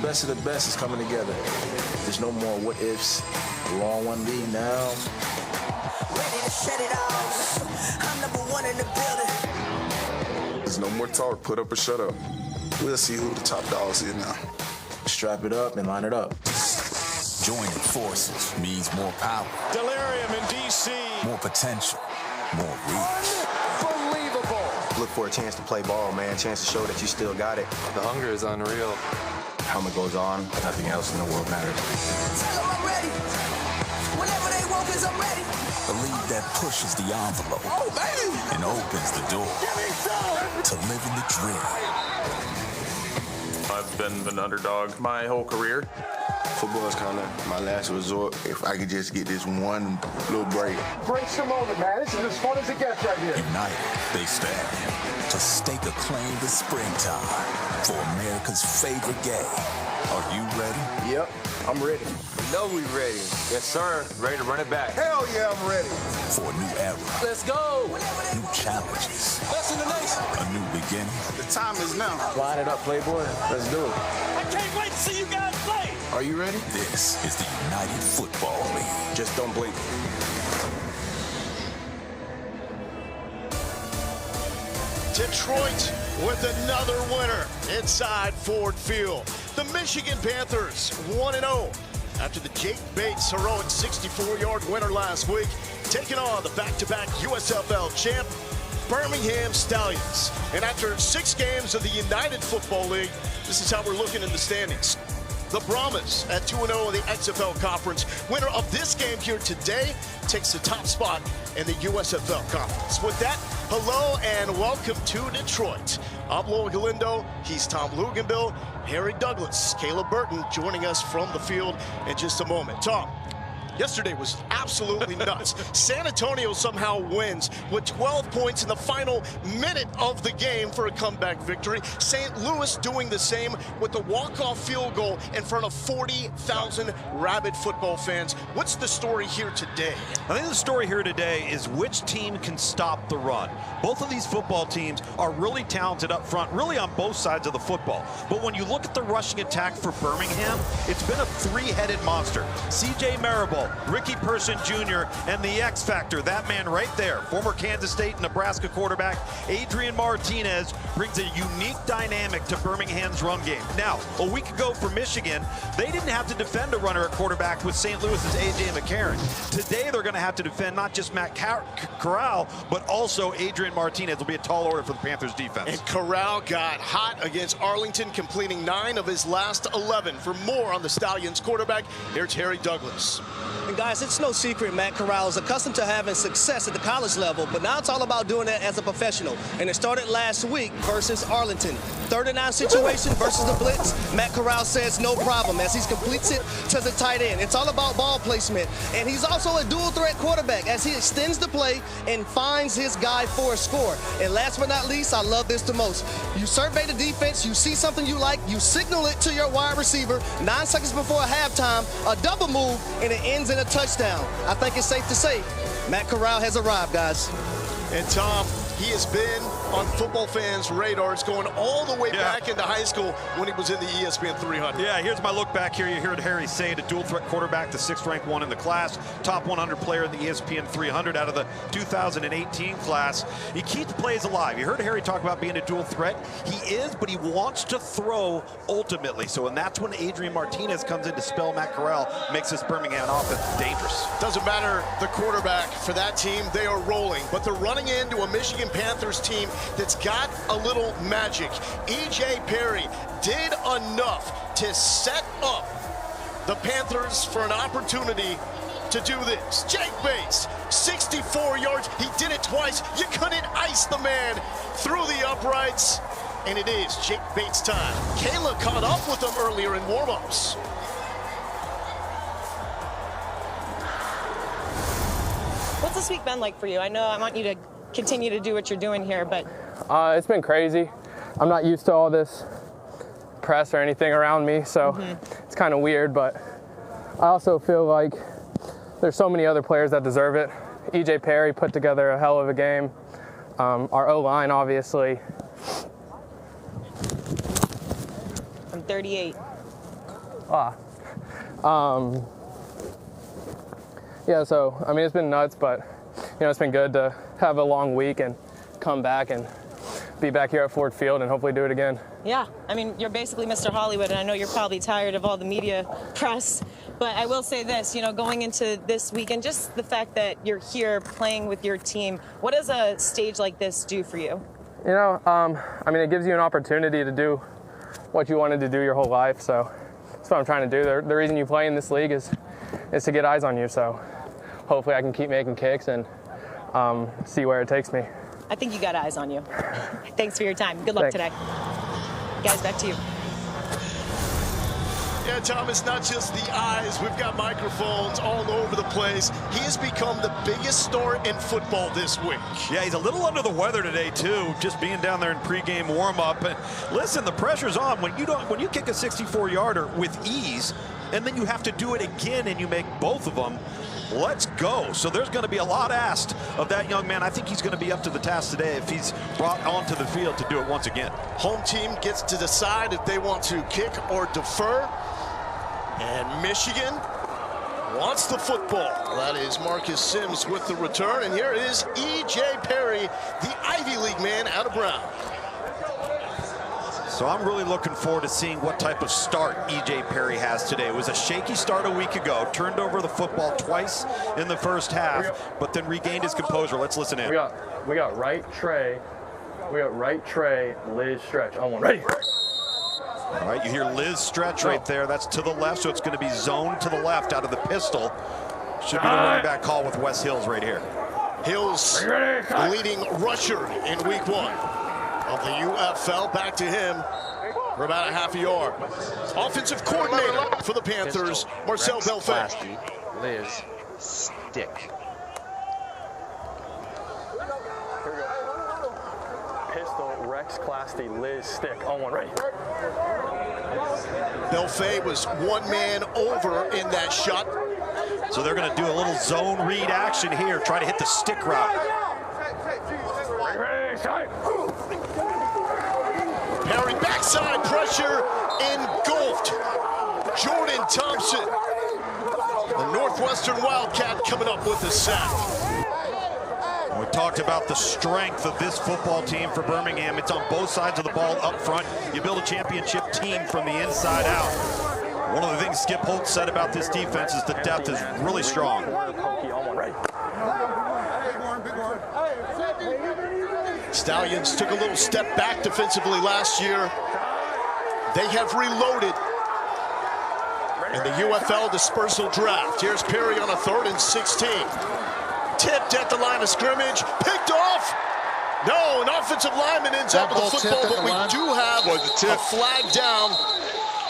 best of the best is coming together. There's no more what ifs. We're all one league now. Ready to shut it off. I'm #1 in the building. There's no more talk. Put up or shut up. We'll see who the top dogs is now. Strap it up and line it up. Joining forces means more power. Delirium in D.C. More potential. More reach. Unbelievable. Look for a chance to play ball, man. A chance to show that you still got it. The hunger is unreal. Helmet goes on. Nothing else in the world matters. Tell them I'm ready. Whatever they want, 'cause I'm ready. A league that pushes the envelope. Oh, baby. And opens the door to living the dream. I've been an underdog my whole career. Football is kind of my last resort. If I could just get this one little break. Brace the moment, man. This is as fun as it gets right here. United, they stand to stake a claim to springtime for America's favorite game. Are you ready? Yep, I'm ready. We know we ready. Yes, sir. Ready to run it back. Hell yeah, I'm ready. For a new era. Let's go. New challenges. Best in the nation. A new beginning. The time is now. Line it up, Playboy. Let's do it. I can't wait to see you guys play. Are you ready? This is the United Football League. Just don't blink. Detroit with another winner inside Ford Field. The Michigan Panthers 1-0 after the Jake Bates heroic 64-yard winner last week, taking on the back-to-back USFL champ Birmingham Stallions. And after 6 games of the United Football League, this is how we're looking in the standings. The Brahmas at 2-0 in the XFL Conference. Winner of this game here today takes the top spot in the USFL Conference. With that, hello and welcome to Detroit. I'm Lloyd Galindo. He's Tom Luganbill. Harry Douglas, Caleb Burton joining us from the field in just a moment. Tom, yesterday was absolutely nuts. San Antonio somehow wins with 12 points in the final minute of the game for a comeback victory. St. Louis doing the same with a walk-off field goal in front of 40,000 rabid football fans. What's the story here today? I think the story here today is which team can stop the run. Both of these football teams are really talented up front, really on both sides of the football. But when you look at the rushing attack for Birmingham, it's been a three-headed monster. C.J. Marable, Ricky Person Jr., and the X Factor, that man right there, former Kansas State, Nebraska quarterback, Adrian Martinez, brings a unique dynamic to Birmingham's run game. Now, a week ago for Michigan, they didn't have to defend a runner at quarterback with St. Louis's A.J. McCarron. Today, they're going to have to defend not just Matt Corral, but also Adrian Martinez. Will be a tall order for the Panthers defense. And Corral got hot against Arlington, completing 9 of his last 11. For more on the Stallions quarterback, here's Harry Douglas. And guys, it's no secret Matt Corral is accustomed to having success at the college level, but now it's all about doing it as a professional. And it started last week versus Arlington. 39 situation versus the blitz. Matt Corral says no problem as he completes it to the tight end. It's all about ball placement. And he's also a dual threat quarterback as he extends the play and finds his guy for a score. And last but not least, I love this the most. You survey the defense, you see something you like, you signal it to your wide receiver 9 seconds before halftime, a double move, and it ends in a touchdown. I think it's safe to say Matt Corral has arrived, guys. And Tom, he has been on football fans' radars going all the way back into high school when he was in the ESPN 300. Yeah, here's my look back here. You heard Harry say it, a dual threat quarterback, the 6th ranked one in the class, top 100 player in the ESPN 300 out of the 2018 class. He keeps plays alive. You heard Harry talk about being a dual threat. He is, but he wants to throw ultimately. So, and that's when Adrian Martinez comes in to spell Matt Corral, makes this Birmingham offense dangerous. Doesn't matter the quarterback for that team, they are rolling. But they're running into a Michigan Panthers team that's got a little magic. E.J. Perry did enough to set up the Panthers for an opportunity to do this. Jake Bates, 64 yards. He did it twice. You couldn't ice the man through the uprights. And it is Jake Bates' time. Kayla caught up with him earlier in warm-ups. What's this week been like for you? I know I want you to continue to do what you're doing here, but it's been crazy. I'm not used to all this press or anything around me, so it's kind of weird, but I also feel like there's so many other players that deserve it. E.J. Perry put together a hell of a game. Our O-line, obviously. I'm 38. Yeah, so, I mean, it's been nuts, but, you know, it's been good to have a long week and come back and be back here at Ford Field and hopefully do it again. Yeah, I mean, you're basically Mr. Hollywood, and I know you're probably tired of all the media press, but I will say this, you know, going into this week and just the fact that you're here playing with your team, what does a stage like this do for you? You know, I mean, it gives you an opportunity to do what you wanted to do your whole life, so that's what I'm trying to do. The reason you play in this league is to get eyes on you, so hopefully I can keep making kicks and see where it takes me. I think you got eyes on you. Thanks for your time. Good luck today. Guys, back to you. Yeah, Tom, it's not just the eyes. We've got microphones all over the place. He has become the biggest star in football this week. Yeah, he's a little under the weather today, too, just being down there in pregame warm-up. And listen, the pressure's on. When you kick a 64-yarder with ease, and then you have to do it again and you make both of them, let's go. So there's going to be a lot asked of that young man. I think he's going to be up to the task today if he's brought onto the field to do it once again. Home team gets to decide if they want to kick or defer. And Michigan wants the football. That is Marcus Sims with the return. And here is E.J. Perry, the Ivy League man out of Brown. So I'm really looking forward to seeing what type of start E.J. Perry has today. It was a shaky start a week ago, turned over the football twice in the first half, but then regained his composure. Let's listen in. We got right tray, Liz stretch on one. Ready? All right, you hear Liz stretch right there. That's to the left, so it's going to be zoned to the left out of the pistol. Should be the running back call with Wes Hills right here. Hills, the leading rusher in week 1 of the UFL. Back to him for about a half a yard. Offensive coordinator for the Panthers, Marcel Belfast. Liz, stick. Pistol, Rex Clasty, Liz stick on one. Ready? Belfay was one man over in that shot. So they're going to do a little zone read action here, try to hit the stick route. Perry backside pressure engulfed Jordan Thompson. The Northwestern Wildcat coming up with a sack. We talked about the strength of this football team for Birmingham. It's on both sides of the ball up front. You build a championship team from the inside out. One of the things Skip Holtz said about this defense is the depth is really strong. Stallions took a little step back defensively last year. They have reloaded in the UFL dispersal draft. Here's Perry on a 3rd and 16. Tipped at the line of scrimmage, picked off. No, an offensive lineman ends up with the football, but we do have a flag down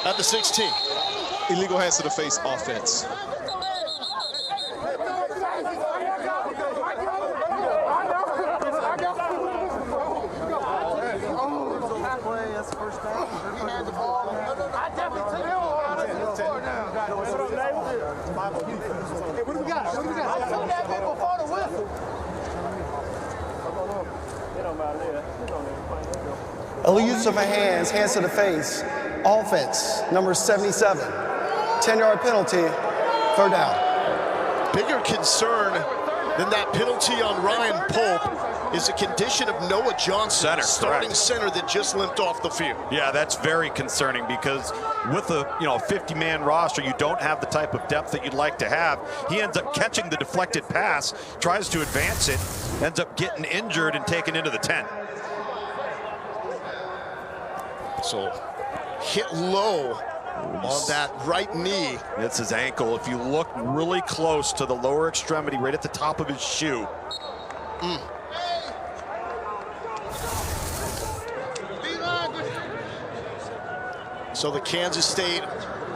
at the 16. Illegal hands to the face offense. Illegal use of hands, hands to the face. Offense, number 77. 10-yard penalty, 3rd down. Bigger concern than that penalty on Ryan Pope is the condition of Noah Johnson, starting center that just limped off the field. Yeah, that's very concerning because with a 50-man roster, you don't have the type of depth that you'd like to have. He ends up catching the deflected pass, tries to advance it, ends up getting injured and taken into the 10. So hit low on that right knee. It's his ankle. If you look really close to the lower extremity, right at the top of his shoe. So the Kansas State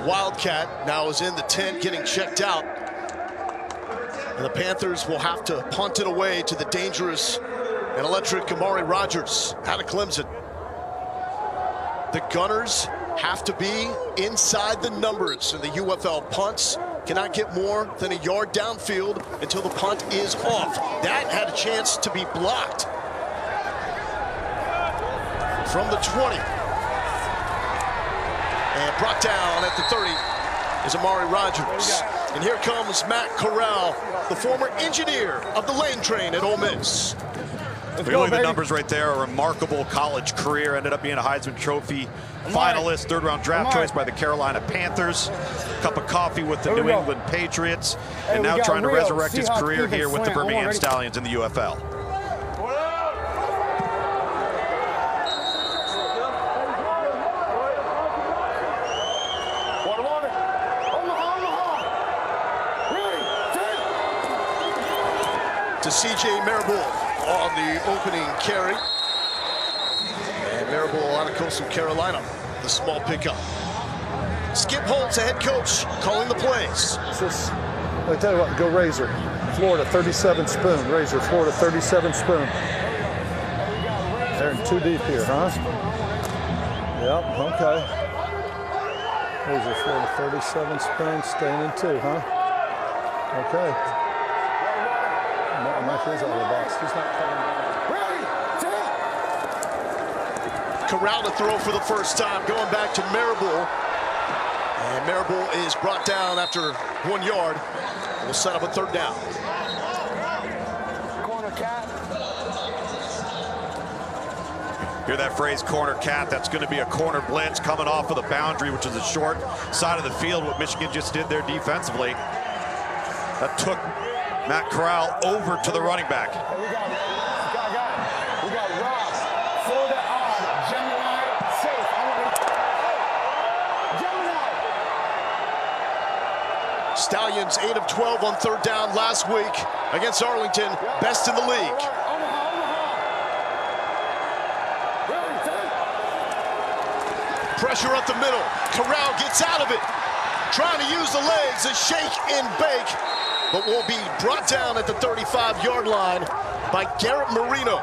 Wildcat now is in the tent getting checked out. And the Panthers will have to punt it away to the dangerous and electric Amari Rogers out of Clemson. The Gunners have to be inside the numbers, and the UFL punts cannot get more than a yard downfield until the punt is off. That had a chance to be blocked from the 20. And brought down at the 30. is Amari Rogers. And here comes Matt Corral, the former engineer of the lane train at Ole Miss. Really, the numbers right there, a remarkable college career. Ended up being a Heisman Trophy finalist, third-round draft choice by the Carolina Panthers. Cup of coffee with the New England Patriots, and now trying to resurrect his career here with the Birmingham Stallions in the UFL. To C.J. Marable on the opening carry. And Marable out of Coastal Carolina, the small pickup. Skip Holtz, the head coach, calling the plays. I tell you what, go Razor. Florida 37 spoon. Razor, Florida 37 spoon. They're in too deep here, huh? Yep, okay. Razor, Florida 37 spoon, staying in two, huh? Okay. Mike is out of the box. He's not coming down. Corral to throw for the first time, going back to Marable. And Marable is brought down after 1 yard. We'll set up a third down. Corner cat. Hear that phrase, corner cat? That's going to be a corner blitz coming off of the boundary, which is the short side of the field. What Michigan just did there defensively. That took Matt Corral over to the running back. We got Ross. Florida on. Gemini safe. Gemini. Stallions 8 of 12 on third down last week against Arlington. Best in the league. Pressure up the middle. Corral gets out of it. Trying to use the legs to shake and bake, but will be brought down at the 35-yard line by Garrett Marino.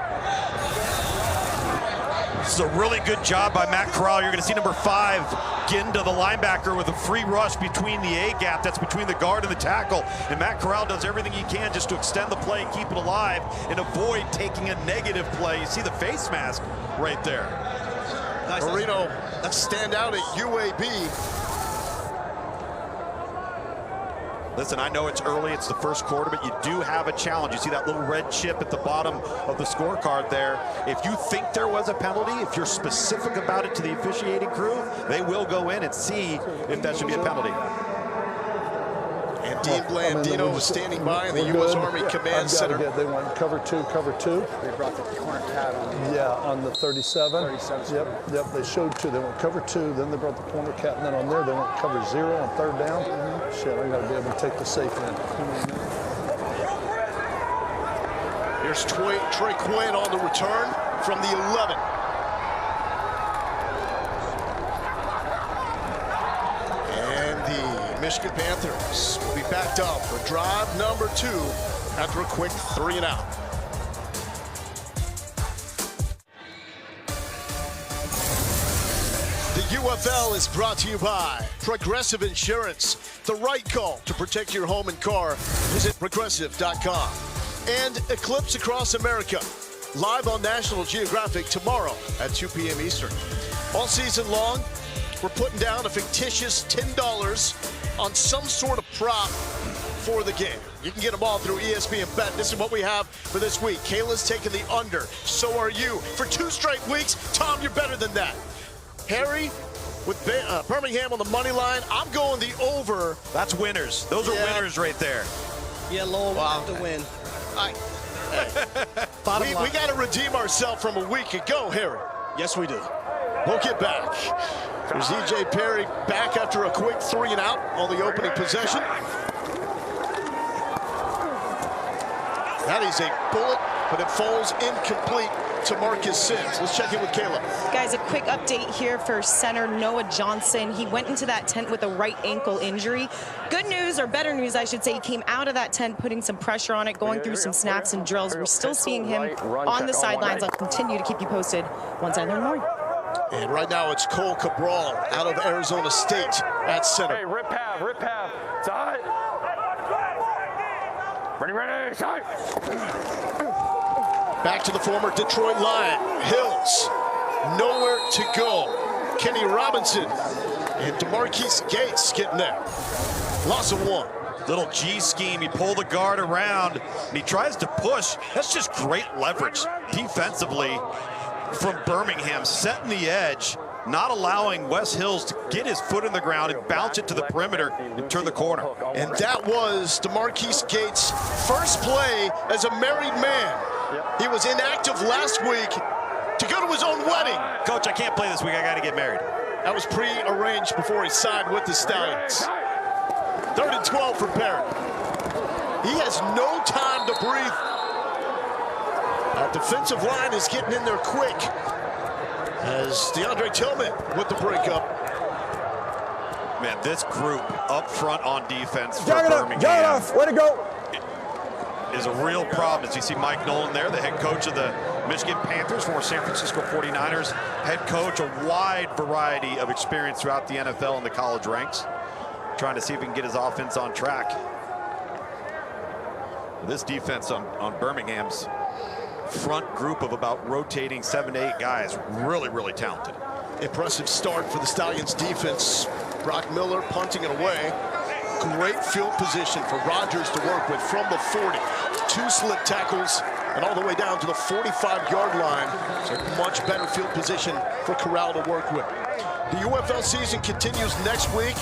This is a really good job by Matt Corral. You're going to see number 5 get into the linebacker with a free rush between the A gap. That's between the guard and the tackle. And Matt Corral does everything he can just to extend the play, keep it alive, and avoid taking a negative play. You see the face mask right there. Nice. Marino, a standout at UAB. Listen, I know it's early, it's the first quarter, but you do have a challenge. You see that little red chip at the bottom of the scorecard there. If you think there was a penalty, if you're specific about it to the officiating crew, they will go in and see if that should be a penalty. And Dean Blandino is standing by in the U.S. Army Command Center. They went cover two. They brought the corner cat on. Yeah, on the 37. Yep, they showed 2. They went cover 2, then they brought the corner cat, and then on there they went cover 0 on third down. Shit, I gotta be able to take the safe in. Here's Trey Quinn on the return from the 11. Michigan Panthers will be backed up for drive number 2 after a quick 3 and out. The UFL is brought to you by Progressive Insurance. The right call to protect your home and car. Visit progressive.com. And Eclipse Across America, live on National Geographic tomorrow at 2 p.m. Eastern. All season long, we're putting down a fictitious $10 on some sort of prop for the game. You can get them all through ESPN Bet. This is what we have for this week. Kayla's taking the under. So are you. For 2 straight weeks, Tom, you're better than that. Harry, with Birmingham on the money line, I'm going the over. That's winners. Those are winners right there. Yeah, Lowell will have to win. We got to redeem ourselves from a week ago, Harry. Yes, we do. We'll get back. There's E.J. Perry back after a quick 3 and out on the opening possession. That is a bullet, but it falls incomplete to Marcus Sims. Let's check in with Kayla. Guys, a quick update here for center Noah Johnson. He went into that tent with a right ankle injury. Good news, or better news, I should say, he came out of that tent putting some pressure on it, going through some snaps and drills. We're still seeing him on the sidelines. I'll continue to keep you posted once I learn more. And right now it's Cole Cabral out of Arizona State at center. Hey, rip half. Side. Ready, side. Back to the former Detroit Lion. Hills, nowhere to go. Kenny Robinson And DeMarquise Gates getting there. Loss of 1. Little G scheme, he pulled the guard around, and he tries to push. That's just great leverage defensively from Birmingham, setting the edge, not allowing Wes Hills to get his foot in the ground and bounce it to the perimeter and turn the corner. And that was DeMarquise Gates' first play as a married man. He was inactive last week to go to his own wedding. Coach, I can't play this week, I gotta get married. That was pre-arranged before he signed with the Stallions. 3rd and 12 for Barrett. He has no time to breathe. Our defensive line is getting in there quick as DeAndre Tillman with the breakup. Man, this group up front on defense for Birmingham way to go. is a real problem. As you see Mike Nolan there, the head coach of the Michigan Panthers, former San Francisco 49ers head coach, a wide variety of experience throughout the NFL and the college ranks, trying to see if he can get his offense on track. This defense on Birmingham's front group of about rotating 7 to 8 guys, really, really talented. Impressive start for the Stallions defense. Brock Miller punting it away. Great field position for Rodgers to work with from the 40. 2 slip tackles and all the way down to the 45-yard line. So much better field position for Corral to work with. The UFL season continues next week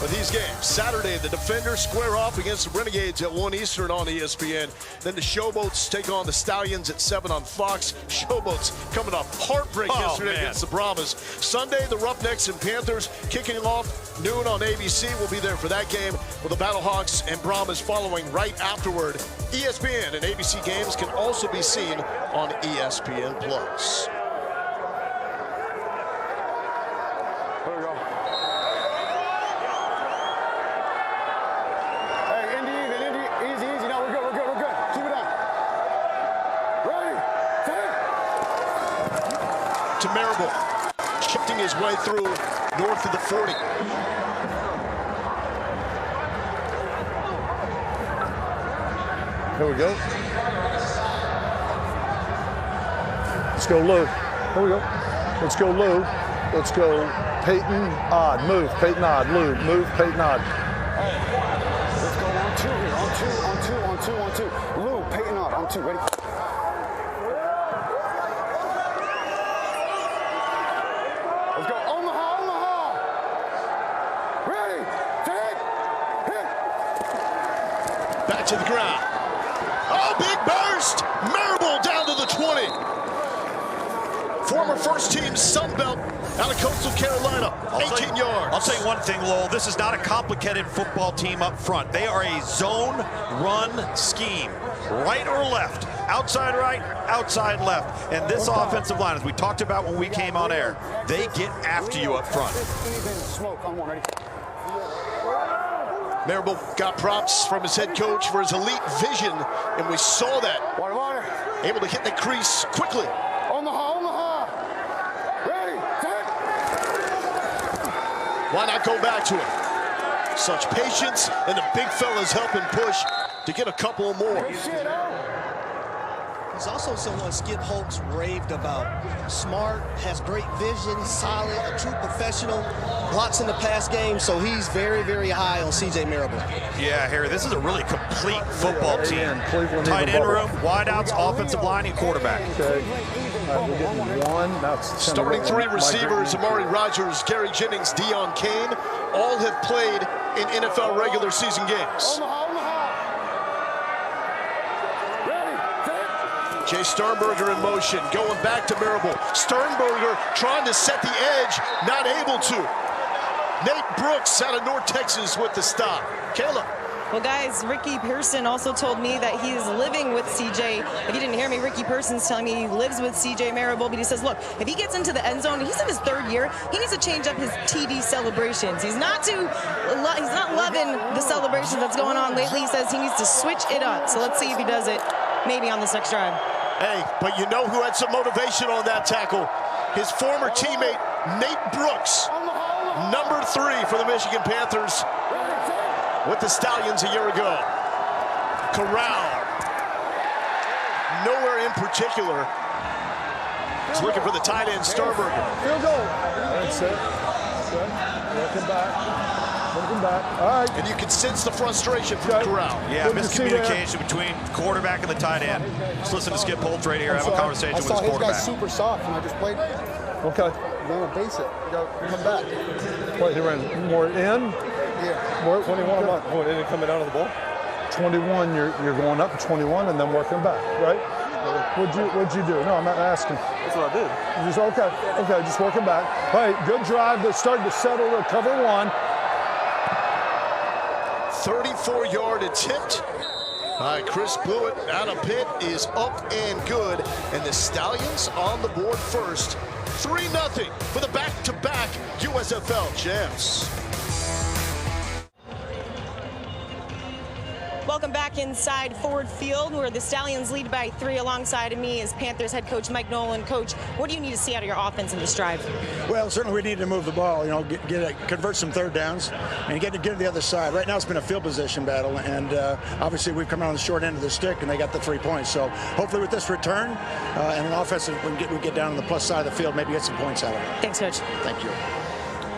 with these games. Saturday, the Defenders square off against the Renegades at 1 Eastern on ESPN. Then the Showboats take on the Stallions at 7 on Fox. Showboats coming off heartbreak yesterday against the Brahmas. Sunday, the Roughnecks and Panthers kicking off noon on ABC. We'll be there for that game with the Battlehawks and Brahmas following right afterward. ESPN and ABC games can also be seen on ESPN+. To Marable, shifting his way through north of the 40. Here we go. Let's go Lou. Here we go. Let's go Lou. Let's go Peyton Odd. Move, Peyton Odd. Lou, move, Peyton Odd. Let's go on 2 here. On 2. Lou, Peyton Odd. On 2. Ready? Let's go. Omaha. Ready, set, hit. Back to the ground. Oh, big burst. Marable down to the 20. Former first-team Sun Belt out of Coastal Carolina, 18 yards. I'll tell you one thing, Lowell. This is not a complicated football team up front. They are a zone run scheme. Right or left, outside right, outside left. And this offensive line, as we talked about when we came on air, they get after you up front. Smoke on 1, ready? Marable got props from his head coach for his elite vision, and we saw that. Water. Able to hit the crease quickly. Omaha. Ready, set. Why not go back to him? Such patience, and the big fella's helping push to get a couple more. He's also someone Skip Holtz raved about. Smart, has great vision, solid, a true professional, blocks in the pass game, so he's very, very high on C.J. Marable. Yeah, Harry, this is a really complete football team. Cleveland Tight end room, wideouts, offensive line, and quarterback. Okay. We're getting 1. That's starting 3 receivers, Amari Rodgers, Gary Jennings, Deion Kane, all have played in NFL regular season games. Jay Sternberger in motion, going back to Marable. Sternberger trying to set the edge, not able to. Nate Brooks out of North Texas with the stop. Kayla. Well, guys, Ricky Pearson also told me that he's living with CJ. If you didn't hear me, Ricky Pearson's telling me he lives with CJ Marable, but he says, look, if he gets into the end zone, he's in his 3rd year, he needs to change up his TD celebrations. He's not loving the celebrations that's going on lately. He says he needs to switch it up. So let's see if he does it maybe on this next drive. Hey, but you know who had some motivation on that tackle? His former teammate, Nate Brooks, number 3 for the Michigan Panthers with the Stallions a year ago. Corral, nowhere in particular. He's looking for the tight end, Sternberger. Field goal. That's it. Okay. Welcome back. Welcome back. All right. And you can sense the frustration from the crowd. Yeah, miscommunication between quarterback and the tight end. Just listen to Skip Holtz right here, have a conversation with his quarterback. I saw his guy super soft, and I just played. Okay. You want to base it. You got to come back. Wait, he ran more in? Yeah. More, 21, I'm not going in and coming out of the ball. 21, you're going up to 21 and then working back, right? What'd you do? No, I'm not asking. That's what I did. You just, okay, just working back. All right, good drive. They're starting to settle to cover one. 34-yard attempt. All right, Chris Blewett out of pit is up and good. And the Stallions on the board first. 3-0 for the back-to-back USFL champs. Welcome back inside Ford Field, where the Stallions lead by 3. Alongside of me is Panthers head coach Mike Nolan. Coach, what do you need to see out of your offense in this drive? Well, certainly we need to move the ball, convert some third downs and get to the other side. Right now it's been a field position battle, and obviously we've come out on the short end of the stick, and they got the 3 points. So hopefully with this return and an offense, we get down on the plus side of the field, maybe get some points out of it. Thanks, Coach. Thank you.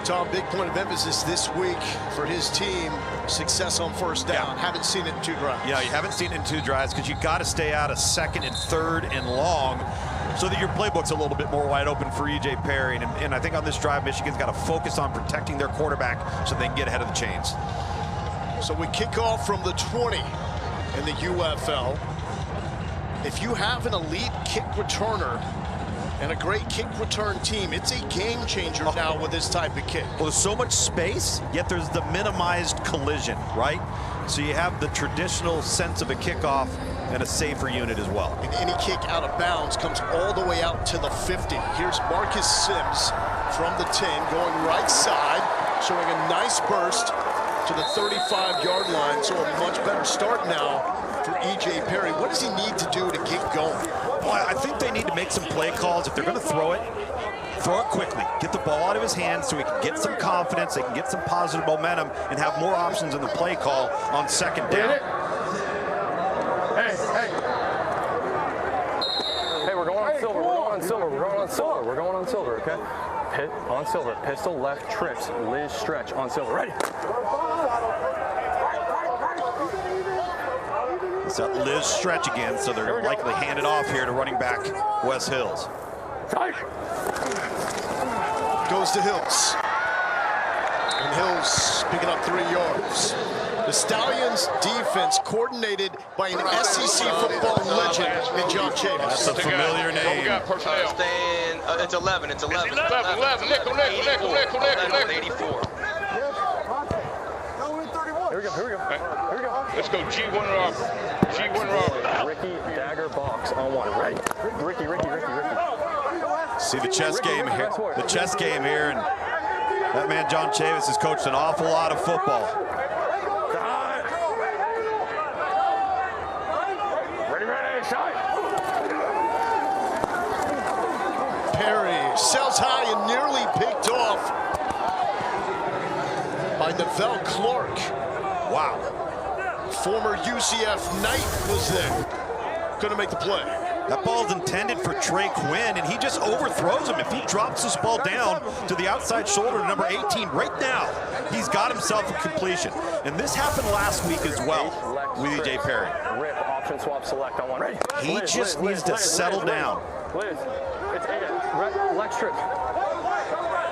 Tom, big point of emphasis this week for his team, success on first down. Yeah. Haven't seen it in 2 drives. Yeah, you haven't seen it in 2 drives because you got to stay out of 2nd and 3rd and long so that your playbook's a little bit more wide open for E.J. Perry. And I think on this drive, Michigan's got to focus on protecting their quarterback so they can get ahead of the chains. So we kick off from the 20 in the UFL. If you have an elite kick returner and a great kick return team, it's a game changer now with this type of kick. Well, there's so much space, yet there's the minimized collision, right? So you have the traditional sense of a kickoff and a safer unit as well. And any kick out of bounds comes all the way out to the 50. Here's Marcus Sims from the 10 going right side, showing a nice burst to the 35-yard line. So a much better start now for E.J. Perry. What does he need to do to get going? Well, I think they need to make some play calls. If they're going to throw it quickly. Get the ball out of his hands so he can get some confidence, they can get some positive momentum, and have more options in the play call on 2nd down. Hey, we're going on silver. We're going on silver. We're going on silver. We're going on silver, okay? Pit on silver. Pistol left trips. Liz stretch on silver. Ready? It's that Liz stretch again, so they're likely hand it off here to running back Wes Hills. Goes to Hills. And Hills picking up 3 yards. The Stallions defense coordinated by an SEC football legend in John Chavis. That's a familiar name. It's 11. It's 11. It's 11. Nickel. 84. Here we go. Here we go. Here we go. Let's go G1 robber. G1 robber. Ricky dagger box on 1. Ready? Ricky. See the chess game here. The chess game here, and that man John Chavis has coached an awful lot of football. Ready, shot. Perry sells high and nearly picked off by Neville Clark. Wow. Former UCF Knight was there. Couldn't make the play. That ball's intended for Trey Quinn, and he just overthrows him. If he drops this ball down to the outside shoulder to number 18 right now, he's got himself a completion. And this happened last week as well with E.J. Perry. Rip, option swap, select on 1. Ready? He just needs to settle down. Liz, it's Lex trip.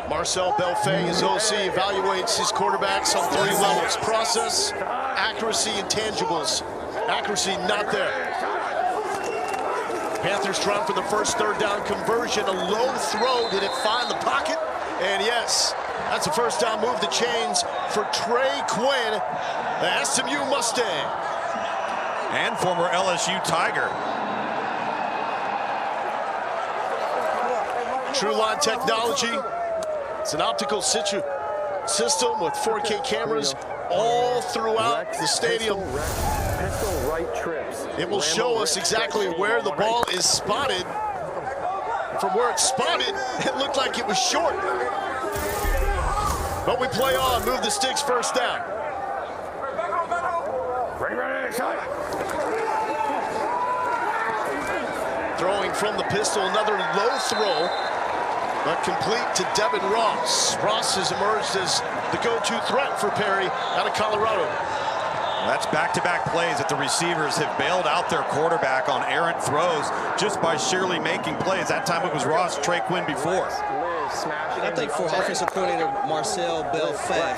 Marcel Belfay, his OC, evaluates his quarterbacks on 3 levels. Process, accuracy, intangibles. Accuracy not there. Panthers trying for the first 3rd down conversion. A low throw. Did it find the pocket? And yes, that's a first down. Move the chains for Trey Quinn, the SMU Mustang. And former LSU Tiger. TrueLine technology. It's an optical system with 4K cameras all throughout the stadium. Pistol right trips. It will show us exactly where the ball is spotted. From where it's spotted, it looked like it was short. But we play on, move the sticks, first down. Ready, shot. Throwing from the pistol, another low throw. But complete to Devin Ross. Ross has emerged as the go-to threat for Perry out of Colorado. That's back-to-back plays that the receivers have bailed out their quarterback on errant throws just by sheerly making plays. That time it was Ross, Trey Quinn before. I think for offensive coordinator Marcel Belfast,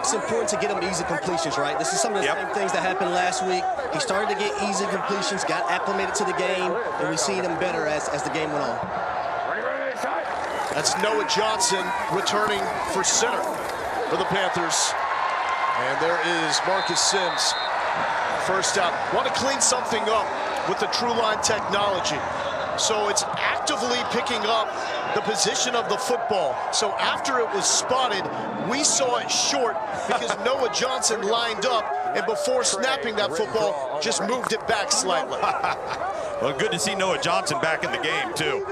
it's important to get him easy completions, right? This is some of the same things that happened last week. He started to get easy completions, got acclimated to the game, and we've seen him better as the game went on. That's Noah Johnson returning for center for the Panthers. And there is Marcus Sims. First out. Want to clean something up with the True Line technology. So it's actively picking up the position of the football. So after it was spotted, we saw it short because Noah Johnson lined up, and before snapping that football, just moved it back slightly. Well, good to see Noah Johnson back in the game, too.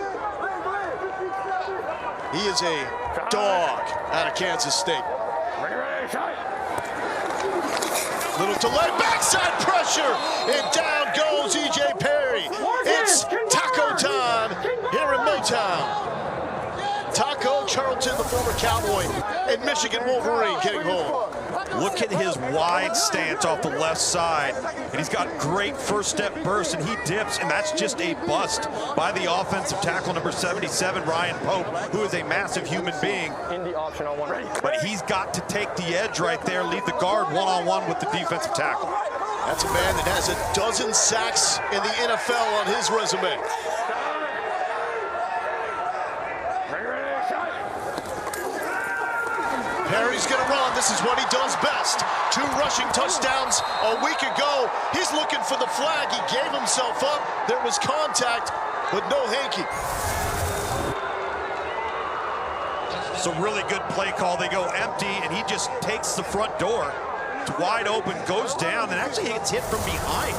He is a dog out of Kansas State. Little delay, backside pressure, and down goes E.J. Perry. It's taco time here in Motown. Taco Charlton, the former Cowboy, and Michigan Wolverine getting home. Look at his wide stance off the left side, and he's got great first step burst, and he dips, and that's just a bust by the offensive tackle number 77, Ryan Pope, who is a massive human being. But he's got to take the edge right there, lead the guard one-on-one with the defensive tackle. That's a man that has a dozen sacks in the NFL on his resume. Perry's going to run. This is what he does best. 2 rushing touchdowns a week ago. He's looking for the flag. He gave himself up. There was contact, but no hanky. It's a really good play call. They go empty, and he just takes the front door. It's wide open, goes down, and actually gets hit from behind.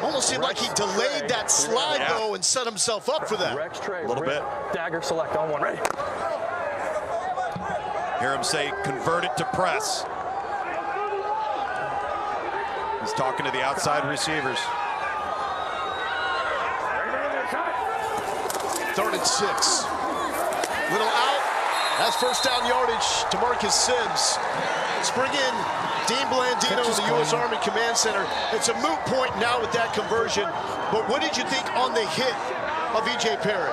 Almost seemed like he delayed that slide, though, and set himself up for that. A little bit. Dagger select on one, ready? Hear him say, convert it to press. He's talking to the outside receivers. 3rd and 6. Little out. That's first down yardage to Marcus Sims. Let's bring in Dean Blandino of the U.S. Army Command Center. It's a moot point now with that conversion. But what did you think on the hit of E.J. Perry?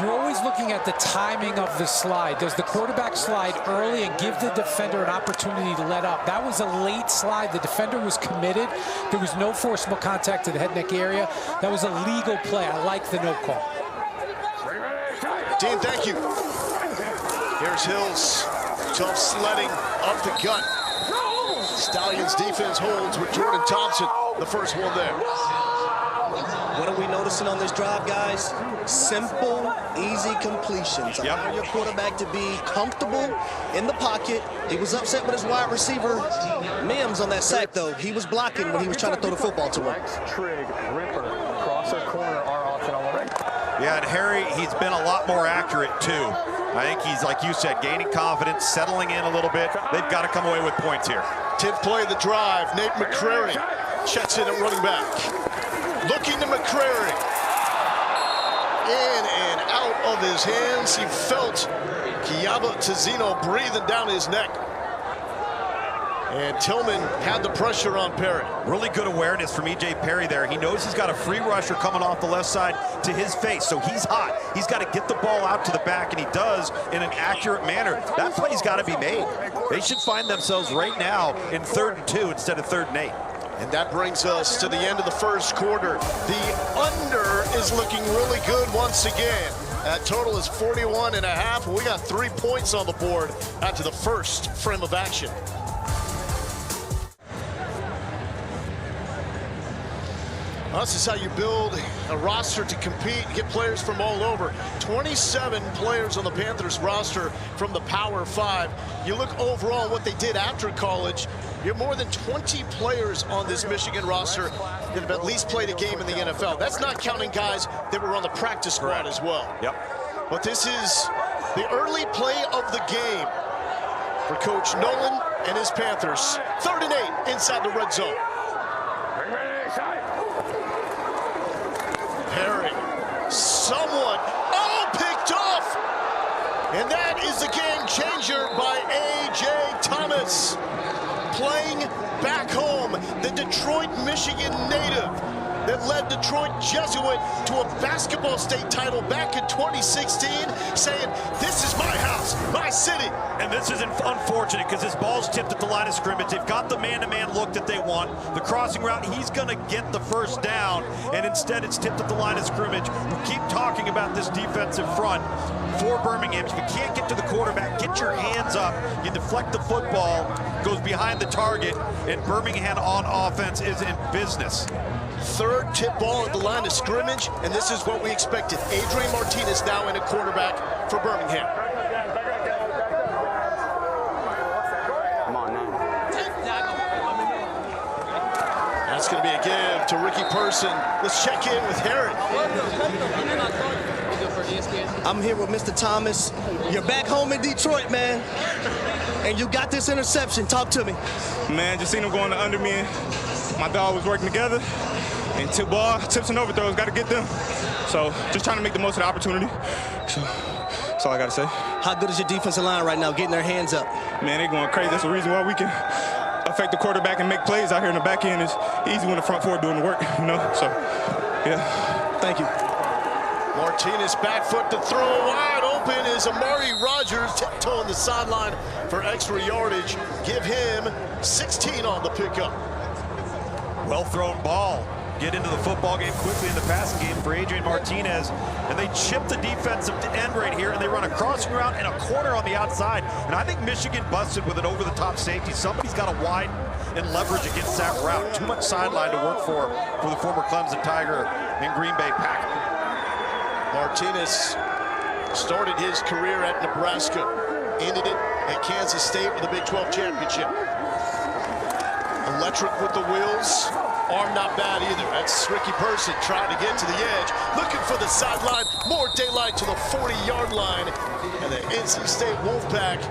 You're always looking at the timing of the slide. Does the quarterback slide early and give the defender an opportunity to let up? That was a late slide. The defender was committed. There was no forcible contact to the head neck area. That was a legal play. I like the no call. Dean, thank you. Here's Hills. Tough sledding up the gut. Stallions defense holds with Jordan Thompson, the first one there. What are we noticing on this drive, guys? Simple, easy completions. Allow your quarterback to be comfortable in the pocket. He was upset with his wide receiver, Mims, on that sack, though. He was blocking when he was trying to throw the football to him. Trig, Ripper, crosser, corner, our option on the right. Yeah, and Harry, he's been a lot more accurate, too. I think he's, like you said, gaining confidence, settling in a little bit. They've got to come away with points here. 10th play of the drive. Nate McCrary checks in at running back. Looking to McCrary. In and out of his hands. He felt Kiaba Tizino breathing down his neck. And Tillman had the pressure on Perry. Really good awareness from E.J. Perry there. He knows he's got a free rusher coming off the left side to his face, so he's hot. He's got to get the ball out to the back, and he does in an accurate manner. That play's got to be made. They should find themselves right now in 3rd and 2 instead of 3rd and 8. And that brings us to the end of the first quarter. The under is looking really good once again. That total is 41.5. We got 3 points on the board after the first frame of action. This is how you build a roster to compete, get players from all over. 27 players on the Panthers roster from the Power 5. You look overall what they did after college, you have more than 20 players on this Michigan roster that have at least played a game in the NFL. That's not counting guys that were on the practice squad as well. Yep. But this is the early play of the game for Coach Nolan and his Panthers. 3rd and 8 inside the red zone. Perry, someone, oh, And that is the game changer by A.J. Thomas. Playing back home, the Detroit, Michigan native that led Detroit Jesuit to a basketball state title back in 2016, saying, this is my house, my city. And this is unfortunate because this ball's tipped at the line of scrimmage. They've got the man-to-man look that they want. The crossing route, he's going to get the first down, and instead it's tipped at the line of scrimmage. We keep talking about this defensive front for Birmingham. If you can't get to the quarterback, get your hands up. You deflect the football, goes behind the target, and Birmingham on offense is in business. Third tip ball at the line of scrimmage, and this is what we expected. Adrian Martinez now in a quarterback for Birmingham. Come on now. That's going to be a give to Ricky Person. Let's check in with Herod. I'm here with Mr. Thomas. You're back home in Detroit, man. And you got this interception. Talk to me. Man, just seen him going under me. My dog was working together. And tips and overthrows, got to get them. So just trying to make the most of the opportunity. So that's all I got to say. How good is your defensive line right now, getting their hands up? Man, they're going crazy. That's the reason why we can affect the quarterback and make plays out here in the back end. It's easy when the front four doing the work, you know? So, yeah. Thank you. Martinez back foot to throw. Wide open is Amari Rogers, tiptoeing the sideline for extra yardage. Give him 16 on the pickup. Well thrown ball. Get into the football game quickly in the passing game for Adrian Martinez. And they chip the defensive end right here, and they run a crossing route and a corner on the outside. And I think Michigan busted with an over-the-top safety. Somebody's got to widen and leverage against that route. Too much sideline to work for the former Clemson Tiger and Green Bay Packer. Martinez started his career at Nebraska, ended it at Kansas State with a Big 12 championship. Electric with the wheels. Arm not bad either. That's Ricky Person trying to get to the edge, looking for the sideline. More daylight to the 40-yard line. And the NC State Wolfpack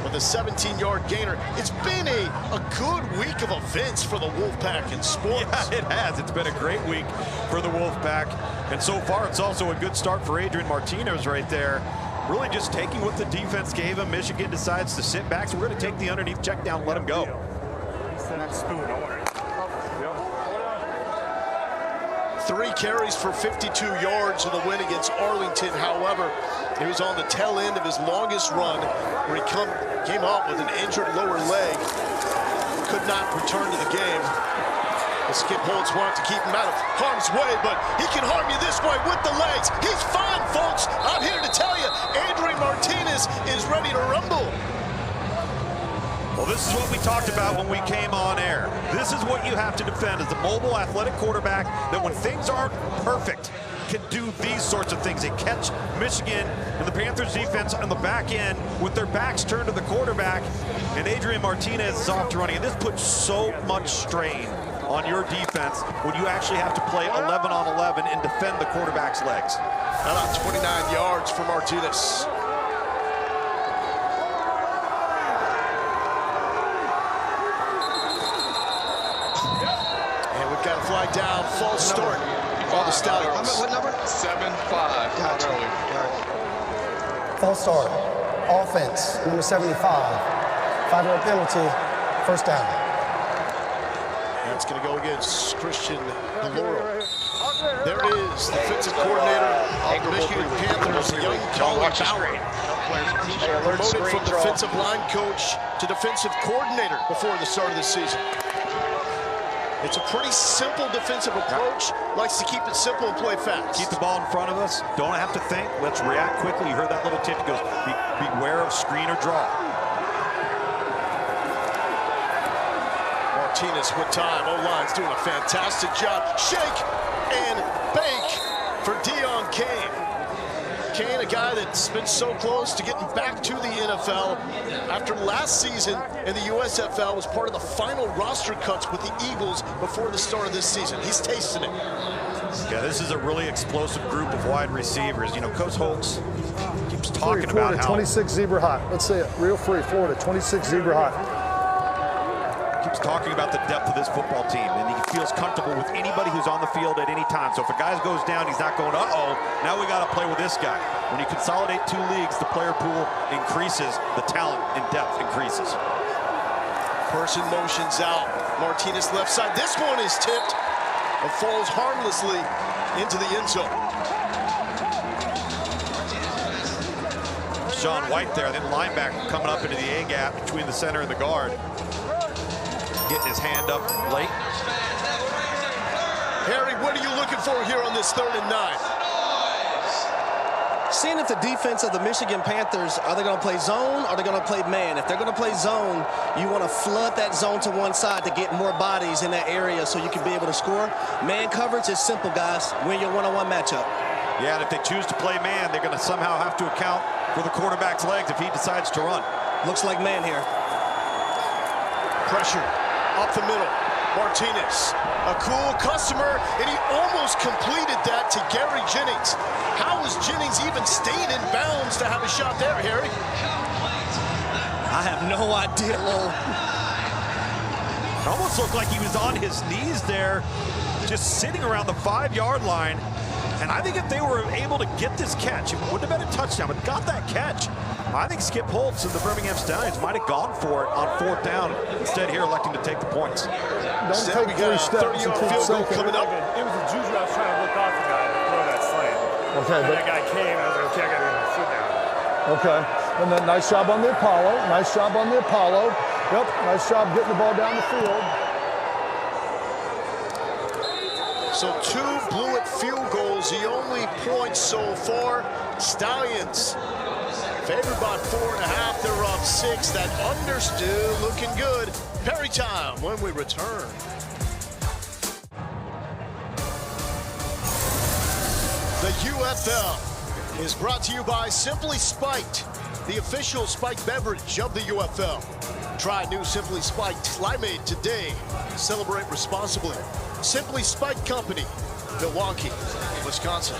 with a 17-yard gainer. It's been a good week of events for the Wolfpack in sports. Yeah, it has. It's been a great week for the Wolfpack. And so far, it's also a good start for Adrian Martinez right there. Really just taking what the defense gave him. Michigan decides to sit back, so we're going to take the underneath check down and let him go. That spoon, I want it. 3 carries for 52 yards in the win against Arlington. However, he was on the tail end of his longest run where he came up with an injured lower leg. Could not return to the game. The Skip Holtz wanted to keep him out of harm's way, but he can harm you this way with the legs. He's fine, folks. I'm here to tell you, Adrian Martinez is ready to rumble. Well, this is what we talked about when we came on air. This is what you have to defend as a mobile, athletic quarterback that when things aren't perfect, can do these sorts of things. They catch Michigan and the Panthers defense on the back end with their backs turned to the quarterback, and Adrian Martinez is off to running. And this puts so much strain on your defense when you actually have to play 11 on 11 and defend the quarterback's legs. How about 29 yards for Martinez? Got a flag down, false start on the Stallions. What number? 7-5. Gotcha. False start. Offense, number 75. 5-yard penalty, first down. That's going to go against Christian Deloro. There is the defensive coordinator of the Michigan Panthers, young Colin Bauer. Promoted from defensive line coach to defensive coordinator before the start of the season. It's a pretty simple defensive approach. Likes to keep it simple and play fast. Keep the ball in front of us. Don't have to think. Let's react quickly. You heard that little tip. He goes, beware of screen or draw. Martinez with time. O-line's doing a fantastic job. Shake and bake for Deion Kane. Kane, a guy that's been so close to getting back to the NFL after last season in the USFL, was part of the final roster cuts with the Eagles before the start of this season. He's tasting it. Yeah, this is a really explosive group of wide receivers. You know, Coach Holtz keeps talking about how 26 zebra hot. Let's say it real free. Florida 26 zebra hot. Keeps talking about the depth of this football team, and he feels comfortable with anybody who's on the field at any time. So if a guy goes down, he's not going, uh-oh, now we got to play with this guy. When you consolidate two leagues, the player pool increases, the talent and depth increases. Person motions out. Martinez left side. This one is tipped and falls harmlessly into the end zone. Sean White there, then linebacker coming up into the A-gap between the center and the guard. Getting his hand up late. Harry, what are you looking for here on this 3rd and 9? Seeing if the defense of the Michigan Panthers, are they going to play zone or are they going to play man? If they're going to play zone, you want to flood that zone to one side to get more bodies in that area so you can be able to score. Man coverage is simple, guys. Win your one-on-one matchup. Yeah, and if they choose to play man, they're going to somehow have to account for the quarterback's legs if he decides to run. Looks like man here. Pressure up the middle. Martinez, a cool customer, and he almost completed that to Gary Jennings. How was Jennings even staying in bounds to have a shot there, Harry? I have no idea, Lowell. It almost looked like he was on his knees there, just sitting around the 5-yard line. And I think if they were able to get this catch, it wouldn't have been a touchdown, but got that catch. I think Skip Holtz and the Birmingham Stallions might have gone for it on 4th down, instead here electing to take the points. Don't take 3 steps and keep sinking. Coming up. It was a juju. I was trying to look off the guy to throw that slant. Okay, And but that guy came, and I was like, okay, I got to sit down. okay. And then nice job on the Apollo. Nice job on the Apollo. Yep, nice job getting the ball down the field. So 2 Blewett field goals, the only point so far. Stallions favored by 4.5. They're up 6. That under still looking good. Perry time when we return. The UFL is brought to you by Simply Spiked, the official spiked beverage of the UFL. Try new Simply Spiked Limeade today. Celebrate responsibly. Simply Spiked Company, Milwaukee, Wisconsin.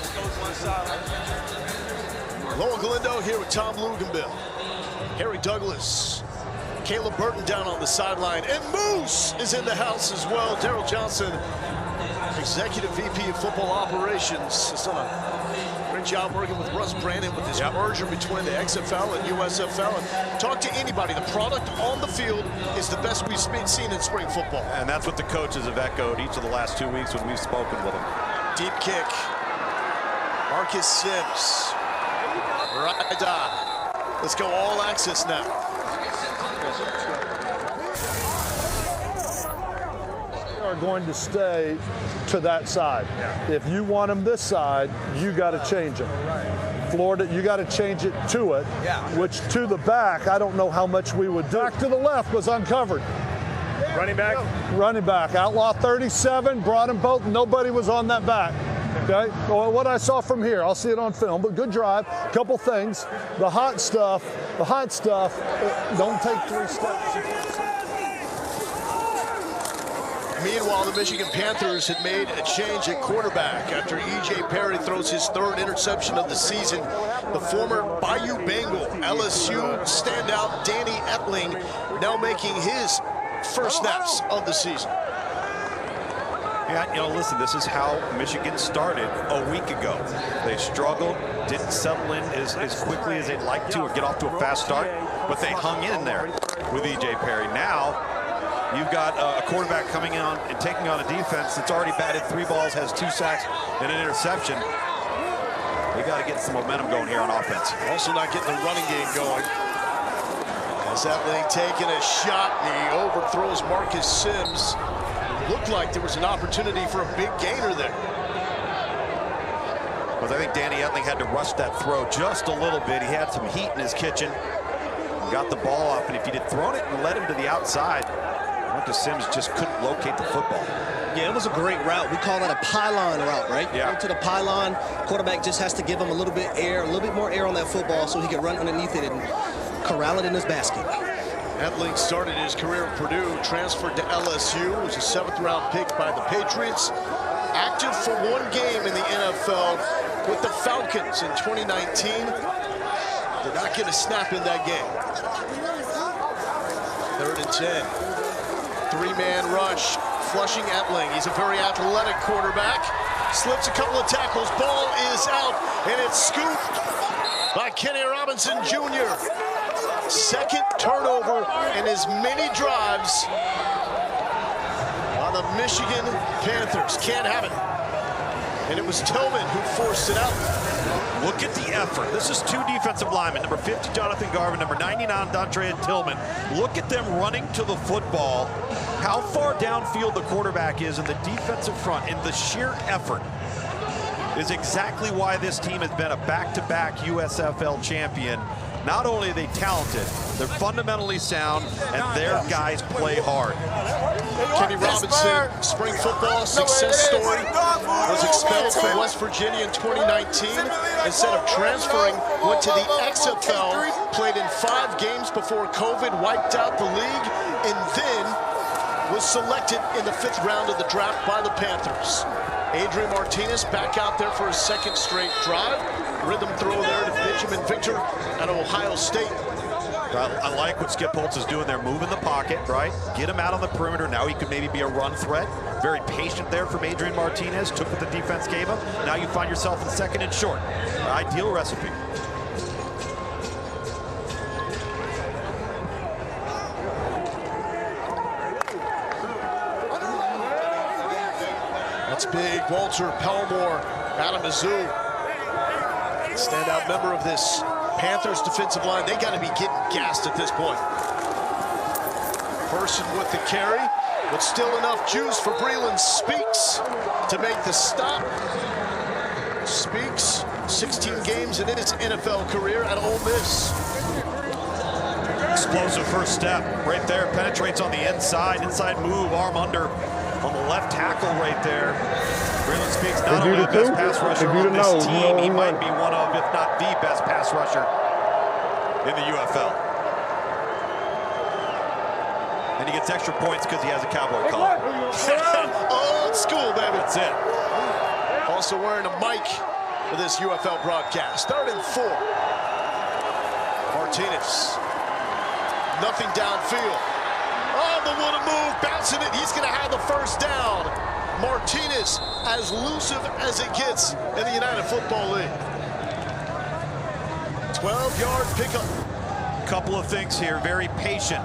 Lowell Galindo here with Tom Luganbill. Harry Douglas, Caleb Burton down on the sideline, and Moose is in the house as well. Daryl Johnson, Executive VP of Football Operations, has done a great job working with Russ Brandon with this merger between the XFL and USFL. And talk to anybody, the product on the field is the best we've seen in spring football. And that's what the coaches have echoed each of the last 2 weeks when we've spoken with them. Deep kick. Marcus Sims. Right eye. Let's go all access now. They are going to stay to that side. If you want them this side, you got to change them. Florida, you got to change it to it, which to the back, I don't know how much we would do. Back to the left was uncovered. Running back? Running back. Outlaw 37, brought them both. Nobody was on that back. Okay, well, what I saw from here, I'll see it on film, but good drive. Couple things. The hot stuff, don't take 3 steps. Meanwhile, the Michigan Panthers had made a change at quarterback after E.J. Perry throws his 3rd interception of the season. The former Bayou Bengal LSU standout Danny Etling now making his first snaps of the season. Yeah, you know, listen, this is how Michigan started a week ago. They struggled, didn't settle in as quickly as they'd like to or get off to a fast start, but they hung in there with E.J. Perry. Now, you've got a quarterback coming on and taking on a defense that's already batted 3 balls, has 2 sacks and an interception. They got to get some momentum going here on offense. Also not getting the running game going. As Etling taking a shot, and he overthrows Marcus Sims. Looked like there was an opportunity for a big gainer there. Because I think Danny Etling had to rush that throw just a little bit. He had some heat in his kitchen. Got the ball off, and if he'd thrown it and led him to the outside, Marcus Sims just couldn't locate the football. Yeah, it was a great route. We call that a pylon route, right? Yeah. Go to the pylon. Quarterback just has to give him a little bit more air on that football so he can run underneath it and corral it in his basket. Etling started his career at Purdue, transferred to LSU, was a 7th-round pick by the Patriots. Active for 1 game in the NFL with the Falcons in 2019. Did not get a snap in that game. 3rd and 10. Three-man rush, flushing Etling. He's a very athletic quarterback. Slips a couple of tackles. Ball is out, and it's scooped by Kenny Robinson Jr. Second turnover in as many drives on the Michigan Panthers. Can't have it. And it was Tillman who forced it out. Look at the effort. This is two defensive linemen, number 50, Jonathan Garvin, number 99, Dontre Tillman. Look at them running to the football, how far downfield the quarterback is in the defensive front, and the sheer effort is exactly why this team has been a back-to-back USFL champion. Not only are they talented, they're fundamentally sound, and their guys play hard. Kenny Robinson, spring football success story, was expelled from West Virginia in 2019. Instead of transferring, went to the XFL, played in 5 games before COVID wiped out the league, and then was selected in the 5th round of the draft by the Panthers. Adrian Martinez back out there for his 2nd straight drive. Rhythm throw there to Benjamin Victor at Ohio State. I like what Skip Holtz is doing there, moving the pocket, right? Get him out on the perimeter. Now he could maybe be a run threat. Very patient there from Adrian Martinez. Took what the defense gave him. Now you find yourself in 2nd and short. Ideal recipe. That's big. Walter Pelmore out of Mizzou. Standout member of this Panthers defensive line. They got to be getting gassed at this point. Person with the carry, but still enough juice for Breland Speaks to make the stop. Speaks, 16 games in his NFL career at Ole Miss. Explosive first step right there, penetrates on the inside move, arm under on the left tackle right there. Breland Speaks, not only the best pass rusher on this team, he might be one of, if not the best pass rusher in the UFL. And he gets extra points because he has a cowboy collar. Old school, baby. That's it. Also wearing a mic for this UFL broadcast. 3rd and 4. Martinez. Nothing downfield. Oh, the Woodard move, bouncing it. He's going to have the first down. Martinez, as elusive as it gets in the United Football League. 12-yard pickup. Couple of things here, very patient.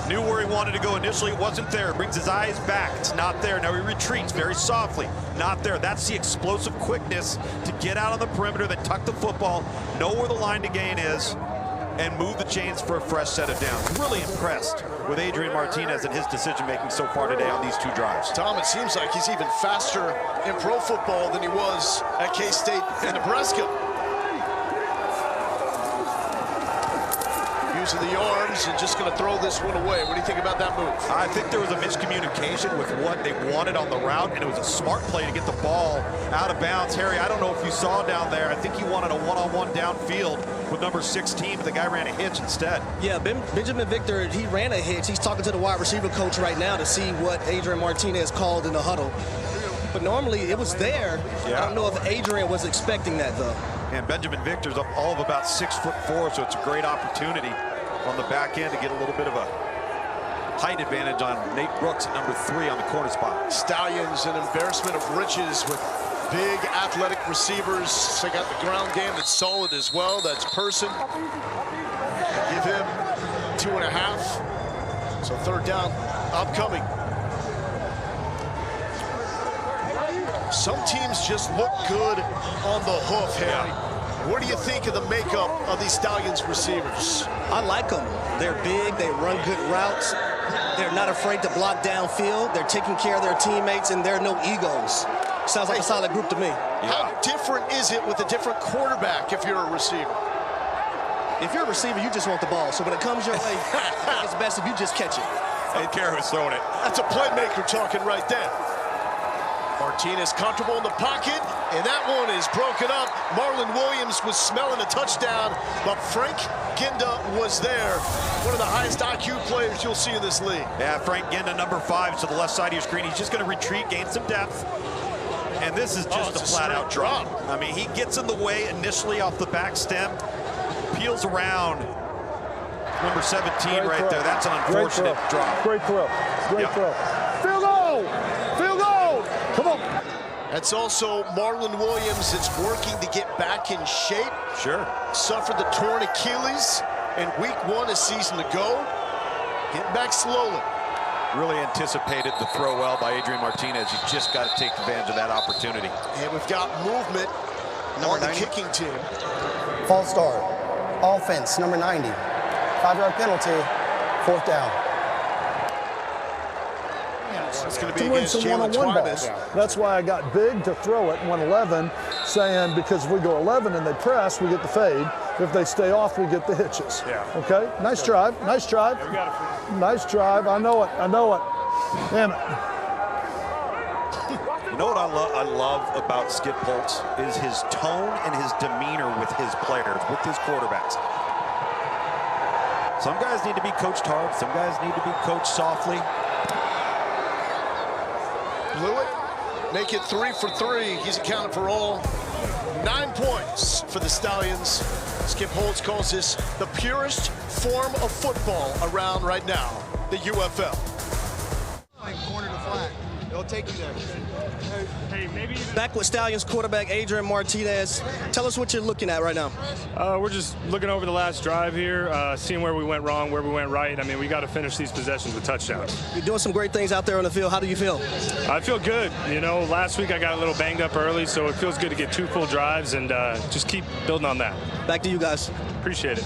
Knew where he wanted to go initially, it wasn't there. Brings his eyes back, it's not there. Now he retreats very softly, not there. That's the explosive quickness to get out on the perimeter, then tuck the football, know where the line to gain is, and move the chains for a fresh set of downs. Really impressed with Adrian Martinez and his decision-making so far today on these 2 drives. Tom, it seems like he's even faster in pro football than he was at K-State and Nebraska. Using the arms and just going to throw this one away. What do you think about that move? I think there was a miscommunication with what they wanted on the route, and it was a smart play to get the ball out of bounds. Harry, I don't know if you saw down there, I think he wanted a one-on-one downfield with number 16, but the guy ran a hitch instead. Yeah, Benjamin Victor, he ran a hitch. He's talking to the wide receiver coach right now to see what Adrian Martinez called in the huddle. But normally it was there. Yeah. I don't know if Adrian was expecting that, though. And Benjamin Victor's up all of about 6'4", so it's a great opportunity on the back end to get a little bit of a height advantage on Nate Brooks at number 3 on the corner spot. Stallions, an embarrassment of riches with big athletic receivers. They got the ground game that's solid as well. That's Person. Give him 2.5. So 3rd down upcoming. Some teams just look good on the hoof, Harry. Yeah. What do you think of the makeup of these Stallions receivers? I like them. They're big, they run good routes. They're not afraid to block downfield. They're taking care of their teammates, and there are no egos. Sounds like a solid group to me. How different is it with a different quarterback if you're a receiver? If you're a receiver, you just want the ball. So when it comes your way, it's best if you just catch it. I don't care who's throwing it. That's a playmaker talking right there. Martinez comfortable in the pocket, and that one is broken up. Marlon Williams was smelling a touchdown, but Frank Ginda was there. One of the highest IQ players you'll see in this league. Yeah, Frank Ginda, number 5, to the left side of your screen. He's just going to retreat, gain some depth. And this is just a flat-out drop. I mean, he gets in the way initially off the back stem, peels around. Number 17 right there. That's an unfortunate drop. Great throw. Great throw. Field goal! Field goal! Come on. That's also Marlon Williams that's working to get back in shape. Sure. Suffered the torn Achilles in week 1 a season ago. Getting back slowly. Really anticipated the throw well by Adrian Martinez. You just got to take advantage of that opportunity. And we've got movement on the kicking team. False start. Offense, number 90. 5-yard penalty, 4th down. It's going to be To win against some Jalen one-on-one Twyman. balls. That's why I got big to throw it 111, saying because if we go 11 and they press, we get the fade. If they stay off, we get the hitches. Yeah. Okay? Nice drive. Nice drive. Nice drive. I know it. I know it. Damn it. You know what I love about Skip Holtz is his tone and his demeanor with his players, with his quarterbacks. Some guys need to be coached hard. Some guys need to be coached softly. Blew it. Make it 3 for 3. He's accounted for all 9 points for the Stallions. Skip Holtz calls this the purest form of football around right now, the UFL. Corner to flat. They'll take him there. Hey, maybe Back with Stallions quarterback Adrian Martinez. Tell us what you're looking at right now. we're just looking over the last drive here, seeing where we went wrong, where we went right. I mean, we got to finish these possessions with touchdowns. You're doing some great things out there on the field. How do you feel? I feel good. You know, last week I got a little banged up early, so it feels good to get 2 full drives and just keep building on that. Back to you guys. Appreciate it.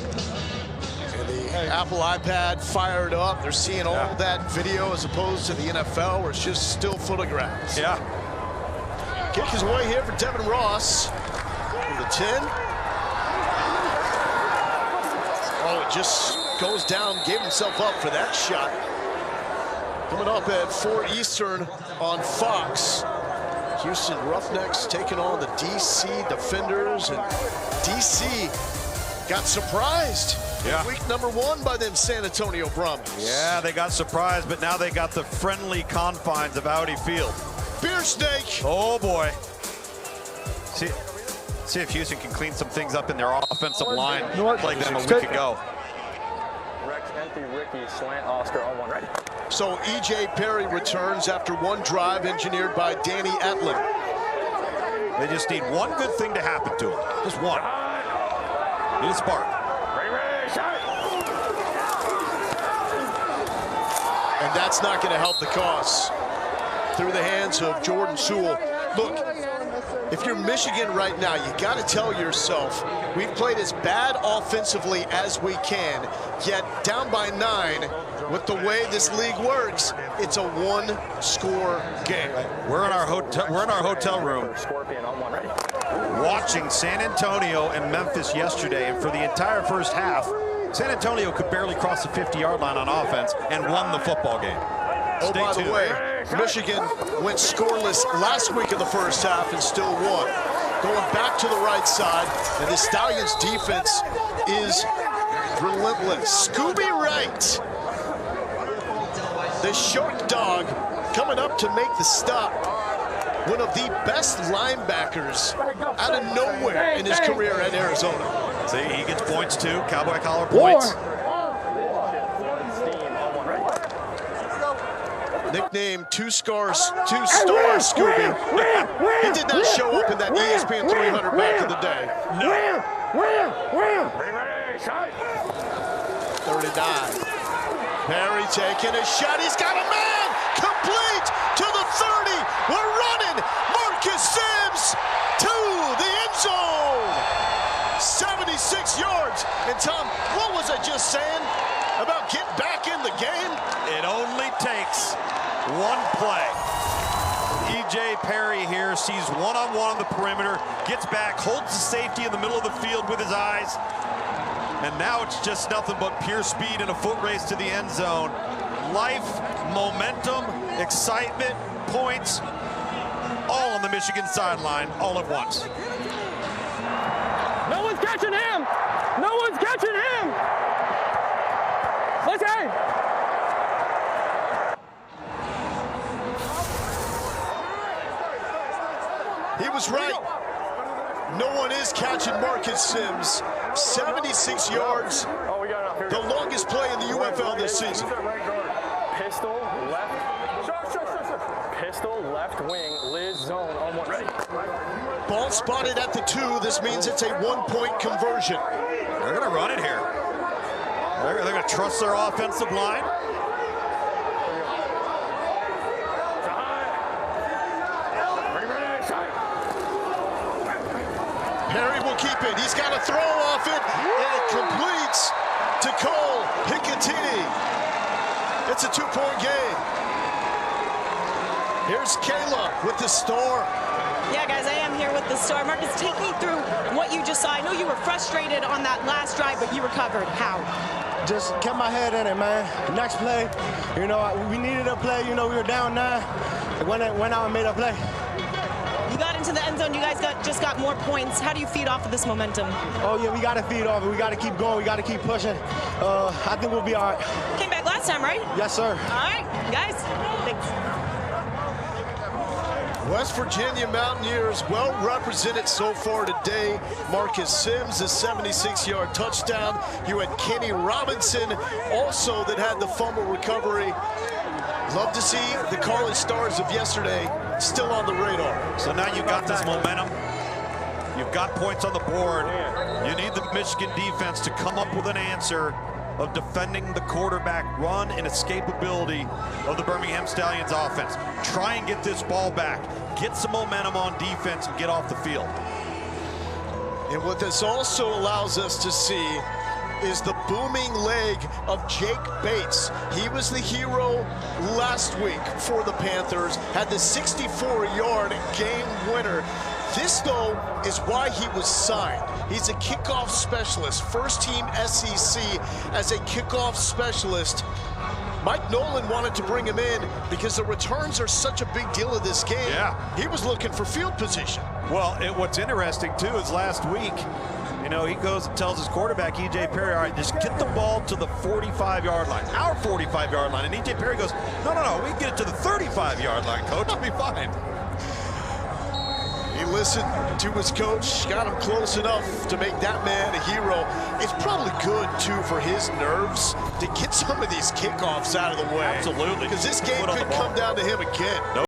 And the Apple iPad fired up. They're seeing all that video as opposed to the NFL where it's just still photographs. Yeah. Kick his way here for Devin Ross. For the 10. Oh, it just goes down, gave himself up for that shot. Coming up at 4 Eastern on Fox. Houston Roughnecks taking on the DC Defenders, and DC got surprised in week number 1 by them San Antonio Brahmas. Yeah, they got surprised, but now they got the friendly confines of Audi Field. Beer Snake. Oh boy. See if Houston can clean some things up in their offensive line. Played them a week ago. Rex, empty, Ricky, slant, Oscar, all one ready. So E.J. Perry returns after 1 drive engineered by Danny Etling. They just need one good thing to happen to him. Just one. Need a spark. And that's not going to help the cause. Through the hands of Jordan Sewell. Look, if you're Michigan right now, you got to tell yourself, we've played as bad offensively as we can, yet down by 9, with the way this league works, it's a 1-score game. We're in our hotel room watching San Antonio and Memphis yesterday, and for the entire first half, San Antonio could barely cross the 50-yard line on offense and won the football game. Oh, by the way, Michigan went scoreless last week in the first half and still won. Going back to the right side, and the Stallions defense is relentless. Scooby Wright, the short dog, coming up to make the stop. One of the best linebackers out of nowhere in his career at Arizona. See, he gets points too, cowboy collar points. Nicknamed two-star Scooby. He did not show up in that ESPN 300 back in the day. No. 39. Perry taking a shot. He's got a man. Complete to the 30. We're running. Marcus Sims to the end zone. 76 yards. And Tom, what was I just saying about getting back in the game? It only takes one play. E.J. Perry here sees one-on-one on the perimeter, gets back, holds the safety in the middle of the field with his eyes, and now it's just nothing but pure speed and a foot race to the end zone. Life, momentum, excitement, points, all on the Michigan sideline, all at once. No one's catching him! No one's catching him! Let's go! He was right. No one is catching Marcus Sims. 76 yards. The longest play in the UFL this season. Pistol left. Pistol left wing. Liz zone on one. Ready. Ball spotted at the 2. This means it's a 1-point conversion. They're going to run it here. They're going to trust their offensive line. Perry will keep it. He's got to throw off it, and it completes to Cole Picatinny. It's a 2-point game. Here's Kayla with the star. Yeah, guys, I am here with the star. Marcus, take me through what you just saw. I know you were frustrated on that last drive, but you recovered. How? Just kept my head in it, man. Next play, you know, we needed a play. You know, we were down 9. I went out and made a play. You got into the end zone. You guys just got more points. How do you feed off of this momentum? Oh, yeah, we got to feed off it. We got to keep going. We got to keep pushing. I think we'll be all right. Came back last time, right? Yes, sir. All right, guys. Thanks. West Virginia Mountaineers well represented so far today. Marcus Sims, a 76-yard touchdown. You had Kenny Robinson also that had the fumble recovery. Love to see the college stars of yesterday still on the radar. So now you've got this momentum. You've got points on the board. You need the Michigan defense to come up with an answer of defending the quarterback run and escapability of the Birmingham Stallions offense. Try and get this ball back. Get some momentum on defense and get off the field. And what this also allows us to see is the booming leg of Jake Bates. He was the hero last week for the Panthers, had the 64-yard game winner. This, though, is why he was signed. He's a kickoff specialist, first-team SEC as a kickoff specialist. Mike Nolan wanted to bring him in because the returns are such a big deal of this game. Yeah. He was looking for field position. Well, what's interesting, too, is last week, you know, he goes and tells his quarterback, E.J. Perry, all right, just get the ball to the 45-yard line, our 45-yard line. And E.J. Perry goes, no, we can get it to the 35-yard line, coach, it'll be fine. He listened to his coach, got him close enough to make that man a hero. It's probably good, too, for his nerves to get some of these kickoffs out of the way. Absolutely. Because this game could come down to him again. Nope.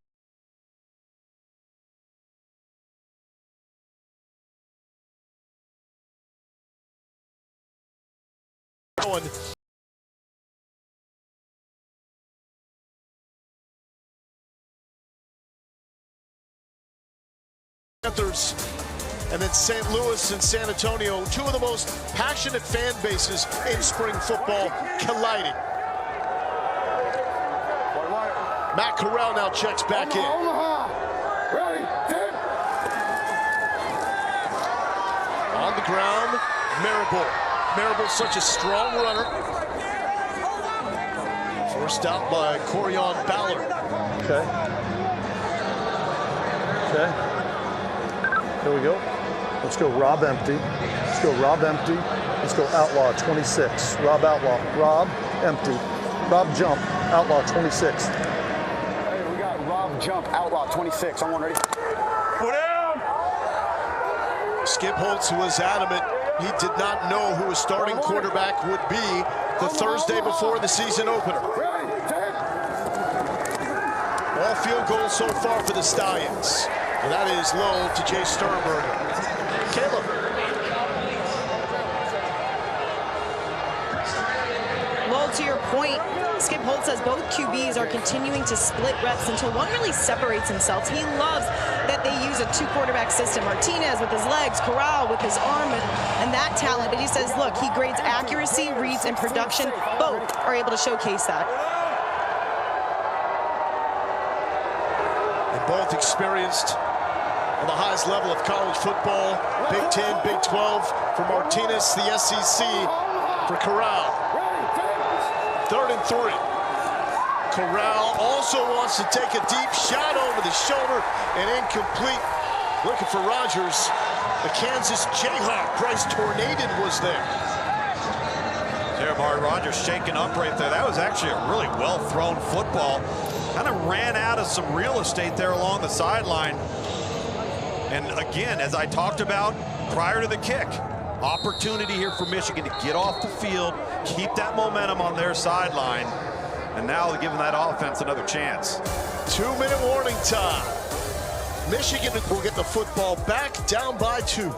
Panthers, and then St. Louis and San Antonio, two of the most passionate fan bases in spring football colliding. Matt Corral now checks back in. On the ground, Marable. Marable's such a strong runner. Forced out by Corian Ballard. Okay. Here we go. Let's go Rob empty. Let's go Rob empty. Let's go outlaw 26. Rob outlaw. Rob empty. Rob jump. Outlaw 26. Hey, we got Rob jump outlaw 26. On one ready. Put down. Skip Holtz was adamant. He did not know who his starting quarterback would be the Thursday before the season opener. All field goals so far for the Stallions. And that is low to Jay Sternberger. Caleb. Well, to your point, Skip Holtz says both QBs are continuing to split reps until one really separates himself. He loves that they use a two-quarterback system. Martinez with his legs, Corral with his arm, and that talent. And he says, look, he grades accuracy, reads, and production. Both are able to showcase that. Both experienced on the highest level of college football. Big 10, Big 12 for Martinez, the SEC for Corral. 3rd and 3. Corral also wants to take a deep shot over the shoulder and incomplete. Looking for Rogers. The Kansas Jayhawk, Bryce Tornadin, was there. Jeremiah Rogers shaking up right there. That was actually a really well-thrown football. Kind of ran out of some real estate there along the sideline. And again, as I talked about prior to the kick, opportunity here for Michigan to get off the field, keep that momentum on their sideline. And now they're giving that offense another chance. 2-minute warning time. Michigan will get the football back, down by 2.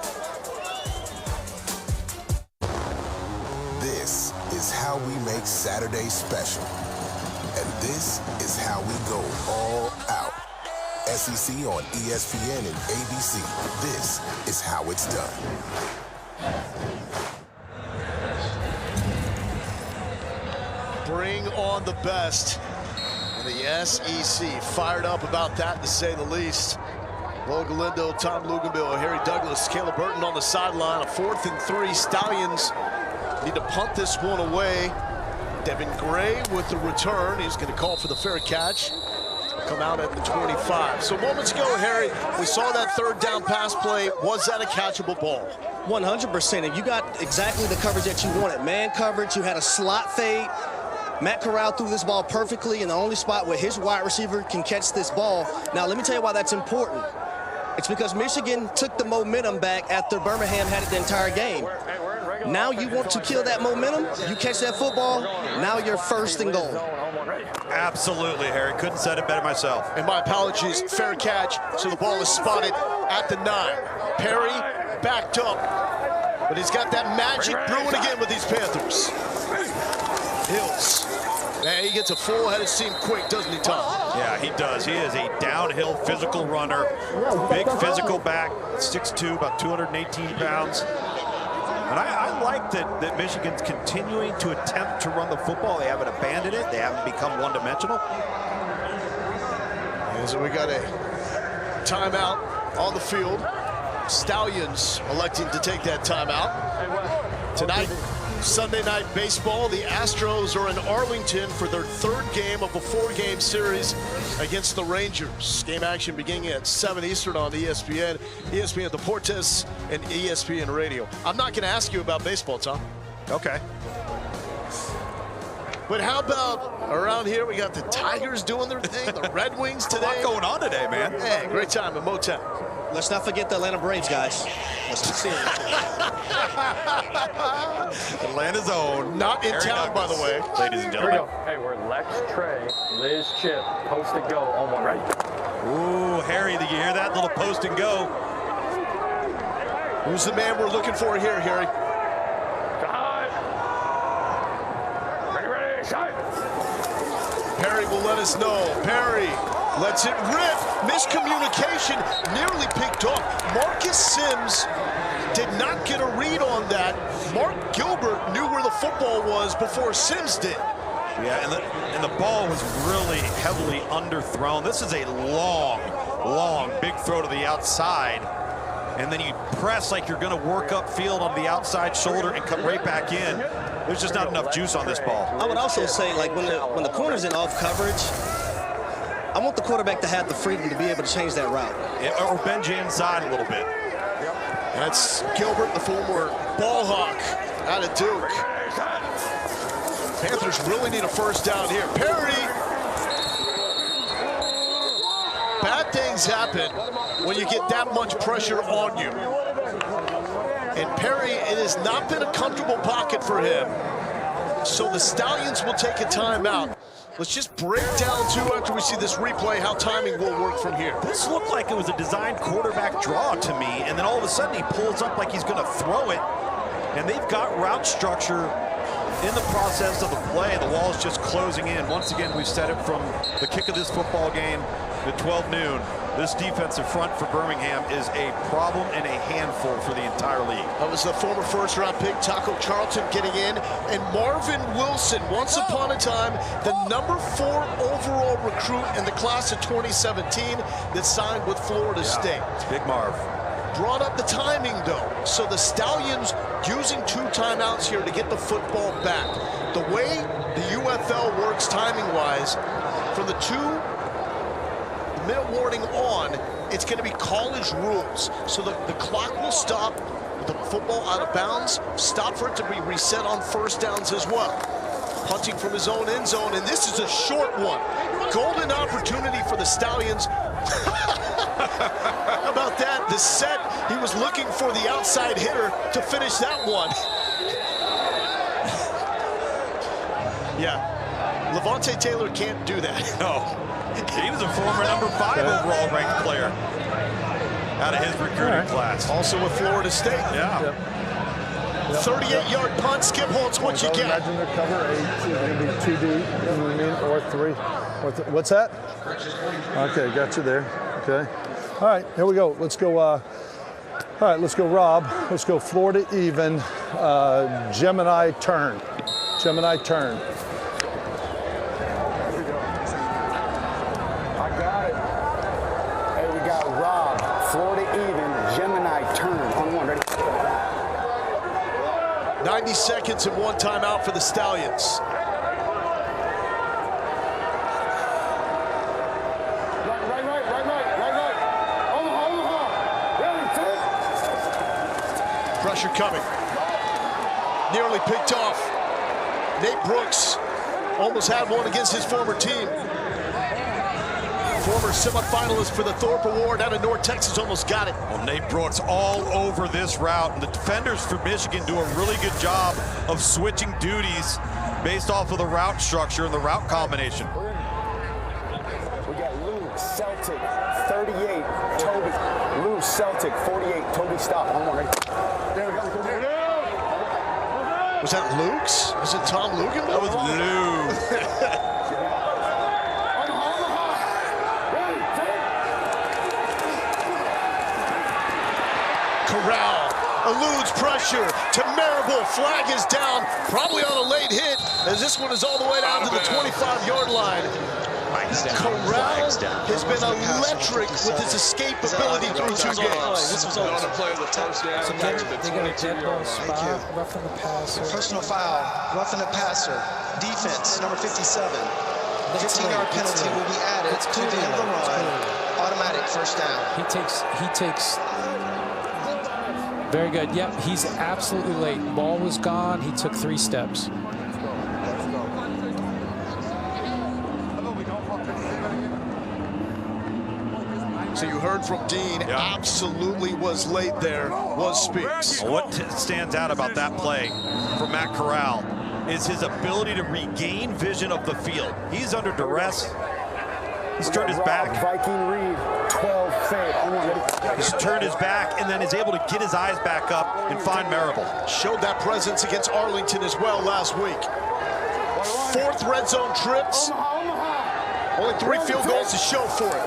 This is how we make Saturday special. And this is how we go all out. SEC on ESPN and ABC. This is how it's done. Bring on the best. And the SEC fired up about that, to say the least. Bo Galindo, Tom Luganville, Harry Douglas, Caleb Burton on the sideline. A 4th and 3. Stallions need to punt this one away. Devin Gray with the return. He's going to call for the fair catch. Come out at the 25. So moments ago, Harry, we saw that 3rd down pass play. Was that a catchable ball? 100%. And you got exactly the coverage that you wanted. Man coverage, you had a slot fade. Matt Corral threw this ball perfectly in the only spot where his wide receiver can catch this ball. Now, let me tell you why that's important. It's because Michigan took the momentum back after Birmingham had it the entire game. Now you want to kill that momentum. You catch that football, now you're 1st and goal. Absolutely, Harry. Couldn't have said it better myself. And my apologies, fair catch. So the ball is spotted at the 9. Perry backed up, but he's got that magic brewing again with these Panthers. Hills. Man, he gets a full head of steam quick, doesn't he, Tom? Yeah, he does. He is a downhill physical runner. Big physical back, 6'2", about 218 pounds. And I like that Michigan's continuing to attempt to run the football. They haven't abandoned it. They haven't become one-dimensional. And so we got a timeout on the field. Stallions electing to take that timeout. Tonight, Sunday Night Baseball, the Astros are in Arlington for their 3rd game of a 4-game series against the Rangers. Game action beginning at 7 Eastern on ESPN, ESPN Deportes, and ESPN Radio. I'm not going to ask you about baseball, Tom. Okay. But how about around here, we got the Tigers doing their thing, the Red Wings today. A lot going on today, man. Hey, great time in Motown. Let's not forget the Atlanta Braves, guys. Let's be serious. Atlanta's own. Not in Harry town, Douglas, by the way. Ladies and gentlemen. Hey, we're Lex, Trey, Liz, Chip, post and go on one right. Ooh, Harry, did you hear that little post and go? Who's the man we're looking for here, Harry? Ready, shot. Perry will let us know. Perry lets it rip. Miscommunication, nearly picked off. Marcus Sims did not get a read on that. Mark Gilbert knew where the football was before Sims did. Yeah, and the ball was really heavily underthrown. This is a long, big throw to the outside. And then you press like you're going to work upfield on the outside shoulder and come right back in. There's just not enough juice on this ball. I would also say, like, when the corner's in off coverage, I want the quarterback to have the freedom to be able to change that route. Yeah, or bend you inside a little bit. That's Gilbert, the former ball hawk out of Duke. Panthers really need a 1st down here. Perry. Bad things happen when you get that much pressure on you. And Perry, it has not been a comfortable pocket for him. So the Stallions will take a timeout. Let's just break down, too, after we see this replay, how timing will work from here. This looked like it was a designed quarterback draw to me, and then all of a sudden he pulls up like he's going to throw it, and they've got route structure in the process of the play. The wall's just closing in. Once again, we've said it from the kick of this football game at 12 noon. This defensive front for Birmingham is a problem and a handful for the entire league. That was the former 1st-round pick, Taco Charlton, getting in. And Marvin Wilson, once upon a time, the number 4 overall recruit in the class of 2017 that signed with Florida State. Big Marv. Brought up the timing, though. So the Stallions using 2 timeouts here to get the football back. The way the UFL works timing-wise, from the 2-minute warning on, it's going to be college rules. So the clock will stop, the football out of bounds, stop for it to be reset on 1st downs as well. Punting from his own end zone, and this is a short one. Golden opportunity for the Stallions. How about that? The set, he was looking for the outside hitter to finish that one. Yeah. Levante Taylor can't do that. No. He was a former number 5 overall ranked player out of his recruiting class. Also with Florida State. Yeah. 38-yard punt. Skip Holtz, what you got? Imagine their cover 8 is going to be 2 deep, you know what I mean, or 3. What's that? Okay, got you there. Okay. All right, here we go. Let's go. All right, let's go, Rob. Let's go Florida even. Gemini turn. Gemini turn. I got it. Hey, we got Rob, Florida even, Gemini turn. On one, ready? 90 seconds and 1 timeout for the Stallions. Pressure coming. Nearly picked off. Nate Brooks almost had one against his former team. Former semifinalist for the Thorpe Award out of North Texas almost got it. Well, Nate Brooks all over this route, and the defenders for Michigan do a really good job of switching duties based off of the route structure and the route combination. We got Lou, Celtic, 38, Toby. Lou, Celtic, 48, Toby, stop. On one, ready? There we go. Was that Luke's? Was it Tom Lugan? That was Lou. Corral eludes pressure to Marable. Flag is down, probably on a late hit, as this one is all the way down to the 25-yard line. Corral has been electric with his escapability through 2 games. This was on the play of the touchdown. So they got a dead ball spot, roughing the passer. Personal foul, roughing the passer. Defense, number 57. 15-yard penalty will be added to the end of the run. Automatic first down. He takes. Very good. Yep, he's absolutely late. Ball was gone. He took 3 steps. So you heard from Dean, absolutely was late there, was Speaks. What stands out about that play from Matt Corral is his ability to regain vision of the field. He's under duress. He's turned his back. Viking Reed, 12 fade. On one, ready? He's turned his back and then is able to get his eyes back up and find Marable. Showed that presence against Arlington as well last week. 4th red zone trips. Only 3 field goals to show for it.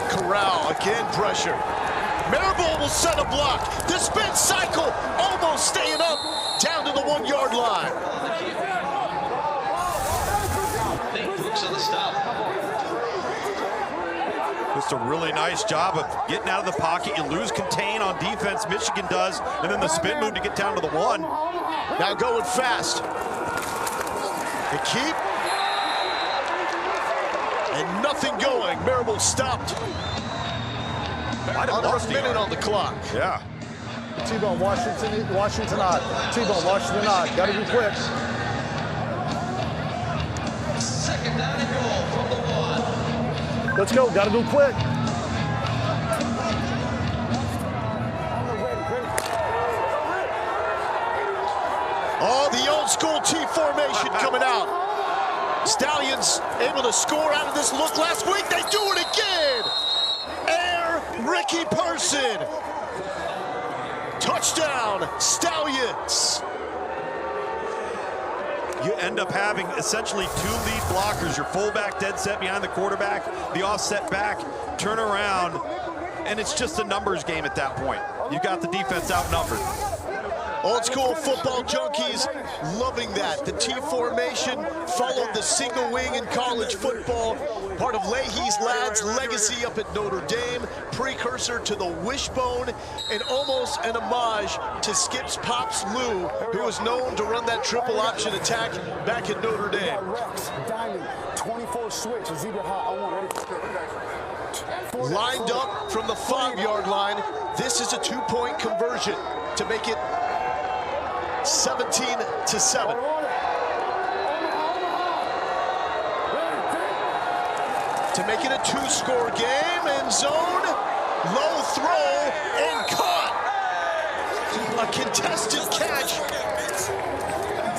Corral, again pressure. Marable will set a block. The spin cycle almost staying up down to the 1-yard line. Brooks on the stop. Just a really nice job of getting out of the pocket. You lose contain on defense, Michigan does, and then the spin move to get down to the 1. Now going fast. They keep. And nothing going. Marable stopped. Under a minute on the clock. Yeah. T-Bone, Washington odd. T-Bone, Washington odd. Got to be quick. Second down and goal from the 1. Let's go. Got to go quick. Oh, the old school T formation coming out. Stallions able to score out of this look last week. They do it again. Air Ricky Person. Touchdown, Stallions. You end up having essentially 2 lead blockers. Your fullback dead set behind the quarterback, the offset back, turn around, and it's just a numbers game at that point. You got the defense outnumbered. Old school football junkies loving that. The T formation followed the single wing in college football. Part of Leahy's lads' legacy up at Notre Dame. Precursor to the wishbone and almost an homage to Skip's Pops Lou, who was known to run that triple option attack back at Notre Dame. Rex, Diamond, 24 switch, zebra hot. On one, ready? Lined up from the 5-yard line. This is a 2-point conversion to make it 17-7. To make it a 2-score game. End zone, low throw, and caught. A contested catch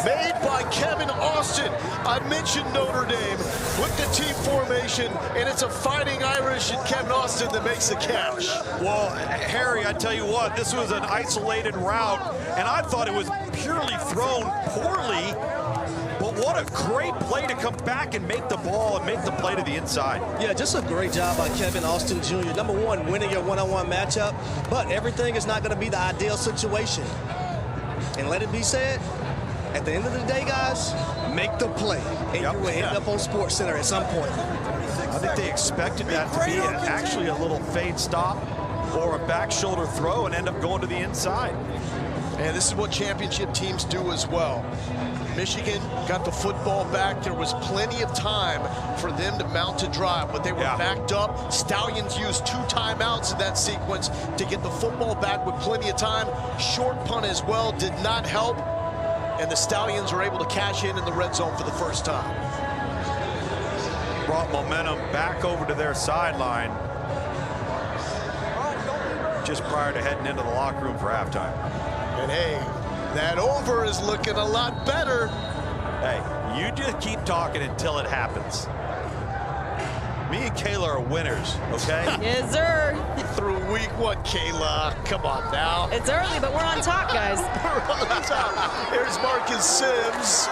made made by Kevin Austin. I mentioned Notre Dame with the team formation, and it's a Fighting Irish and Kevin Austin that makes the catch. Well, Harry, I tell you what, this was an isolated route, and I thought it was purely thrown poorly. But what a great play to come back and make the ball and make the play to the inside. Yeah, just a great job by Kevin Austin Jr. Number one, winning your one-on-one matchup, but everything is not going to be the ideal situation. And let it be said, at the end of the day, guys, make the play, and you will end up on SportsCenter at some point. I think they expected that to be actually a little fade stop or a back shoulder throw and end up going to the inside. And this is what championship teams do as well. Michigan got the football back. There was plenty of time for them to mount a drive, but they were backed up. Stallions used 2 timeouts in that sequence to get the football back with plenty of time. Short punt as well did not help, and the Stallions were able to cash in the red zone for the first time. Brought momentum back over to their sideline just prior to heading into the locker room for halftime. And hey, that over is looking a lot better. Hey, you just keep talking until it happens. Me and Kayla are winners, okay? Yes, sir. Through week 1, Kayla. Come on now. It's early, but we're on top, guys. We're on top. Here's Marcus Sims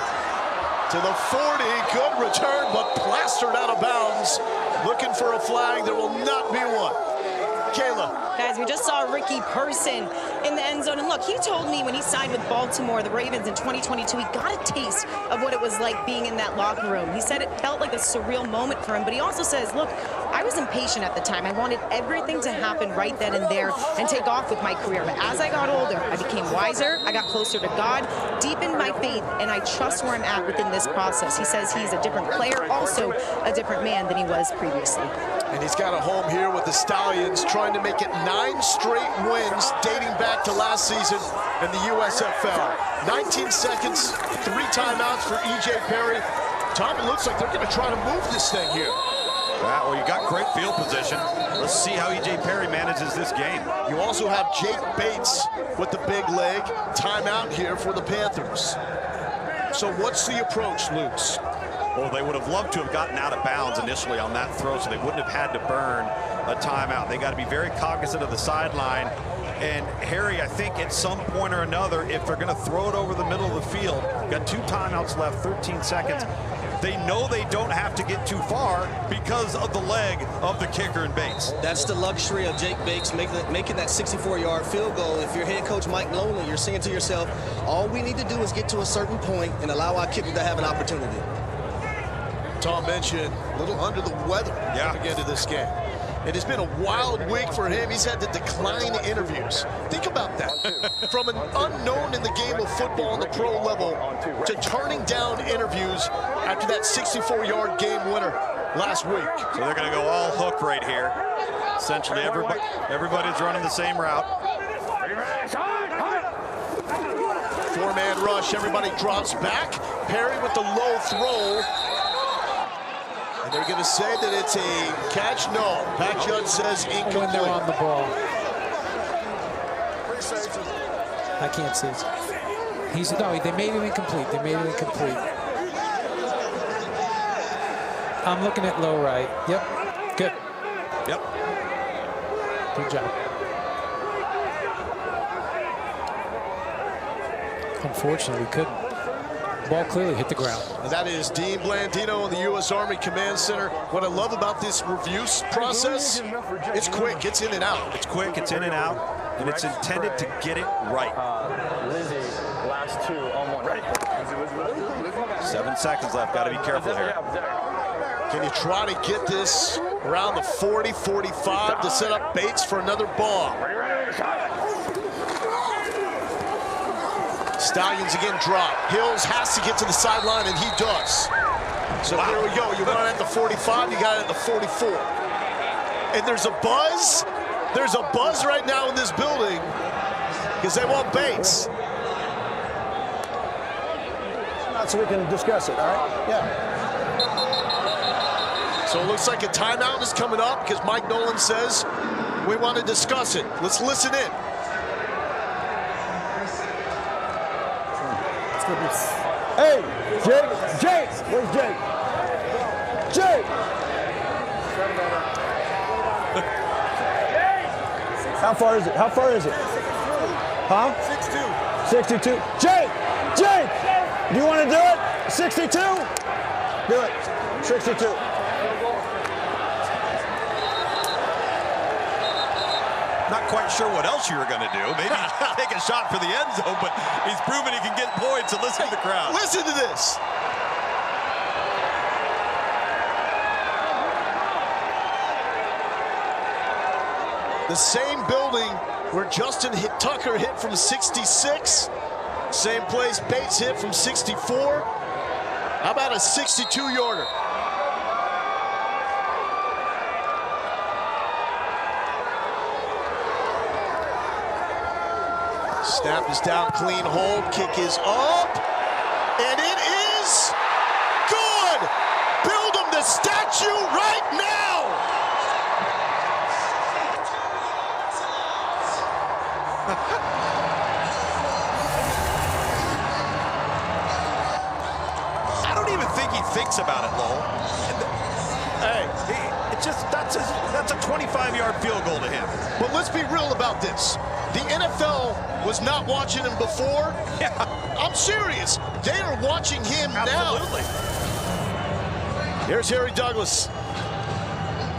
to the 40. Good return, but plastered out of bounds. Looking for a flag. There will not be one. Kayla. Guys, we just saw Ricky Person in the end zone. And look, he told me when he signed with Baltimore, the Ravens in 2022, he got a taste of what it was like being in that locker room. He said it felt like a surreal moment for him, but he also says, look, I was impatient at the time. I wanted everything to happen right then and there and take off with my career. But as I got older, I became wiser. I got closer to God, deepened my faith, and I trust where I'm at within this process. He says he's a different player, also a different man than he was previously. And he's got a home here with the Stallions, trying to make it 9 straight wins dating back to last season in the USFL. 19 seconds, 3 timeouts for E.J. Perry. Tom, it looks like they're going to try to move this thing here. Well, you got great field position. Let's see how E.J. Perry manages this game. You also have Jake Bates with the big leg. Timeout here for the Panthers. So what's the approach, Luke's? Well, they would have loved to have gotten out of bounds initially on that throw, so they wouldn't have had to burn a timeout. They got to be very cognizant of the sideline. And Harry, I think at some point or another, if they're going to throw it over the middle of the field, got 2 timeouts left, 13 seconds. They know they don't have to get too far because of the leg of the kicker and Bates. That's the luxury of Jake Bates making that 64-yard field goal. If you're head coach Mike Nolan, you're saying to yourself, all we need to do is get to a certain point and allow our kicker to have an opportunity. Tom mentioned a little under the weather coming into this game. It has been a wild week for him. He's had to decline interviews. Think about that. From an unknown in the game of football on the pro level to turning down interviews after that 64-yard game winner last week. So they're going to go all hook right here. Essentially, everybody's running the same route. 4-man rush. Everybody drops back. Perry with the low throw. And they're going to say that it's a catch. No. Pat Judd says incomplete. When they're on the ball. I can't see it. No, they made it incomplete. They made it incomplete. I'm looking at low right. Yep. Good. Yep. Good job. Unfortunately, we couldn't. Ball clearly hit the ground. And that is Dean Blandino in the U.S. Army Command Center. What I love about this review process, it's quick, it's in and out. It's quick, it's in and out, and it's intended to get it right. Lindsay, last 2 on 1. Ready? 7 seconds left, got to be careful here. Can you try to get this around the 40, 45 to set up Bates for another ball? Stallions again drop. Hills has to get to the sideline, and he does. So here we go. You want it at the 45, you got it at the 44. And there's a buzz. There's a buzz right now in this building because they want Bates. So we can discuss it, all right? Yeah. So it looks like a timeout is coming up because Mike Nolan says we want to discuss it. Let's listen in. Hey, Jake, where's Jake? Jake! How far is it? Huh? 62. Jake! Do you want to do it? 62? Do it. 62. Not quite sure what else you were going to do. Maybe take a shot for the end zone, but he's proven he can get points, and listen to the crowd. Listen to this. The same building where Justin Tucker hit from 66. Same place Bates hit from 64. How about a 62-yarder? Snap is down, clean hold, kick is up, and it is good! Build him the statue right now! I don't even think he thinks about it, Lowell. Hey, that's a 25-yard field goal to him. But let's be real about this. The NFL was not watching him before. Yeah. I'm serious. They are watching him Absolutely. now. Here's Harry Douglas.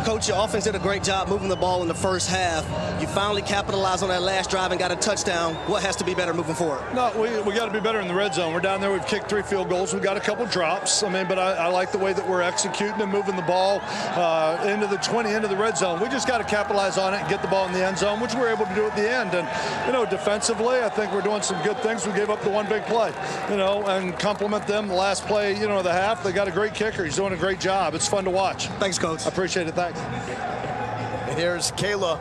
Coach, your offense did a great job moving the ball in the first half. You finally capitalized on that last drive and got a touchdown. What has to be better moving forward? No, we got to be better in the red zone. We're down there. We've kicked 3 field goals. We got a couple drops. But I like the way that we're executing and moving the ball into the 20, into the red zone. We just got to capitalize on it and get the ball in the end zone, which we're able to do at the end. And, defensively, I think we're doing some good things. We gave up the one big play, and compliment them the last play, of the half. They got a great kicker. He's doing a great job. It's fun to watch. Thanks, Coach. I appreciate it. Thanks. And here's Kayla.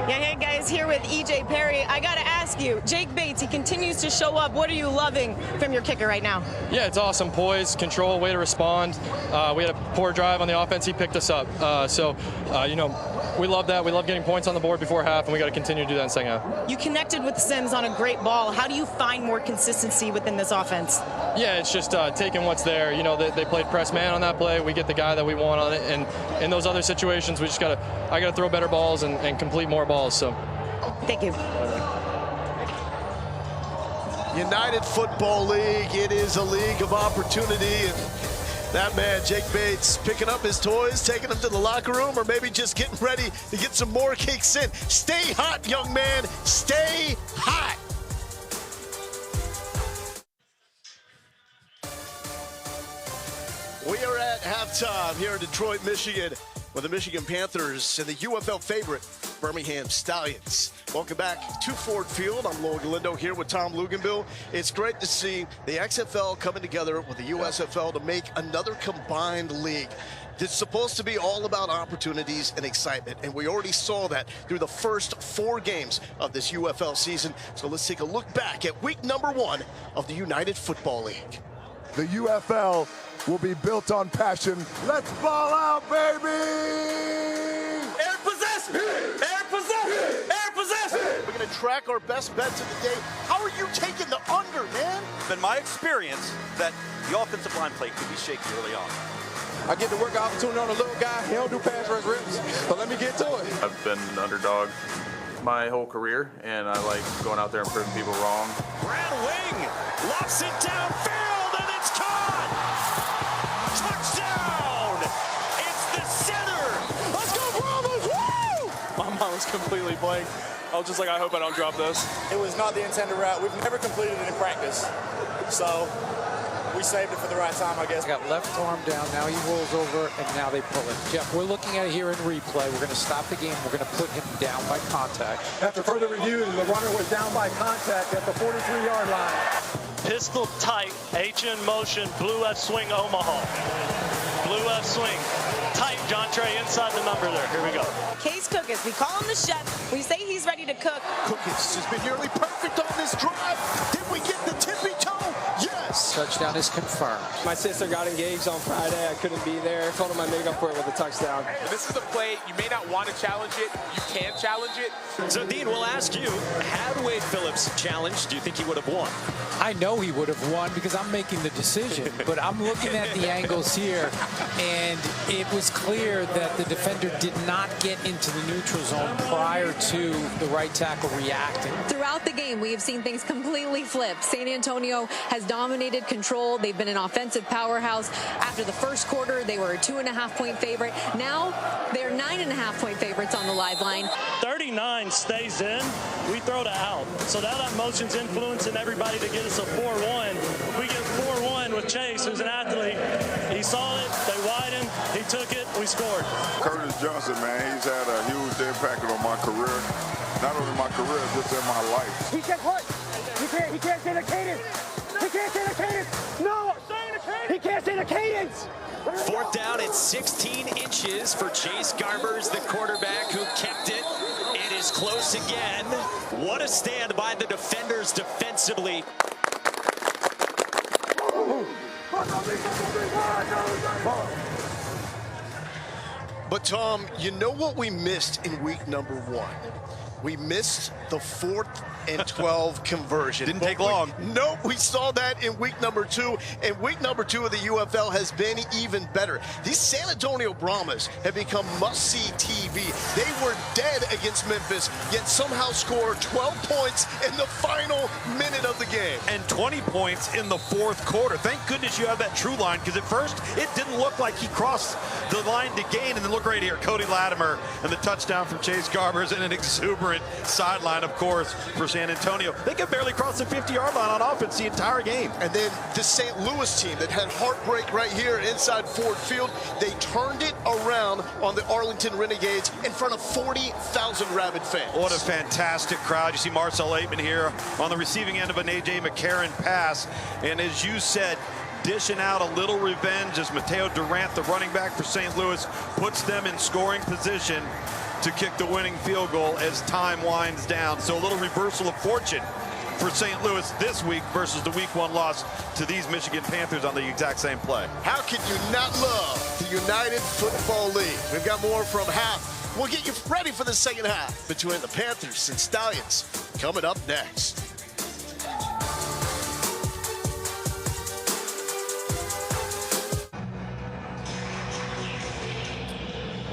Yeah, hey guys, here with EJ Perry. I gotta ask you, Jake Bates, he continues to show up. What are you loving from your kicker right now? Yeah, it's awesome. Poise, control, way to respond. We had a poor drive on the offense. He picked us up. We love that. We love getting points on the board before half, and we got to continue to do that in second half. You connected with Sims on a great ball. How do you find more consistency within this offense? Yeah, it's just taking what's there. They played press man on that play. We get the guy that we want on it, and in those other situations, I got to throw better balls and complete more balls. So, thank you. United Football League. It is a league of opportunity. And that man, Jake Bates, picking up his toys, taking them to the locker room, or maybe just getting ready to get some more kicks in. Stay hot, young man. Stay hot. We are at halftime here in Detroit, Michigan, with the Michigan Panthers and the UFL favorite, Birmingham Stallions. Welcome back to Ford Field. I'm Lowell Galindo here with Tom Luganbill. It's great to see the XFL coming together with the USFL to make another combined league. It's supposed to be all about opportunities and excitement, and we already saw that through the first 4 games of this UFL season. So let's take a look back at week number 1 of the United Football League. The UFL will be built on passion. Let's ball out, baby! Air possession! Air possession! Air possession! We're going to track our best bets of the day. How are you taking the under, man? It's been my experience that the offensive line play could be shaky early on. I get to work opportunity on a little guy. He don't do pass rush rips, but let me get to it. I've been an underdog my whole career, and I like going out there and proving people wrong. Brad Wing lofts it downfield, and it's caught! Touchdown! It's the center! Let's go, Brahmas! Woo! My mind was completely blank. I was just like, I hope I don't drop this. It was not the intended route. We've never completed it in practice. So we saved it for the right time, I guess. Got left arm down, now he rolls over, and now they pull it. Jeff, we're looking at it here in replay. We're going to stop the game. We're going to put him down by contact. After further review, the runner was down by contact at the 43-yard line. Pistol tight, H in motion, blue F swing, Omaha. Blue F swing. Tight, John Trey inside the number there. Here we go. Case Cookis, we call him the chef. We say he's ready to cook. Cookis has been nearly perfect on this drive. Did we get the tippy toe? Yes. Lewis. Touchdown is confirmed. My sister got engaged on Friday. I couldn't be there. Told him I'd make up for it with a touchdown. And this is a play, you may not want to challenge it. You can challenge it. So, Dean, we'll ask you, had Wade Phillips challenged, do you think he would have won? I know he would have won because I'm making the decision, but I'm looking at the angles here, and it was clear that the defender did not get into the neutral zone prior to the right tackle reacting. Throughout the game, we have seen things completely flip. San Antonio has dominated control. They've been an offensive powerhouse. After the first quarter, they were a 2.5-point favorite. Now they're 9.5-point favorites on the live line. 39 stays in, we throw to out. So now that motion's influencing everybody to get us a 4-1. We get 4-1 with Chase, who's an athlete. He saw it, they widened, he took it, we scored. Curtis Johnson, man, he's had a huge impact on my career. Not only my career, just in my life. He can't what? He can't say the cadence. He can't say the cadence. No, he can't say the cadence. Fourth down at 16 inches for Chase Garbers, the quarterback who kept it. It is close again. What a stand by the defenders defensively. But, Tom, you know what we missed in week number 1? We missed the 4th and 12 conversion. Didn't take long. Nope, we saw that in week number 2, and week number 2 of the UFL has been even better. These San Antonio Brahmas have become must-see TV. They were dead against Memphis, yet somehow scored 12 points in the final minute of the game. And 20 points in the fourth quarter. Thank goodness you have that true line, because at first it didn't look like he crossed the line to gain. And then look right here, Cody Latimer and the touchdown from Chase Garbers, and an exuberant sideline, of course, for San Antonio. They could barely cross the 50-yard line on offense the entire game. And then the St. Louis team that had heartbreak right here inside Ford Field, they turned it around on the Arlington Renegades in front of 40,000 rabid fans. What a fantastic crowd. You see Marcel Aitman here on the receiving end of an A.J. McCarron pass. And as you said, dishing out a little revenge as Mateo Durant, the running back for St. Louis, puts them in scoring position to kick the winning field goal as time winds down. So a little reversal of fortune for St. Louis this week versus the week 1 loss to these Michigan Panthers on the exact same play. How can you not love the United Football League? We've got more from half. We'll get you ready for the second half between the Panthers and Stallions coming up next.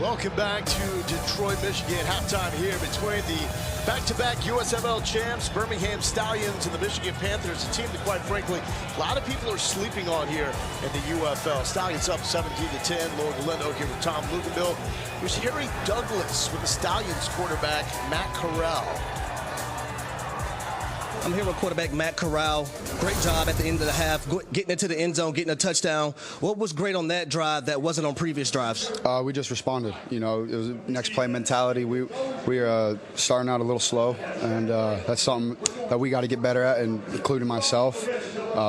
Welcome back to Detroit, Michigan. Halftime here between the back-to-back USFL champs, Birmingham Stallions, and the Michigan Panthers, a team that, quite frankly, a lot of people are sleeping on here in the UFL. Stallions up 17-10. Lord Galendo here with Tom Luganville. Here's Harry Douglas with the Stallions quarterback, Matt Corral. I'm here with quarterback Matt Corral. Great job at the end of the half, getting into the end zone, getting a touchdown. What was great on that drive that wasn't on previous drives? We just responded. You know, it was next play mentality. We are starting out a little slow, and that's something that we got to get better at, and including myself.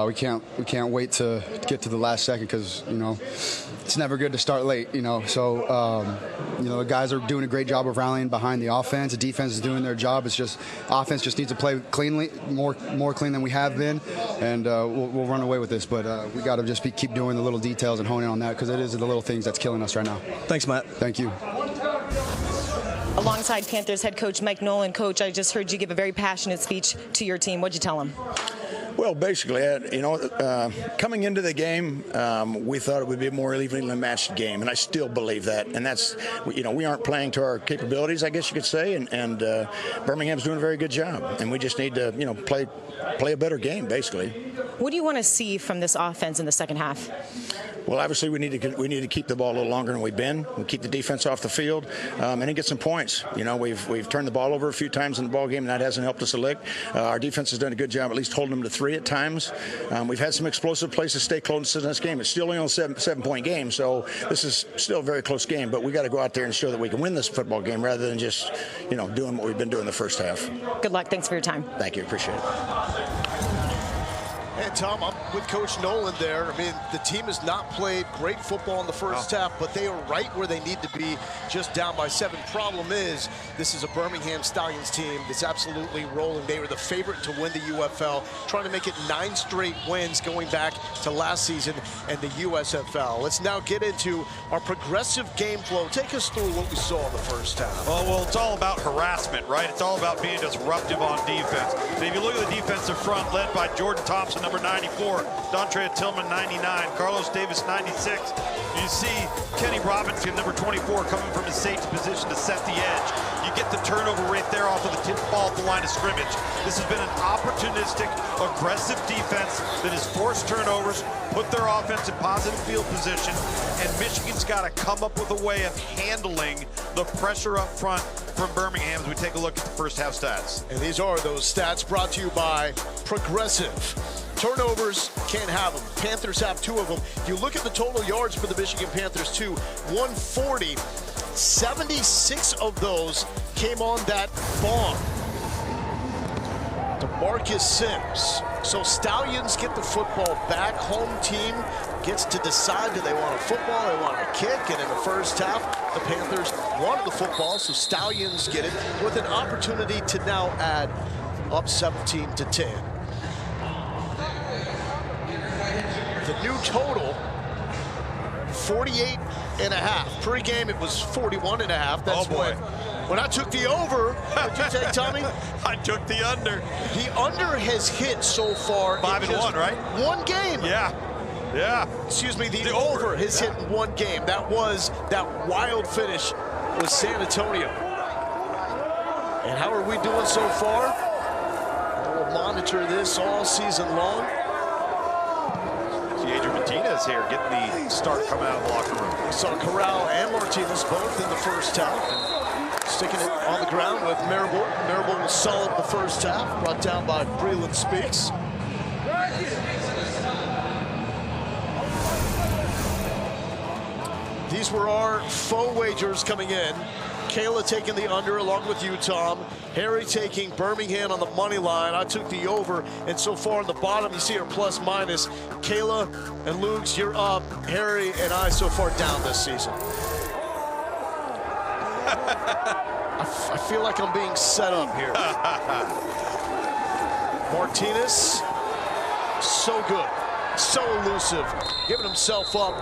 We can't wait to get to the last second, because it's never good to start late. So the guys are doing a great job of rallying behind the offense. The defense is doing their job. It's just offense just needs to play cleanly, more clean than we have been, and we'll run away with this. But we got to just keep doing the little details and honing on that, because it is the little things that's killing us right now. Thanks, Matt. Thank you. Alongside Panthers head coach Mike Nolan. Coach, I just heard you give a very passionate speech to your team. What'd you tell him? Well, basically, coming into the game, we thought it would be a more evenly matched game, and I still believe that. And that's, we aren't playing to our capabilities, I guess you could say, and Birmingham's doing a very good job, and we just need to, play a better game, basically. What do you want to see from this offense in the second half? Well, obviously, we need to keep the ball a little longer than we've been. We keep the defense off the field, and then get some points. We've turned the ball over a few times in the ball game, and that hasn't helped us a lick. Our defense has done a good job, at least holding them to 3 at times. We've had some explosive plays to stay close to this game. It's still only a 7-point game, so this is still a very close game. But we got to go out there and show that we can win this football game rather than just, doing what we've been doing the first half. Good luck. Thanks for your time. Thank you. Appreciate it. And Tom, I'm with Coach Nolan there. I mean, the team has not played great football in the first half, but they are right where they need to be, just down by 7. Problem is, this is a Birmingham Stallions team that's absolutely rolling. They were the favorite to win the UFL, trying to make it 9 straight wins going back to last season and the USFL. Let's now get into our progressive game flow. Take us through what we saw in the first half. Well, it's all about harassment, right? It's all about being disruptive on defense. If you look at the defensive front, led by Jordan Thompson, number 94, Dontre Tillman, 99, Carlos Davis, 96. You see Kenny Robinson, number 24, coming from his safety position to set the edge. You get the turnover right there off of the tip ball at the line of scrimmage. This has been an opportunistic, aggressive defense that has forced turnovers, put their offense in positive field position, and Michigan's got to come up with a way of handling the pressure up front from Birmingham as we take a look at the first half stats. And these are those stats brought to you by Progressive. Turnovers, can't have them. Panthers have 2 of them. If you look at the total yards for the Michigan Panthers, 140. 76 of those came on that bomb to Marcus Sims. So Stallions get the football back. Home team gets to decide, do they want a football, they want a kick, and in the first half, the Panthers wanted the football, so Stallions get it with an opportunity to now add up 17-10. The new total, 48.5. Pre-game, it was 41.5. That's when I took the over. What did you take, Tommy? I took the under. The under has hit so far 5-1, right? 1 game. Yeah. Excuse me, the over has hit in 1 game. That was that wild finish with San Antonio. And how are we doing so far? We'll monitor this all season long. Adrian Martinez here getting the start coming out of the locker room. We saw Corral and Martinez both in the first half. And sticking it on the ground with Marable. Marable was solid in the first half, brought down by Breland Speaks. These were our faux wagers coming in. Kayla taking the under along with you, Tom. Harry taking Birmingham on the money line. I took the over, and so far on the bottom, you see our plus minus. Kayla and Luke's, you're up. Harry and I so far down this season. I feel like I'm being set up here. Martinez, so good, so elusive, giving himself up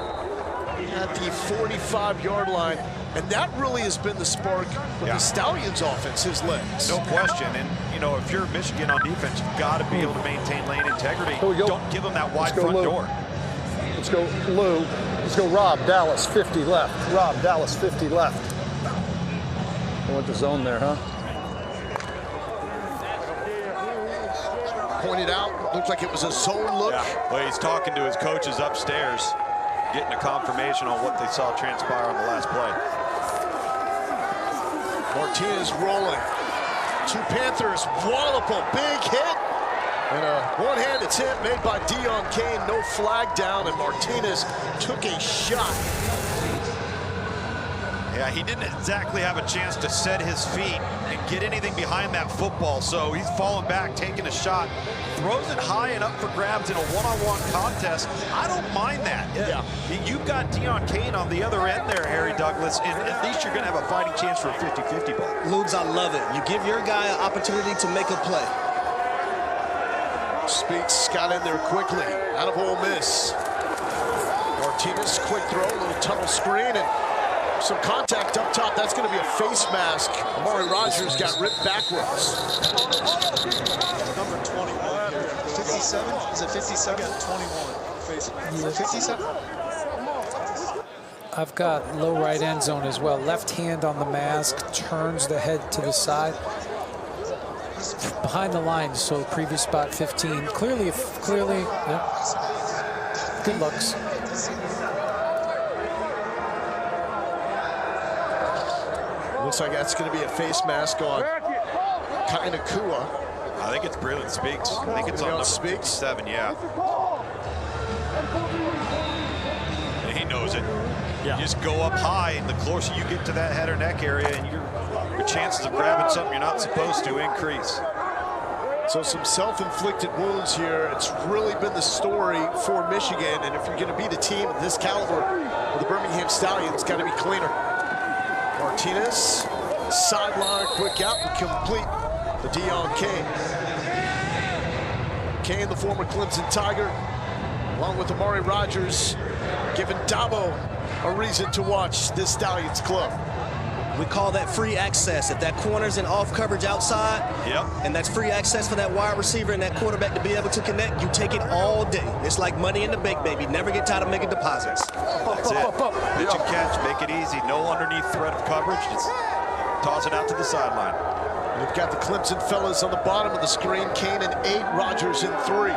at the 45-yard line. And that really has been the spark with the Stallions offense, his legs. No question. And, you know, if you're Michigan on defense, you've got to be able to maintain lane integrity. Don't give them that wide front door. Let's go, Lou. Let's go, Rob Dallas, 50 left. Rob Dallas, 50 left. I went to zone there, huh? Pointed out, looked like it was a zone look. Yeah. Well, he's talking to his coaches upstairs, getting a confirmation on what they saw transpire on the last play. Martinez rolling. 2 Panthers wallop a big hit. And a one-handed tip made by Deion Kane. No flag down, and Martinez took a shot. Yeah, he didn't exactly have a chance to set his feet and get anything behind that football, so he's falling back, taking a shot, throws it high and up for grabs in a one-on-one contest. I don't mind that. Yeah. You've got Deion Kane on the other end there, Harry Douglas, and at least you're going to have a fighting chance for a 50-50 ball. Ludes, I love it. You give your guy an opportunity to make a play. Speaks got in there quickly, out of Ole Miss. Martinez, quick throw, a little tunnel screen, and some contact up top. That's going to be a face mask. Amari Rogers got ripped backwards. Number 21 here. 57? Is it 57? 21. 57? I've got low right end zone as well. Left hand on the mask, turns the head to the side. Behind the lines, so previous spot 15. Clearly, yeah. Good looks. Looks like that's going to be a face mask on Kainakua. I think it's Breland Speaks. I think it's on number 57, yeah. And he knows it. Yeah. You just go up high, and the closer you get to that head or neck area, and your chances of grabbing something you're not supposed to increase. So some self-inflicted wounds here. It's really been the story for Michigan, and if you're going to beat a team of this caliber, well, the Birmingham Stallions got to be cleaner. Martinez, sideline, quick out, and complete the Deon Cain. Cain, the former Clemson Tiger, along with Amari Rodgers, giving Dabo a reason to watch this Stallions club. We call that free access. If that corner's in off coverage outside, and that's free access for that wide receiver and that quarterback to be able to connect, you take it all day. It's like money in the bank, baby. Never get tired of making deposits. That's it. Pitch and catch, make it easy. No underneath threat of coverage. Just toss it out to the sideline. We've got the Clemson fellas on the bottom of the screen. Cain in 8, Rodgers in 3.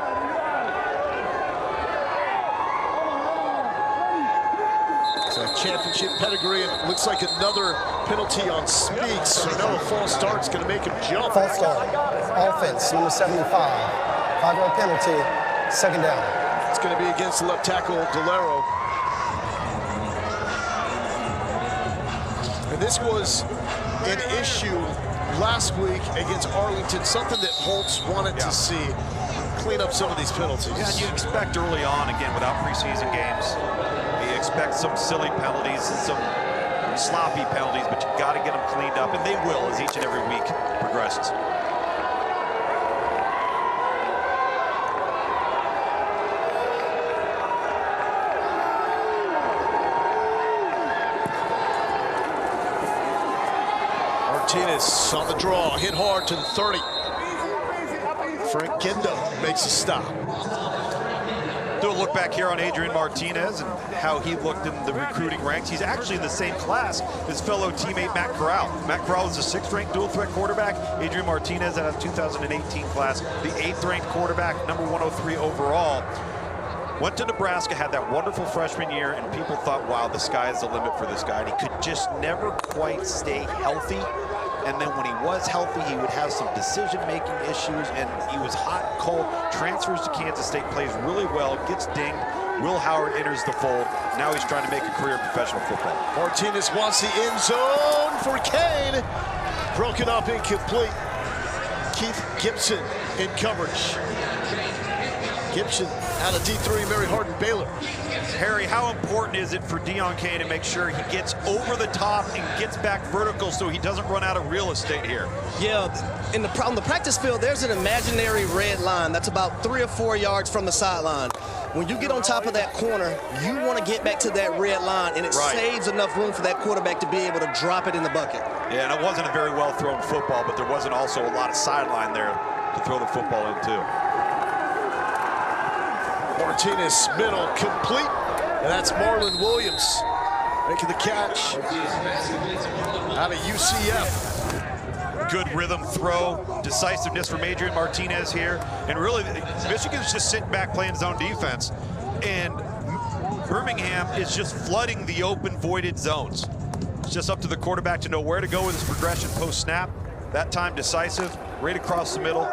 Championship pedigree, and it looks like another penalty on Speaks. So now a false start's going to make him jump. False start. Offense, number 75. 5-yard penalty, second down. It's going to be against the left tackle, Delero. And this was an issue last week against Arlington, something that Holtz wanted to see clean up some of these penalties. Yeah, and you expect early on, again, without preseason games, you expect some silly penalties and some sloppy penalties, but you got to get them cleaned up, and they will as each and every week progresses. Martinez on the draw, hit hard to the 30. Frank Gendo makes a stop. Do a look back here on Adrian Martinez and how he looked in the recruiting ranks. He's actually in the same class as fellow teammate Matt Corral. Matt Corral is a 6th-ranked dual-threat quarterback. Adrian Martinez out of the 2018 class, the 8th-ranked quarterback, number 103 overall. Went to Nebraska, had that wonderful freshman year, and people thought, wow, the sky is the limit for this guy. And he could just never quite stay healthy. And then when he was healthy, he would have some decision-making issues, and he was hot and cold. Transfers to Kansas State, plays really well, gets dinged. Will Howard enters the fold. Now he's trying to make a career in professional football. Martinez wants the end zone for Cain. Broken up, incomplete. Keith Gibson in coverage. Gibson out of D3, Mary Hardin Baylor. Harry, how important is it for Deon Cain to make sure he gets over the top and gets back vertical so he doesn't run out of real estate here? Yeah, on the practice field, there's an imaginary red line that's about 3 or 4 yards from the sideline. When you get on top of that corner, you want to get back to that red line, and it saves enough room for that quarterback to be able to drop it in the bucket. Yeah, and it wasn't a very well-thrown football, but there wasn't also a lot of sideline there to throw the football into. Martinez, middle, complete. And that's Marlon Williams making the catch out of UCF. Good rhythm throw, decisiveness from Adrian Martinez here. And really, Michigan's just sitting back playing zone defense. And Birmingham is just flooding the open, voided zones. It's just up to the quarterback to know where to go with his progression post-snap. That time decisive, right across the middle.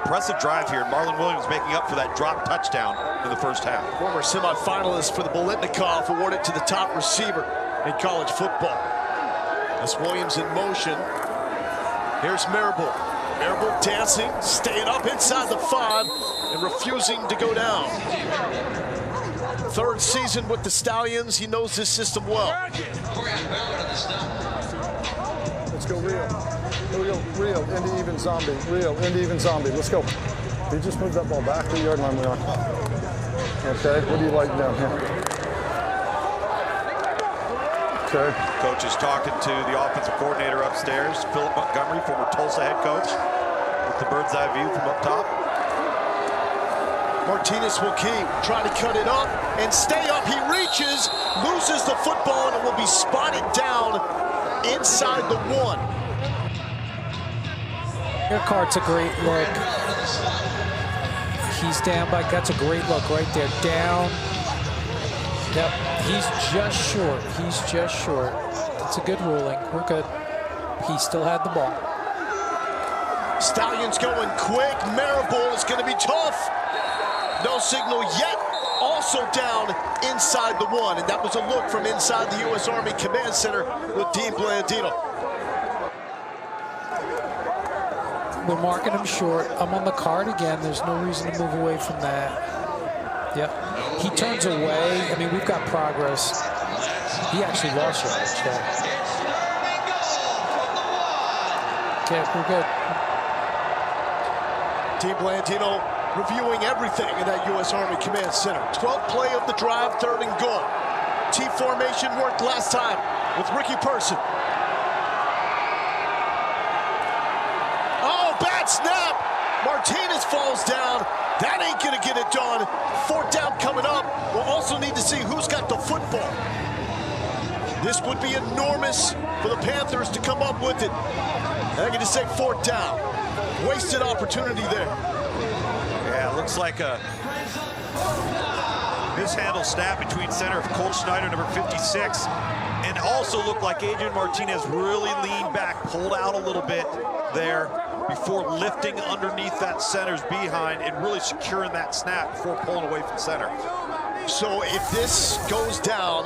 Impressive drive here. Marlon Williams making up for that drop touchdown in the first half. Former semifinalist for the Bolitnikov awarded to the top receiver in college football. That's Williams in motion. Here's Marable. Marable dancing, staying up inside the 5 and refusing to go down. 3rd season with the Stallions. He knows this system well. Let's go Rio. Rio, into even zombie. Rio, into even zombie. Let's go. He just moved that ball back to the yard line we are. Okay, what do you like down here? Okay. Coach is talking to the offensive coordinator upstairs, Philip Montgomery, former Tulsa head coach, with the bird's eye view from up top. Martinez will keep, trying to cut it up and stay up. He reaches, loses the football, and it will be spotted down inside the 1. Earhart's a great look. He's down by, that's a great look right there. Down. Yep, he's just short. He's just short. That's a good ruling. We're good. He still had the ball. Stallions going quick. Marable is going to be tough. No signal yet. Also down inside the 1. And that was a look from inside the U.S. Army Command Center with Dean Blandino. We're marking him short. I'm on the card again. There's no reason to move away from that. Yep. He turns away. I mean, we've got progress. He actually lost yardage. Okay, we're good. Team Blandino reviewing everything in that U.S. Army Command Center. 12th play of the drive, 3rd and goal. T formation worked last time with Ricky Person. Oh, bad snap. Martinez falls down. That ain't gonna get it done. 4th down coming up. We'll also need to see who's got the football. This would be enormous for the Panthers to come up with it. And I can just say 4th down. Wasted opportunity there. Yeah, it looks like a mishandled snap between center of Colt Schneider, number 56, and also looked like Adrian Martinez really leaned back, pulled out a little bit there before lifting underneath that center's behind and really securing that snap before pulling away from center. So if this goes down,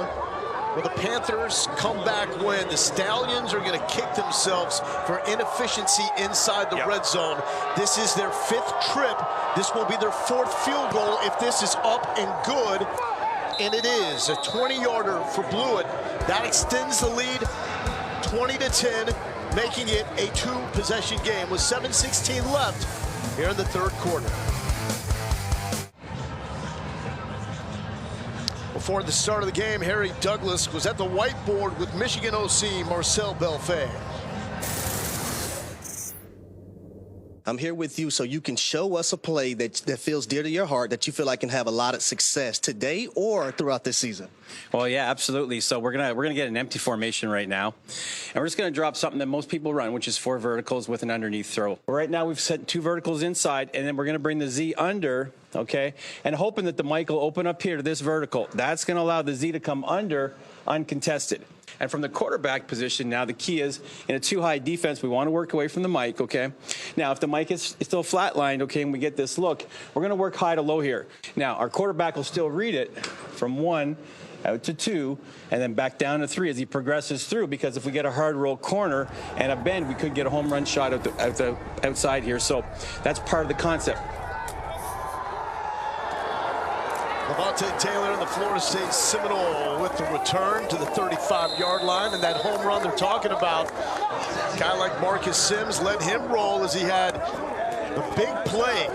will the Panthers come back win? The Stallions are going to kick themselves for inefficiency inside the red zone. This is their 5th trip. This will be their 4th field goal if this is up and good. And it is a 20-yarder for Blewett. That extends the lead 20-10, making it a 2-possession game with 7:16 left here in the 3rd quarter. Before the start of the game, Harry Douglas was at the whiteboard with Michigan OC Marcel Belfait. I'm here with you so you can show us a play that feels dear to your heart, that you feel like can have a lot of success today or throughout this season. Well, yeah, absolutely. So we're gonna get an empty formation right now, and we're just gonna drop something that most people run, which is 4 verticals with an underneath throw. Right now we've set 2 verticals inside, and then we're gonna bring the Z under, okay, and hoping that the Mike will open up here to this vertical. That's gonna allow the Z to come under uncontested. And from the quarterback position, now the key is in a 2-high defense, we want to work away from the Mike, okay? Now, if the Mike is still flatlined, okay, and we get this look, we're going to work high to low here. Now, our quarterback will still read it from 1 out to 2, and then back down to 3 as he progresses through, because if we get a hard roll corner and a bend, we could get a home run shot out the outside here. So that's part of the concept. Levante Taylor and the Florida State Seminole with the return to the 35-yard line, and that home run they're talking about. A guy like Marcus Sims let him roll as he had the big play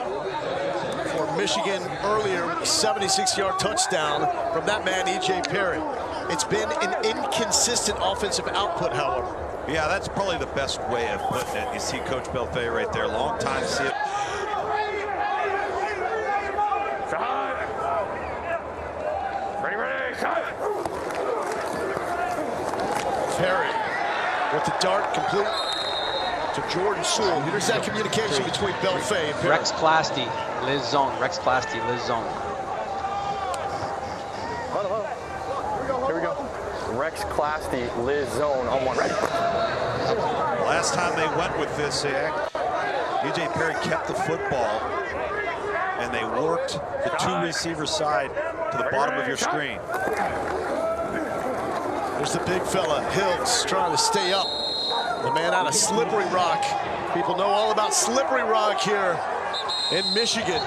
for Michigan earlier, 76-yard touchdown from that man, E.J. Perry. It's been an inconsistent offensive output, however. Yeah, that's probably the best way of putting it. You see Coach Belfait right there. Long time to see it. Perry with the dart complete to Jordan Sewell. Here's that communication between Belfait and Perry. Rex Clasty, Liz Zone. Rex Clasty, Liz Zone. Here we go. Rex Clasty, Liz Zone on 1. Ready. Last time they went with this, E.J. Perry kept the football, and they worked the 2-receiver side to the bottom of your screen. There's the big fella, Hills, trying to stay up. The man out of Slippery Rock. People know all about Slippery Rock here in Michigan.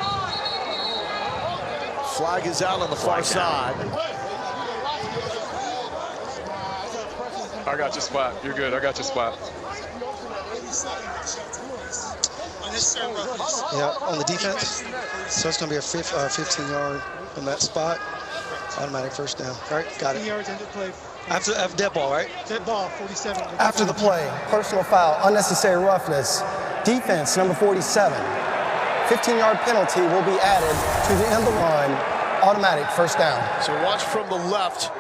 Flag is out on the far side. I got your spot. You're good. I got your spot. Yeah, on the defense. So it's going to be a 15-yard from that spot. Automatic 1st down. All right, got it. 10 yards into play. After dead ball, right? Dead ball, 47. After the play, personal foul, unnecessary roughness. Defense, number 47. 15-yard penalty will be added to the end of the run. Automatic 1st down. So watch from the left.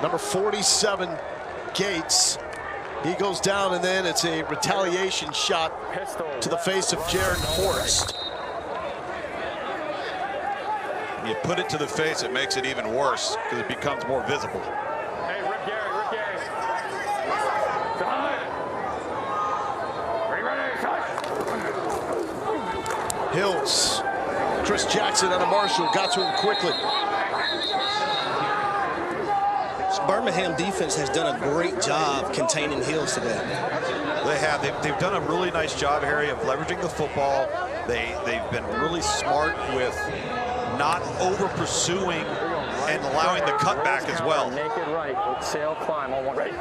Number 47, Gates. He goes down, and then it's a retaliation shot to the face of Jared Forrest. You put it to the face, it makes it even worse because it becomes more visible. Hey, Rick Gary. Hills. Chris Jackson out of Marshall got to him quickly. that Birmingham defense has done a great job containing Hills today. They have. They've done a really nice job, Harry, of leveraging the football. They've been really smart with not over pursuing and allowing the cutback as well. Naked right, sail climb on one right.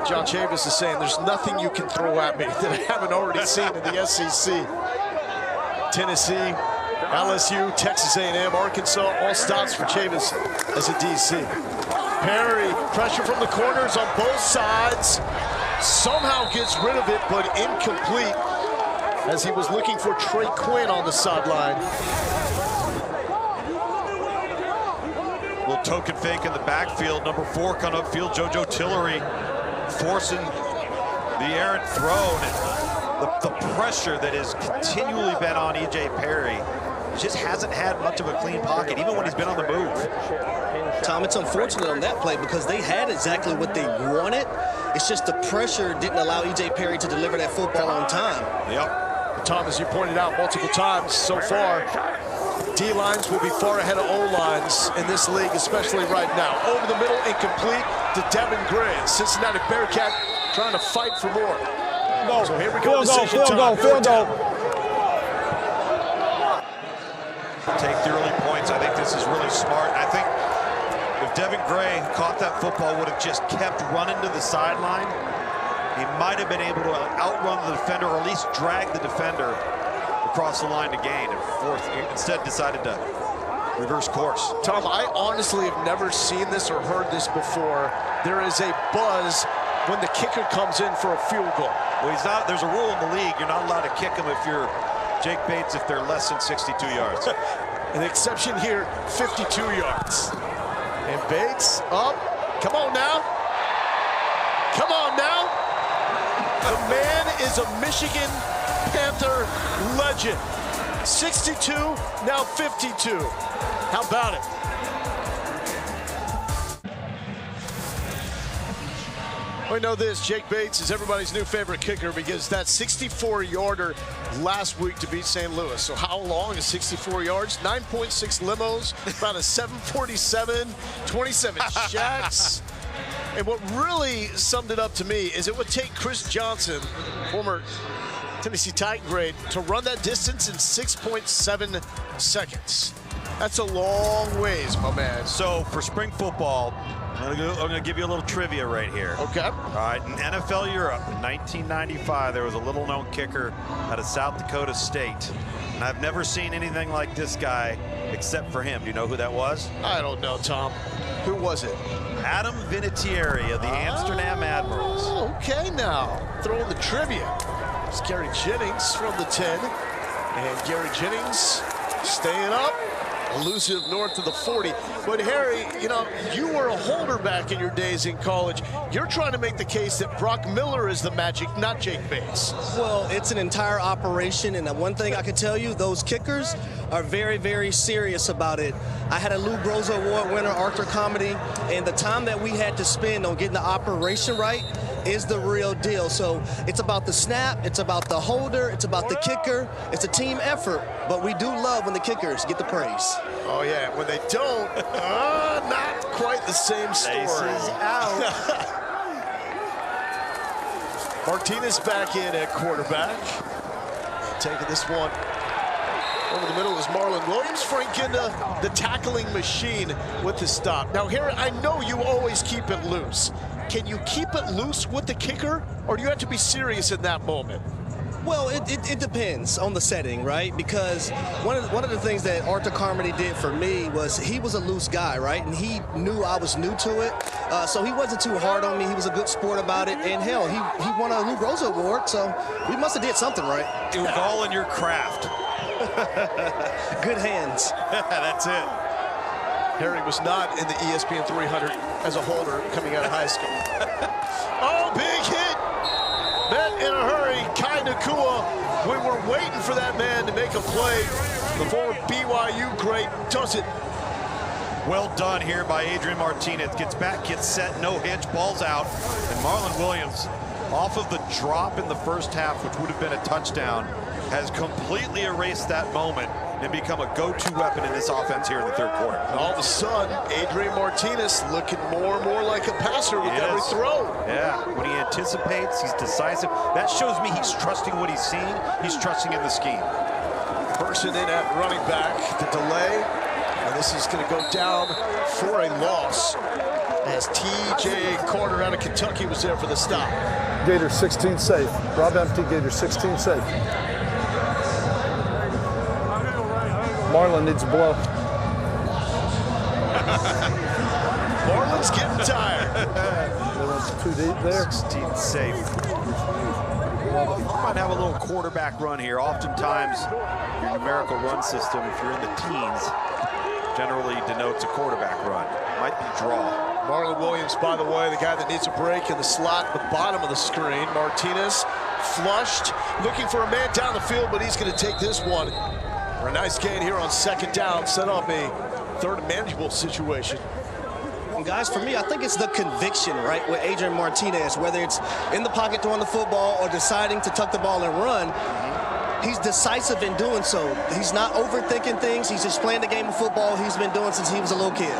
John Chavis is saying there's nothing you can throw at me that I haven't already seen in the SEC. Tennessee, LSU, Texas A&M, Arkansas, all stops for Chavis as a DC. Perry, pressure from the corners on both sides. Somehow gets rid of it, but incomplete as he was looking for Trey Quinn on the sideline. Little token fake in the backfield. Number 4 coming upfield, JoJo Tillery forcing the errant throw. And the pressure that has continually been on E.J. Perry just hasn't had much of a clean pocket, even when he's been on the move. Tom, it's unfortunate on that play because they had exactly what they wanted. It's just the pressure didn't allow E.J. Perry to deliver that football on time. Yep. Tom, as you pointed out multiple times so far, D-lines will be far ahead of O-lines in this league, especially right now. Over the middle, incomplete to Devin Gray. Cincinnati Bearcat trying to fight for more. No, so here we go. Field goal. Take the early points. I think this is really smart. I think if Devin Gray caught that football, would have just kept running to the sideline, he might have been able to outrun the defender or at least drag the defender across the line to gain. And fourth, instead decided to reverse course. Tom, I honestly have never seen this or heard this before. There is a buzz when the kicker comes in for a field goal. Well, he's not. There's a rule in the league. You're not allowed to kick him if you're Jake Bates if they're less than 62 yards. An exception here, 52 yards. And Bates up. Come on now. Come on now. The man is a Michigan Panther legend. 62, now 52. How about it? We know this, Jake Bates is everybody's new favorite kicker because that 64-yarder last week to beat St. Louis. So how long is 64 yards? 9.6 limos, about a 747, 27 shacks. And what really summed it up to me is it would take Chris Johnson, former Tennessee Titan grade, to run that distance in 6.7 seconds. That's a long ways, my man. So for spring football, I'm gonna give you a little trivia right here. Okay. All right, in NFL Europe in 1995, there was a little-known kicker out of South Dakota State. And I've never seen anything like this guy except for him. Do you know who that was? I don't know, Tom. Who was it? Adam Vinatieri of the Amsterdam Admirals. Okay, now. Throwing the trivia. It's Gary Jennings from the 10. And Gary Jennings staying up. Elusive north of the 40. But Harry, you know, you were a holder back in your days in college. You're trying to make the case that Brock Miller is the magic, not Jake Bates. Well, it's an entire operation, and one thing I can tell you, those kickers are very, very serious about it. I had a Lou Groza Award winner, Arthur Comedy, and the time that we had to spend on getting the operation right is the real deal. So it's about the snap, it's about the holder, it's about the kicker. It's a team effort, but we do love when the kickers get the praise. Oh yeah, when they don't, not quite the same story. Laces out. Martinez back in at quarterback. Taking this one over the middle is Marlon Williams. Frank Ginda, the tackling machine with the stop. Now here, I know you always keep it loose. Can you keep it loose with the kicker, or do you have to be serious in that moment? Well, it depends on the setting, right? Because one of the things that Arthur Carmody did for me was he was a loose guy, right? And he knew I was new to it, so he wasn't too hard on me. He was a good sport about it, and hell, he won a Lou Groza Award, so we must have did something right. It was all in your craft. Good hands. That's it. Harry was not in the ESPN 300 as a holder coming out of high school. Oh, big hit! Met in a hurry, Kai Nakua. We were waiting for that man to make a play. The former BYU great does it. Well done here by Adrian Martinez. Gets back, gets set, no hitch, ball's out. And Marlon Williams, off of the drop in the first half, which would have been a touchdown, has completely erased that moment and become a go-to weapon in this offense here in the third quarter. And all of a sudden, Adrian Martinez looking more and more like a passer with every throw. Yeah, when he anticipates, he's decisive. That shows me he's trusting what he's seeing. He's trusting in the scheme. Person in at running back, the delay, and this is going to go down for a loss as T.J. Carter out of Kentucky was there for the stop. Gators 16 safe. Rob empty, Gators 16 safe. Marlon needs a blow. Marlon's getting tired. Too deep there. 16 safe. Well, you might have a little quarterback run here. Oftentimes, your numerical run system, if you're in the teens, generally denotes a quarterback run. Might be draw. Marlon Williams, by the way, the guy that needs a break in the slot at the bottom of the screen. Martinez flushed, looking for a man down the field, but he's going to take this one for a nice gain here on second down, set up a third and manageable situation. And guys, for me, I think it's the conviction, right, with Adrian Martinez, whether it's in the pocket throwing the football or deciding to tuck the ball and run. He's decisive in doing so. He's not overthinking things. He's just playing the game of football he's been doing since he was a little kid.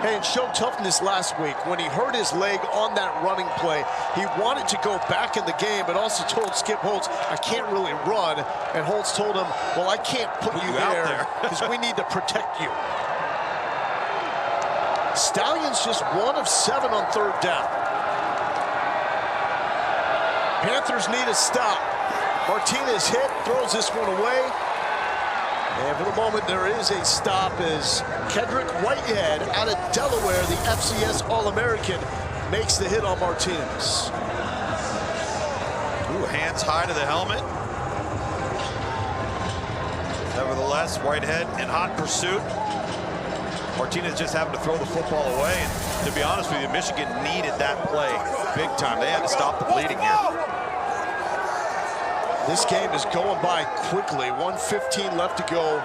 Hey, and showed toughness last week when he hurt his leg on that running play. He wanted to go back in the game, but also told Skip Holtz, I can't really run. And Holtz told him, well, I can't put you there because we need to protect you. Stallions just 1 of 7 on third down. Panthers need a stop. Martinez hit, throws this one away. And for the moment, there is a stop as Kedrick Whitehead out of Delaware, the FCS All-American, makes the hit on Martinez. Ooh, hands high to the helmet. Nevertheless, Whitehead in hot pursuit. Martinez just happened to throw the football away. And to be honest with you, Michigan needed that play big time. They had to stop the bleeding here. This game is going by quickly. 1:15 left to go.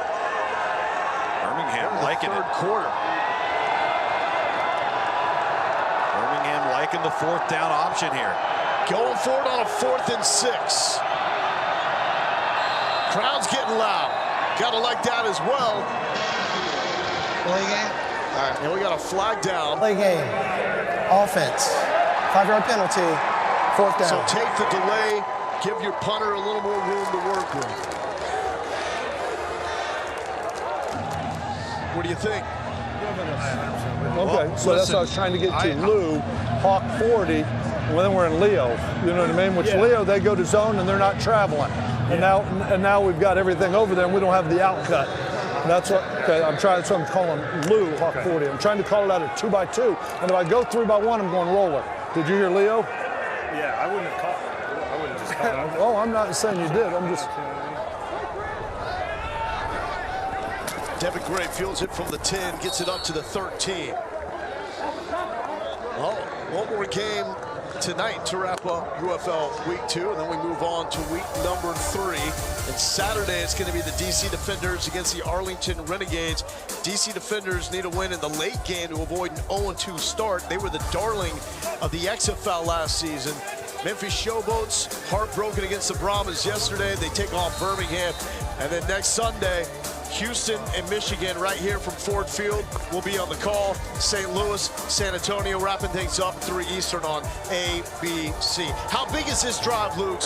Birmingham liking third it. Quarter. Birmingham liking the fourth down option here. Going for it on a 4th and 6. Crowd's getting loud. Gotta like that as well. Play game. All right, and we got a flag down. Play game. Offense. 5-yard penalty. 4th down. So take the delay. Give your punter a little more room to work with. What do you think? Okay, so that's what I was trying to get to. Lou, Hawk 40, and then we're in Leo. You know what I mean? Which Leo, they go to zone and they're not traveling. And now we've got everything over there and we don't have the out cut. That's what, okay, I'm trying, so I'm calling Lou Hawk 40. I'm trying to call it out at 2x2. And if I go 3x1, I'm going roller. Did you hear Leo? Yeah, I wouldn't have called. Oh, I'm not saying you did. I'm just. Devin Gray fields it from the 10, gets it up to the 13. Well, one more game tonight to wrap up UFL Week 2, and then we move on to week number 3. And Saturday, it's going to be the DC Defenders against the Arlington Renegades. DC Defenders need a win in the late game to avoid an 0-2 start. They were the darling of the XFL last season. Memphis Showboats, heartbroken against the Brahmas yesterday. They take on Birmingham. And then next Sunday, Houston and Michigan right here from Ford Field will be on the call. St. Louis, San Antonio wrapping things up at 3 Eastern on ABC. How big is this drive, Luke,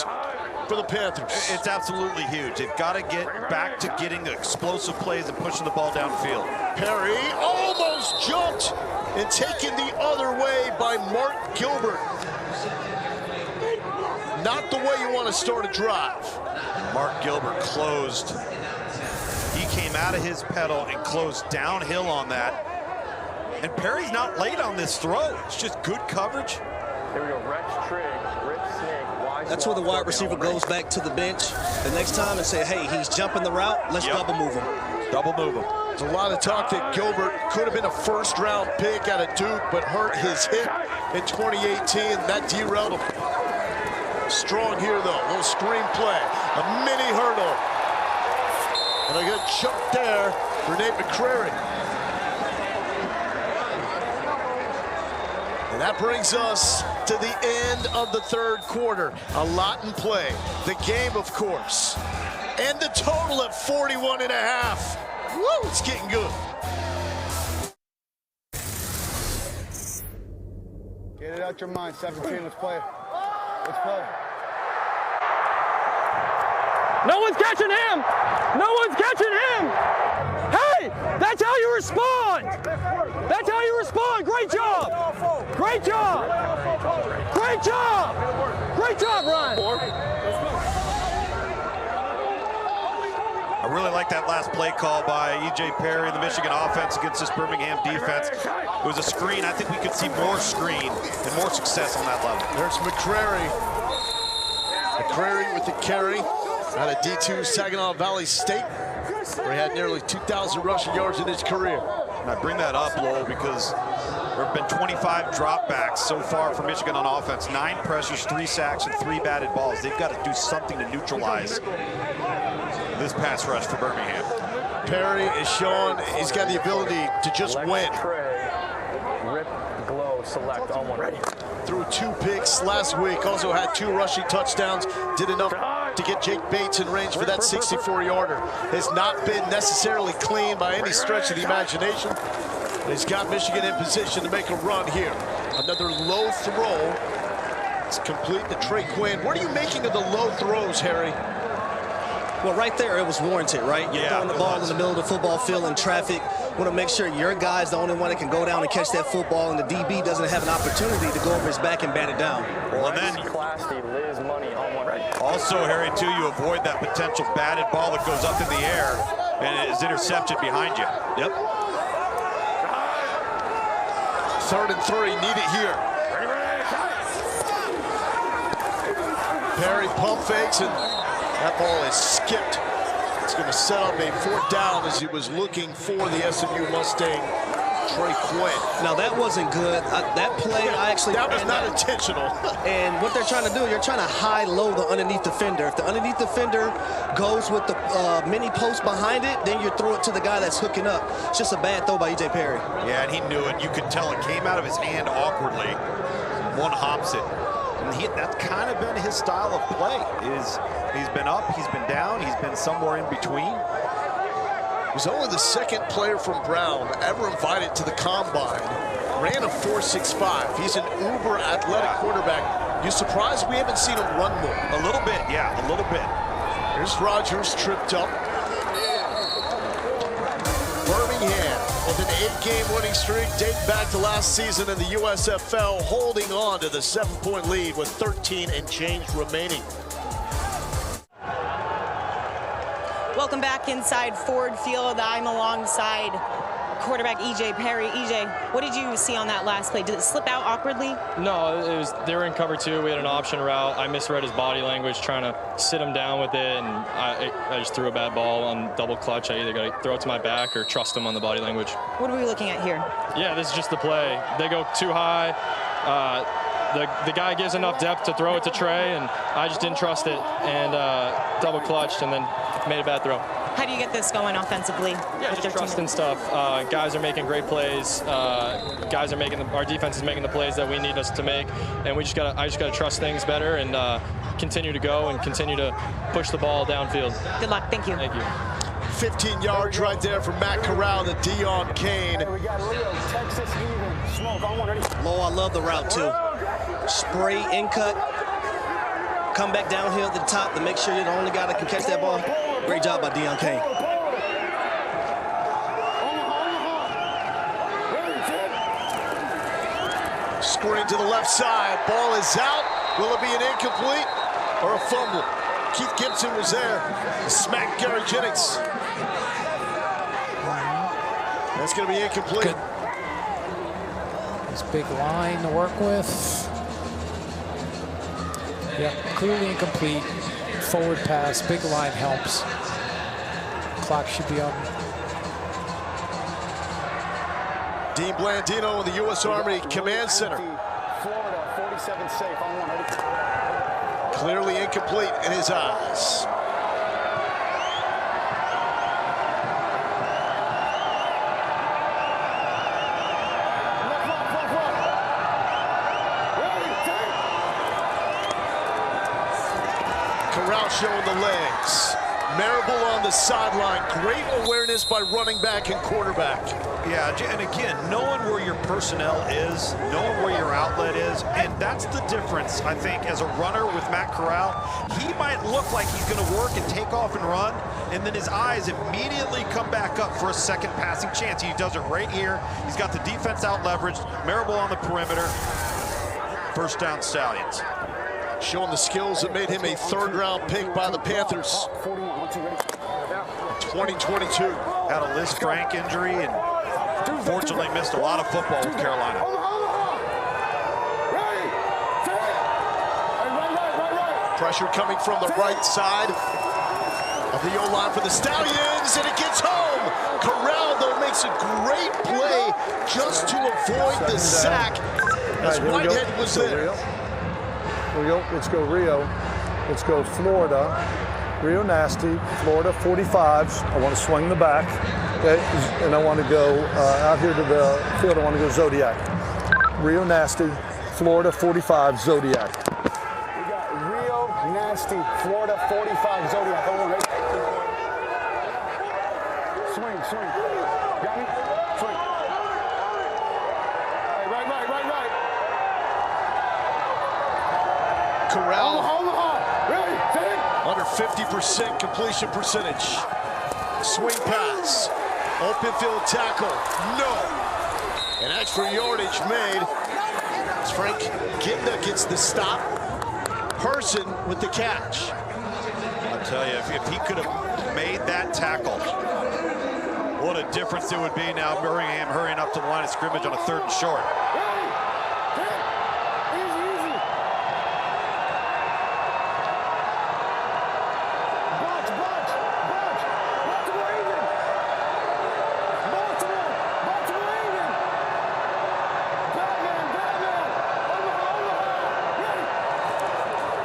for the Panthers? It's absolutely huge. They've got to get back to getting the explosive plays and pushing the ball downfield. Perry almost jumped and taken the other way by Mark Gilbert. Not the way you want to start a drive. Mark Gilbert closed. He came out of his pedal and closed downhill on that. And Perry's not late on this throw. It's just good coverage. Here we go. Rex Trigg, Rich Snake, wide. That's where the wide receiver goes back to the bench the next time and say, hey, he's jumping the route. Let's double move him. Double move him. There's a lot of talk that Gilbert could have been a first-round pick out of Duke, but hurt his hip in 2018. That derailed him. Strong here, though. A little screen play. A mini hurdle. And a good chunk there for Nate McCrary. And that brings us to the end of the third quarter. A lot in play. The game, of course, And the total at 41.5. Woo, it's getting good. Get it out your mind. 17, let's play. Let's play. No one's catching him! No one's catching him! Hey, that's how you respond! That's how you respond! Great job! Great job! Great job! Great job, Ryan! I really like that last play call by E.J. Perry and the Michigan offense against this Birmingham defense. It was a screen. I think we could see more screen and more success on that level. There's McCrary. McCrary with the carry out of D2 Saginaw Valley State, where he had nearly 2,000 rushing yards in his career. And I bring that up, Lowell, because there have been 25 dropbacks so far for Michigan on offense. 9 pressures, 3 sacks, and 3 batted balls. They've got to do something to neutralize this pass rush for Birmingham. Perry is showing he's got the ability to just win. Rip, glow, select, on one. Ready. Threw 2 picks last week, also had 2 rushing touchdowns, did enough to get Jake Bates in range for that 64-yarder. Has not been necessarily clean by any stretch of the imagination. He's got Michigan in position to make a run here. Another low throw. It's complete to Trey Quinn. What are you making of the low throws, Harry? Well, right there, it was warranted, right? You're throwing the ball in the middle of the football field in traffic. Want to make sure your guy's the only one that can go down and catch that football, and the DB doesn't have an opportunity to go over his back and bat it down. Well, and then Liz money on one. Ready. Also, Harry, too, you avoid that potential batted ball that goes up in the air and is intercepted behind you. Yep. 3rd and 3, need it here. Perry pump fakes, and that ball is skipped. It's going to set up a 4th down as he was looking for the SMU Mustang, Trey Quinn. Now, that wasn't good. That play, that was not intentional. And what they're trying to do, you're trying to high-low the underneath defender. If the underneath defender goes with the mini post behind it, then you throw it to the guy that's hooking up. It's just a bad throw by E.J. Perry. Yeah, and he knew it. You could tell it came out of his hand awkwardly. One hops it. And that's kind of been his style of play. He's been up, he's been down, he's been somewhere in between. Was only the 2nd player from Brown ever invited to the combine. Ran a 4.65. He's an uber athletic quarterback. You surprised we haven't seen him run more? A little bit, yeah, a little bit. Here's Rogers tripped up. Birmingham with an 8-game winning streak dating back to last season in the USFL, holding on to the 7-point lead with 13 and change remaining. Welcome back inside Ford Field. I'm alongside quarterback E.J. Perry. E.J., what did you see on that last play? Did it slip out awkwardly? No, they were in cover 2. We had an option route. I misread his body language, trying to sit him down with it, and I just threw a bad ball on double clutch. I either got to throw it to my back or trust him on the body language. What are we looking at here? Yeah, this is just the play. They go too high. The guy gives enough depth to throw it to Trey, and I just didn't trust it, and double clutched, and then made a bad throw. How do you get this going offensively? Yeah, just trusting stuff. Guys are making great plays. Our defense is making the plays that we need us to make, and I just gotta trust things better and continue to go and continue to push the ball downfield. Good luck. Thank you. Thank you. 15 yards right there from Matt Corral to Dion Kane. Low, I love the route too. Spray, in cut, come back downhill to the top to make sure you're the only guy that can catch that ball. Great job by Dion Kane. Screen to the left side. Ball is out. Will it be an incomplete or a fumble? Keith Gibson was there. Smacked Gary Jennings. That's going to be incomplete. Good. This big line to work with. Yep, clearly incomplete. Forward pass, big line helps. Clock should be on. Dean Blandino in the U.S. Army Command Center. Florida, 47 safe on one. Clearly incomplete in his eyes. Corral showing the legs. Marable on the sideline. Great awareness by running back and quarterback. Yeah, and again, knowing where your personnel is, knowing where your outlet is, and that's the difference, I think, as a runner with Matt Corral. He might look like he's going to work and take off and run, and then his eyes immediately come back up for a second passing chance. He does it right here. He's got the defense out leveraged. Marable on the perimeter. First down, Stallions. Showing the skills that made him a third-round pick by the Panthers. 2022. Had a Liz Frank injury and fortunately missed a lot of football with Carolina. Pressure coming from the right side of the O-line for the Stallions, and it gets home. Corral, though, makes a great play just to avoid the sack as Whitehead was there. Here we go. Let's go Rio. Let's go Florida. Rio Nasty, Florida 45s. I want to swing the back. Okay. And I want to go out here to the field. I want to go Zodiac. Rio Nasty, Florida 45, Zodiac. We got Rio Nasty, Florida 45, Zodiac. Hold on, right? Swing. Got me? Swing. Right. Corral. Omaha. Ready, set it. Under 50% completion percentage. Swing pass. Open field tackle. No. An extra yardage made. As Frank Ginda gets the stop. Person with the catch. I'll tell you, if he could have made that tackle, what a difference it would be. Now Birmingham hurrying up to the line of scrimmage on a 3rd and short.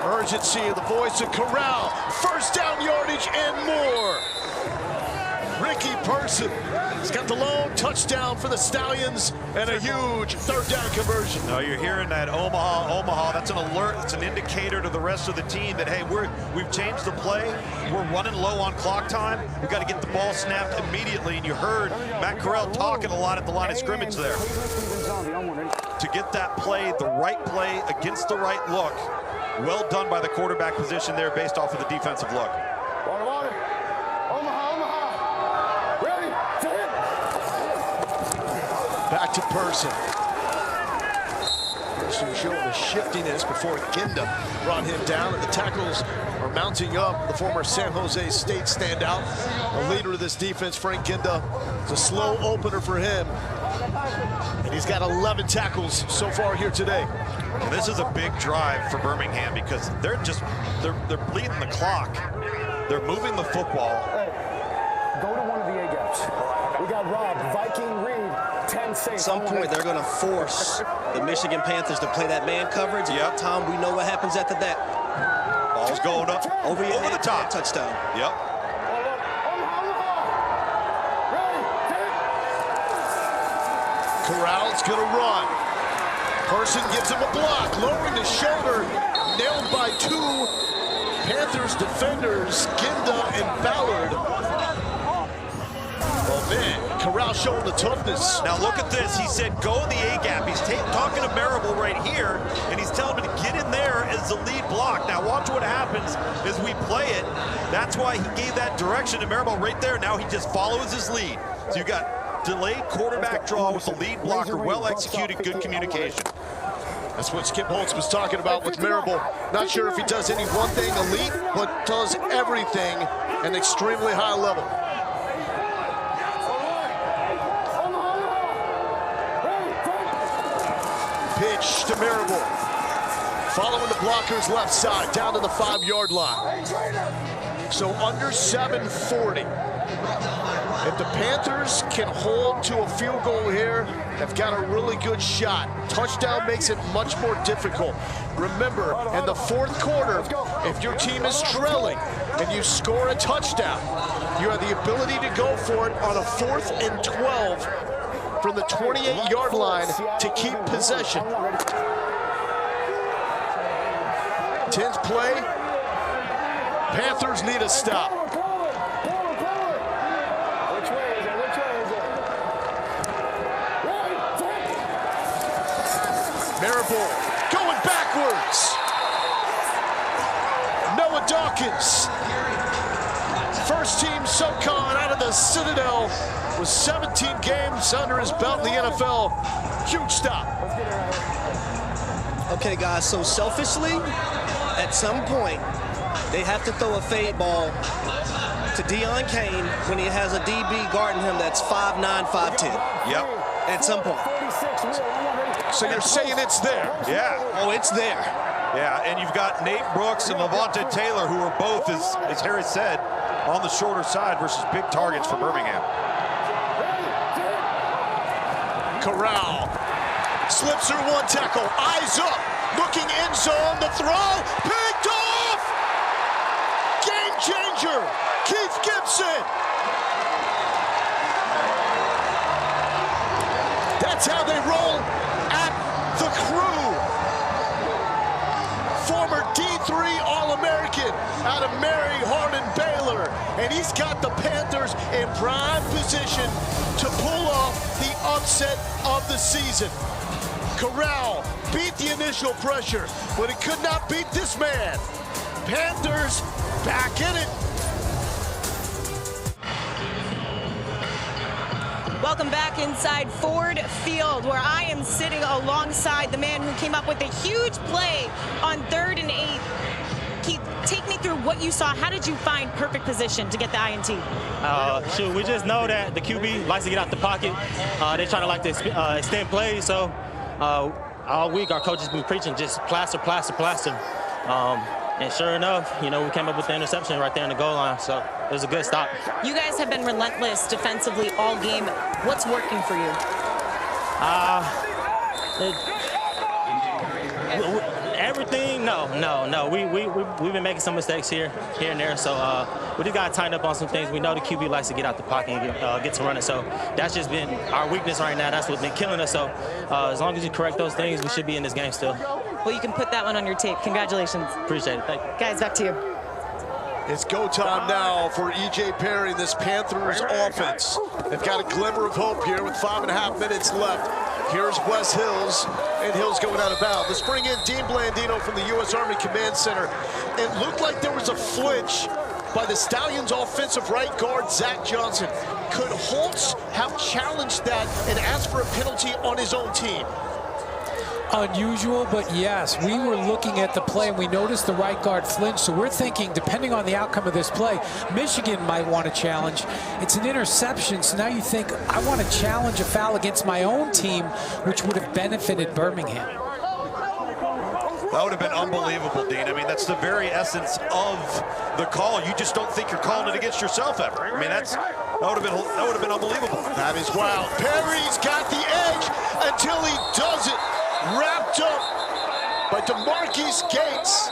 Urgency of the voice of Corral. First down yardage and more. Ricky Person has got the lone touchdown for the Stallions and a huge 3rd down conversion. Now you're hearing that Omaha. That's an alert. It's an indicator to the rest of the team that, hey, we've changed the play. We're running low on clock time. We've got to get the ball snapped immediately. And you heard Matt Corral talking a lot at the line of scrimmage there. To get that play, the right play against the right look. Well done by the quarterback position there based off of the defensive look. Water. Omaha. Ready, set it. Back to Person. Person showing the shiftiness before Ginda brought him down, and the tackles are mounting up. The former San Jose State standout, the leader of this defense, Frank Ginda. It's a slow opener for him. And he's got 11 tackles so far here today. And this is a big drive for Birmingham because they're bleeding the clock. They're moving the football. Hey, go to one of the A-gaps. We got Rob, Viking Reed, 10 safe. At some point, they're going to force the Michigan Panthers to play that man coverage. Yep. Tom, we know what happens after that. Ball's going up over the top. Touchdown. Yep. Corral's going to run. Person gives him a block, lowering his shoulder, nailed by 2 Panthers defenders, Ginda and Ballard. Oh man, Corral showing the toughness. Now look at this. He said go in the A-gap. He's talking to Marable right here, and he's telling him to get in there as the lead block. Now watch what happens as we play it. That's why he gave that direction to Marable right there. Now he just follows his lead. So you got delayed quarterback draw with the lead blocker, well executed, good communication. That's what Skip Holtz was talking about with Marable. Not sure if he does any one thing elite, but does everything at an extremely high level. Pitch to Marable. Following the blocker's left side, down to the 5-yard line. So under 7:40. If the Panthers can hold to a field goal here, they've got a really good shot. Touchdown makes it much more difficult. Remember, in the 4th quarter, if your team is trailing and you score a touchdown, you have the ability to go for it on a 4th and 12 from the 28-yard line to keep possession. 10th play, Panthers need a stop. Marable going backwards. Noah Dawkins, first team SoCon out of the Citadel with 17 games under his belt in the NFL. Huge stop. Okay, guys, so selfishly, at some point, they have to throw a fade ball to Deion Kane when he has a DB guarding him that's 5'9", 5'10". Yep. At some point. So you're saying it's there? Yeah. Oh, it's there. Yeah, and you've got Nate Brooks and Levante Taylor, who are both, as Harry said, on the shorter side versus big targets for Birmingham. Corral slips through one tackle, eyes up, looking end zone, the throw, picked off! Game changer, Keith Gibson. That's how they roll at the Crew. Former D3 All-American out of Mary Hardin Baylor. And he's got the Panthers in prime position to pull off the upset of the season. Corral beat the initial pressure, but it could not beat this man. Panthers back in it. Welcome back inside Ford Field, where I am sitting alongside the man who came up with a huge play on 3rd and 8. Keith, take me through what you saw. How did you find perfect position to get the INT? Shoot, we just know that the QB likes to get out the pocket. They try to like to extend plays, so all week our coaches been preaching just plaster, plaster, plaster. And sure enough, you know, we came up with the interception right there in the goal line, so it was a good stop. You guys have been relentless defensively all game. What's working for you? Everything, no. We've been making some mistakes here and there, so we just got to tighten up on some things. We know the QB likes to get out the pocket and get to running, so that's just been our weakness right now. That's what's been killing us, so as long as you correct those things, we should be in this game still. Well, you can put that one on your tape. Congratulations. Appreciate it. Thank you. Guys, back to you. It's go time now for E.J. Perry and this Panthers offense. They've got a glimmer of hope here with 5.5 minutes left. Here's Wes Hills, and Hills going out of bounds. Let's bring in Dean Blandino from the U.S. Army Command Center. It looked like there was a flinch by the Stallions offensive right guard, Zach Johnson. Could Holtz have challenged that and asked for a penalty on his own team? Unusual, but yes, we were looking at the play and we noticed the right guard flinch, so we're thinking, depending on the outcome of this play, Michigan might want to challenge. It's an interception, so now you think, I want to challenge a foul against my own team, which would have benefited Birmingham. That would have been unbelievable, Dean. I mean, that's the very essence of the call. You just don't think you're calling it against yourself ever. I mean, that would have been unbelievable. That is wild. Perry's got the edge until he doesn't. Wrapped up by DeMarquis Gates.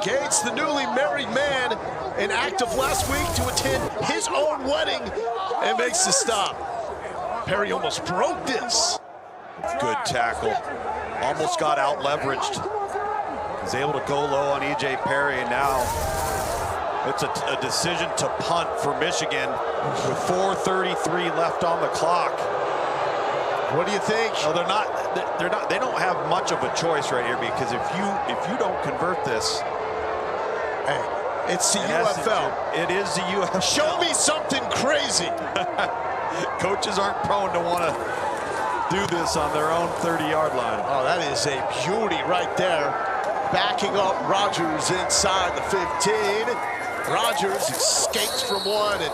Gates, the newly married man, an act of last week to attend his own wedding, and makes the stop. Perry almost broke this. Good tackle. Almost got out leveraged. He's able to go low on E.J. Perry, and now it's a decision to punt for Michigan with 4:33 left on the clock. What do you think? No, they don't have much of a choice right here, because if you don't convert this, hey, it's the UFL. It is the UFL. Show me something crazy. Coaches aren't prone to want to do this on their own 30-yard line. Oh, that is a beauty right there. Backing up Rogers inside the 15. Rogers escapes from one, and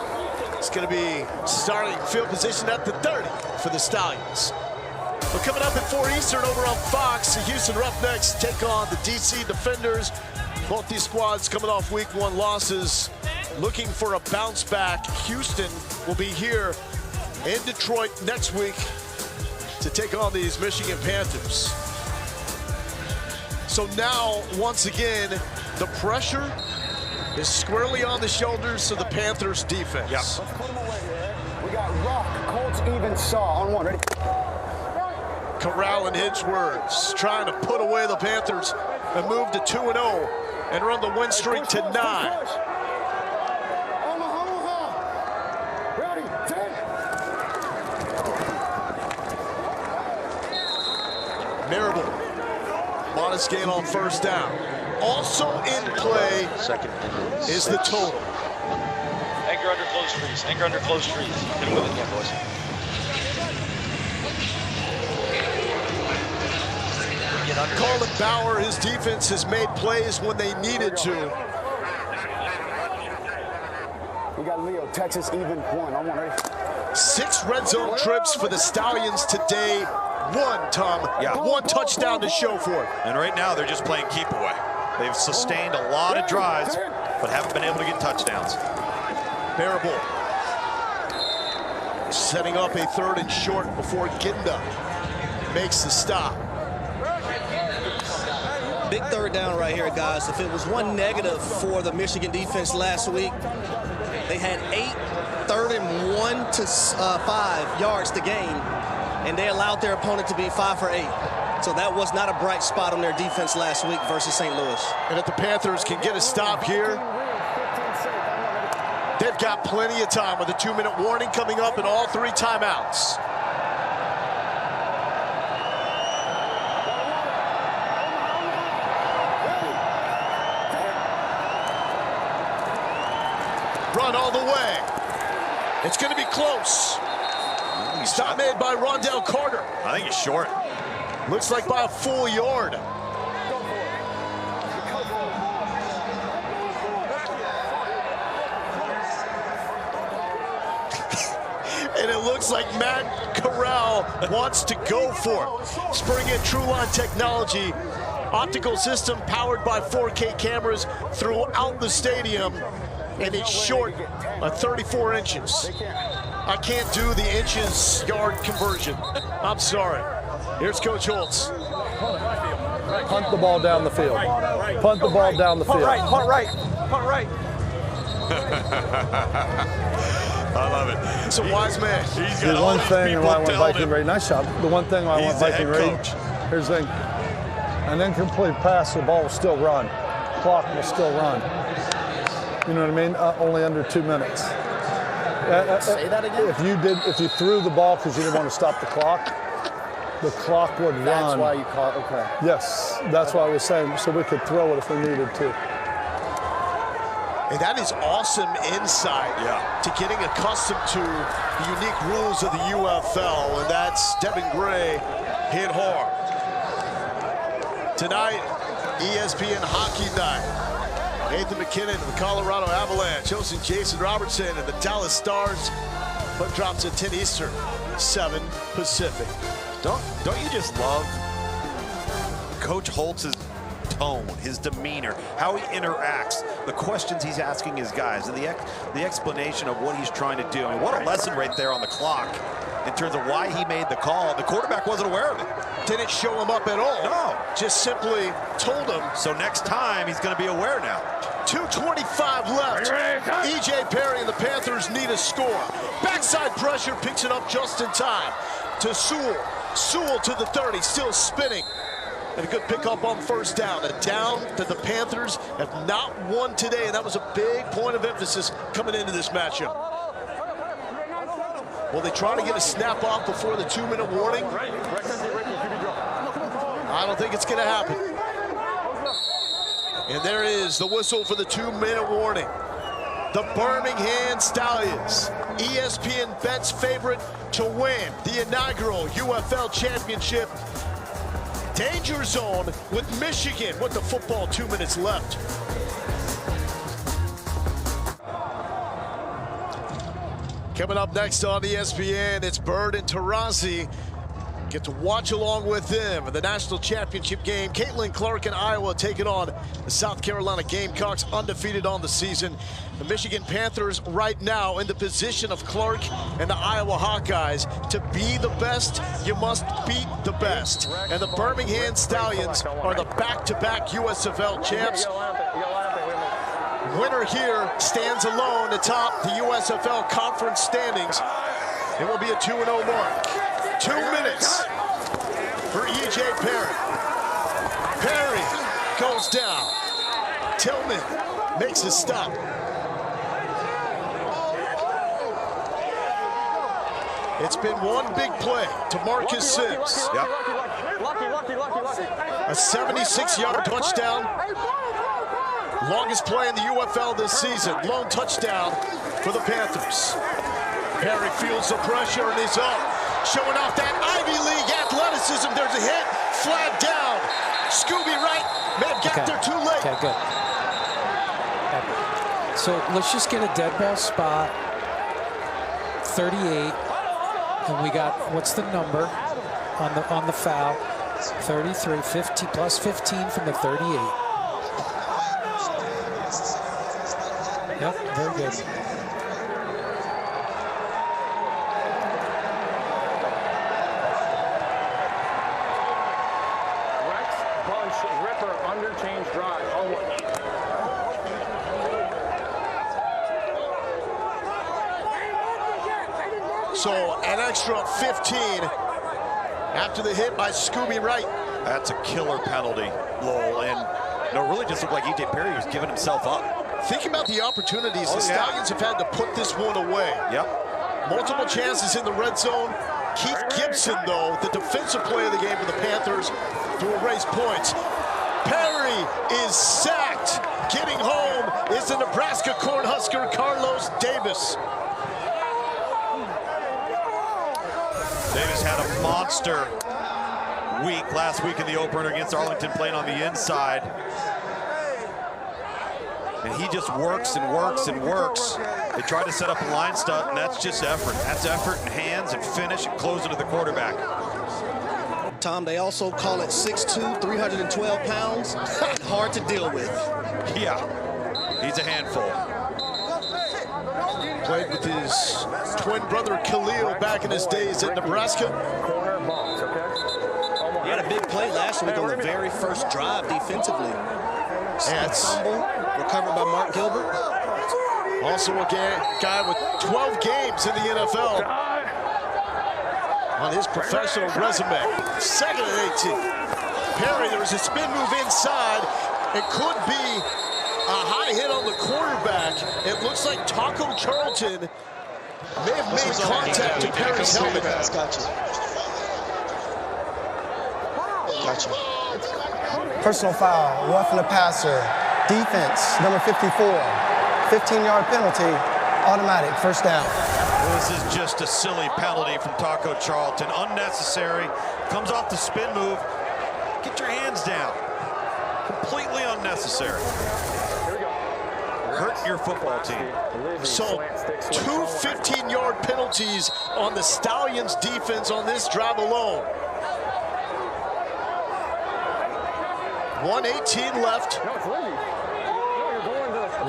it's going to be starting field position at the 30 for the Stallions. But coming up at 4 Eastern over on Fox, the Houston Roughnecks take on the DC Defenders. Both these squads coming off week 1 losses, looking for a bounce back. Houston will be here in Detroit next week to take on these Michigan Panthers. So now, once again, the pressure is squarely on the shoulders of the Panthers defense. Yep. Let's put them away here. We got Rock, Colts, even Saw on one. Ready? Corral and Edgeworths trying to put away the Panthers and move to 2-0 and run the win streak to 9. yards gain on first down. Also in play is the total. Anchor under closed trees. Anchor under closed trees. Get with it again, boys. Colin Bauer, his defense has made plays when they needed to. We got Leo, Texas, even one. I'm on ready. 6 red zone trips for the Stallions today. One touchdown to show for it. And right now, they're just playing keep away. They've sustained a lot of drives, but haven't been able to get touchdowns. Bearable setting up a 3rd and short before Ginda makes the stop. Big 3rd down right here, guys. If it was one negative for the Michigan defense last week, they had 8 3rd and 1 to 5 yards to gain, and they allowed their opponent to be 5 for 8. So that was not a bright spot on their defense last week versus St. Louis. And if the Panthers can get a stop here, they've got plenty of time with a 2-minute warning coming up and all 3 timeouts. Run all the way. It's going to be close. Stop made by Rondell Carter. I think he's short. Looks like by a full yard. And it looks like Matt Corral wants to go for it. Spring in TrueLine technology, optical system powered by 4K cameras throughout the stadium, and it's short by 34 inches. I can't do the inches yard conversion. I'm sorry. Here's Coach Holtz. Punt the ball down the field. Punt the ball down the field. Punt right. I love it. It's a wise man. He's got the one thing I want Viking him. Reed. Nice shot. The one thing I want Viking Reed. Here's the thing. An incomplete pass, the ball will still run. Clock will still run. You know what I mean? Only under 2 minutes. Say that again? If you threw the ball because you didn't want to stop the clock would run. That's why you call it, okay. Yes, that's why I was saying, so we could throw it if we needed to. And that is awesome insight to getting accustomed to the unique rules of the UFL, and that's Devin Gray hit hard. Tonight, ESPN Hockey Night. Nathan McKinnon of the Colorado Avalanche, hosting Jason Robertson and the Dallas Stars. Puck drops at 10 Eastern, 7 Pacific. Don't you just love Coach Holtz's tone, his demeanor, how he interacts, the questions he's asking his guys, and the explanation of what he's trying to do. I mean, what a lesson right there on the clock in terms of why he made the call. The quarterback wasn't aware of it. Didn't show him up at all. No. Just simply told him. So next time, he's going to be aware now. 2:25 left. E.J. Perry and the Panthers need a score. Backside pressure picks it up just in time to Sewell. Sewell to the 30, still spinning. And a good pickup on first down. A down that the Panthers have not won today, and that was a big point of emphasis coming into this matchup. Will they try to get a snap off before the 2-minute warning? I don't think it's going to happen. And there is the whistle for the 2-minute warning. The Birmingham Stallions, ESPN Bet's favorite to win the inaugural UFL Championship. Danger zone with Michigan with the football, 2 minutes left. Coming up next on ESPN, it's Bird and Taurasi. Get to watch along with them in the national championship game. Caitlin Clark in Iowa taking on the South Carolina Gamecocks, undefeated on the season. The Michigan Panthers right now in the position of Clark and the Iowa Hawkeyes. To be the best, you must beat the best. And the Birmingham Stallions are the back-to-back USFL champs. Winner here stands alone atop the USFL conference standings. It will be a 2-0 mark. 2 minutes for E.J. Perry. Perry goes down. Tillman makes a stop. It's been one big play to Marcus Sims. Yep. A 76-yard touchdown. Longest play in the UFL this season. Lone touchdown for the Panthers. Perry feels the pressure and is up. Showing off that Ivy League athleticism. There's a hit. Flag down. Scooby Wright may have got there too late. Okay, good. So let's just get a dead ball spot. 38. And we got, what's the number on the foul? 33, 50 plus 15 from the 38. Yep, very good. Rex, bunch, ripper, under, change, drive. So an extra 15 after the hit by Scooby Wright. That's a killer penalty, Lowell, and really just looked like E.J. Perry was giving himself up. Think about the opportunities the Stallions have had to put this one away. Yep. Multiple chances in the red zone. Keith Gibson, though, the defensive play of the game for the Panthers to erase points. Perry is sacked. Getting home is the Nebraska Cornhusker Carlos Davis. Davis had a monster week last week in the opener against Arlington, playing on the inside. And he just works and works and works. They try to set up a line stunt, and that's just effort. That's effort and hands and finish and closing to the quarterback. Tom, they also call it 6'2", 312 pounds. Hard to deal with. Yeah, he's a handful. Played with his twin brother Khalil back in his days at Nebraska. He had a big play last week on the very first drive defensively. Fumble, recovered by Mark Gilbert. Also a guy with 12 games in the NFL on his professional resume. Second and 18. Perry, there was a spin move inside. It could be a high hit on the quarterback. It looks like Taco Charlton may have made contact to Perry's helmet. Gotcha. Personal foul, roughing the passer. Defense, number 54. 15-yard penalty, automatic, first down. This is just a silly penalty from Taco Charlton. Unnecessary. Comes off the spin move. Get your hands down. Completely unnecessary. Hurt your football team. So, two 15-yard penalties on the Stallions defense on this drive alone. 1:18 left.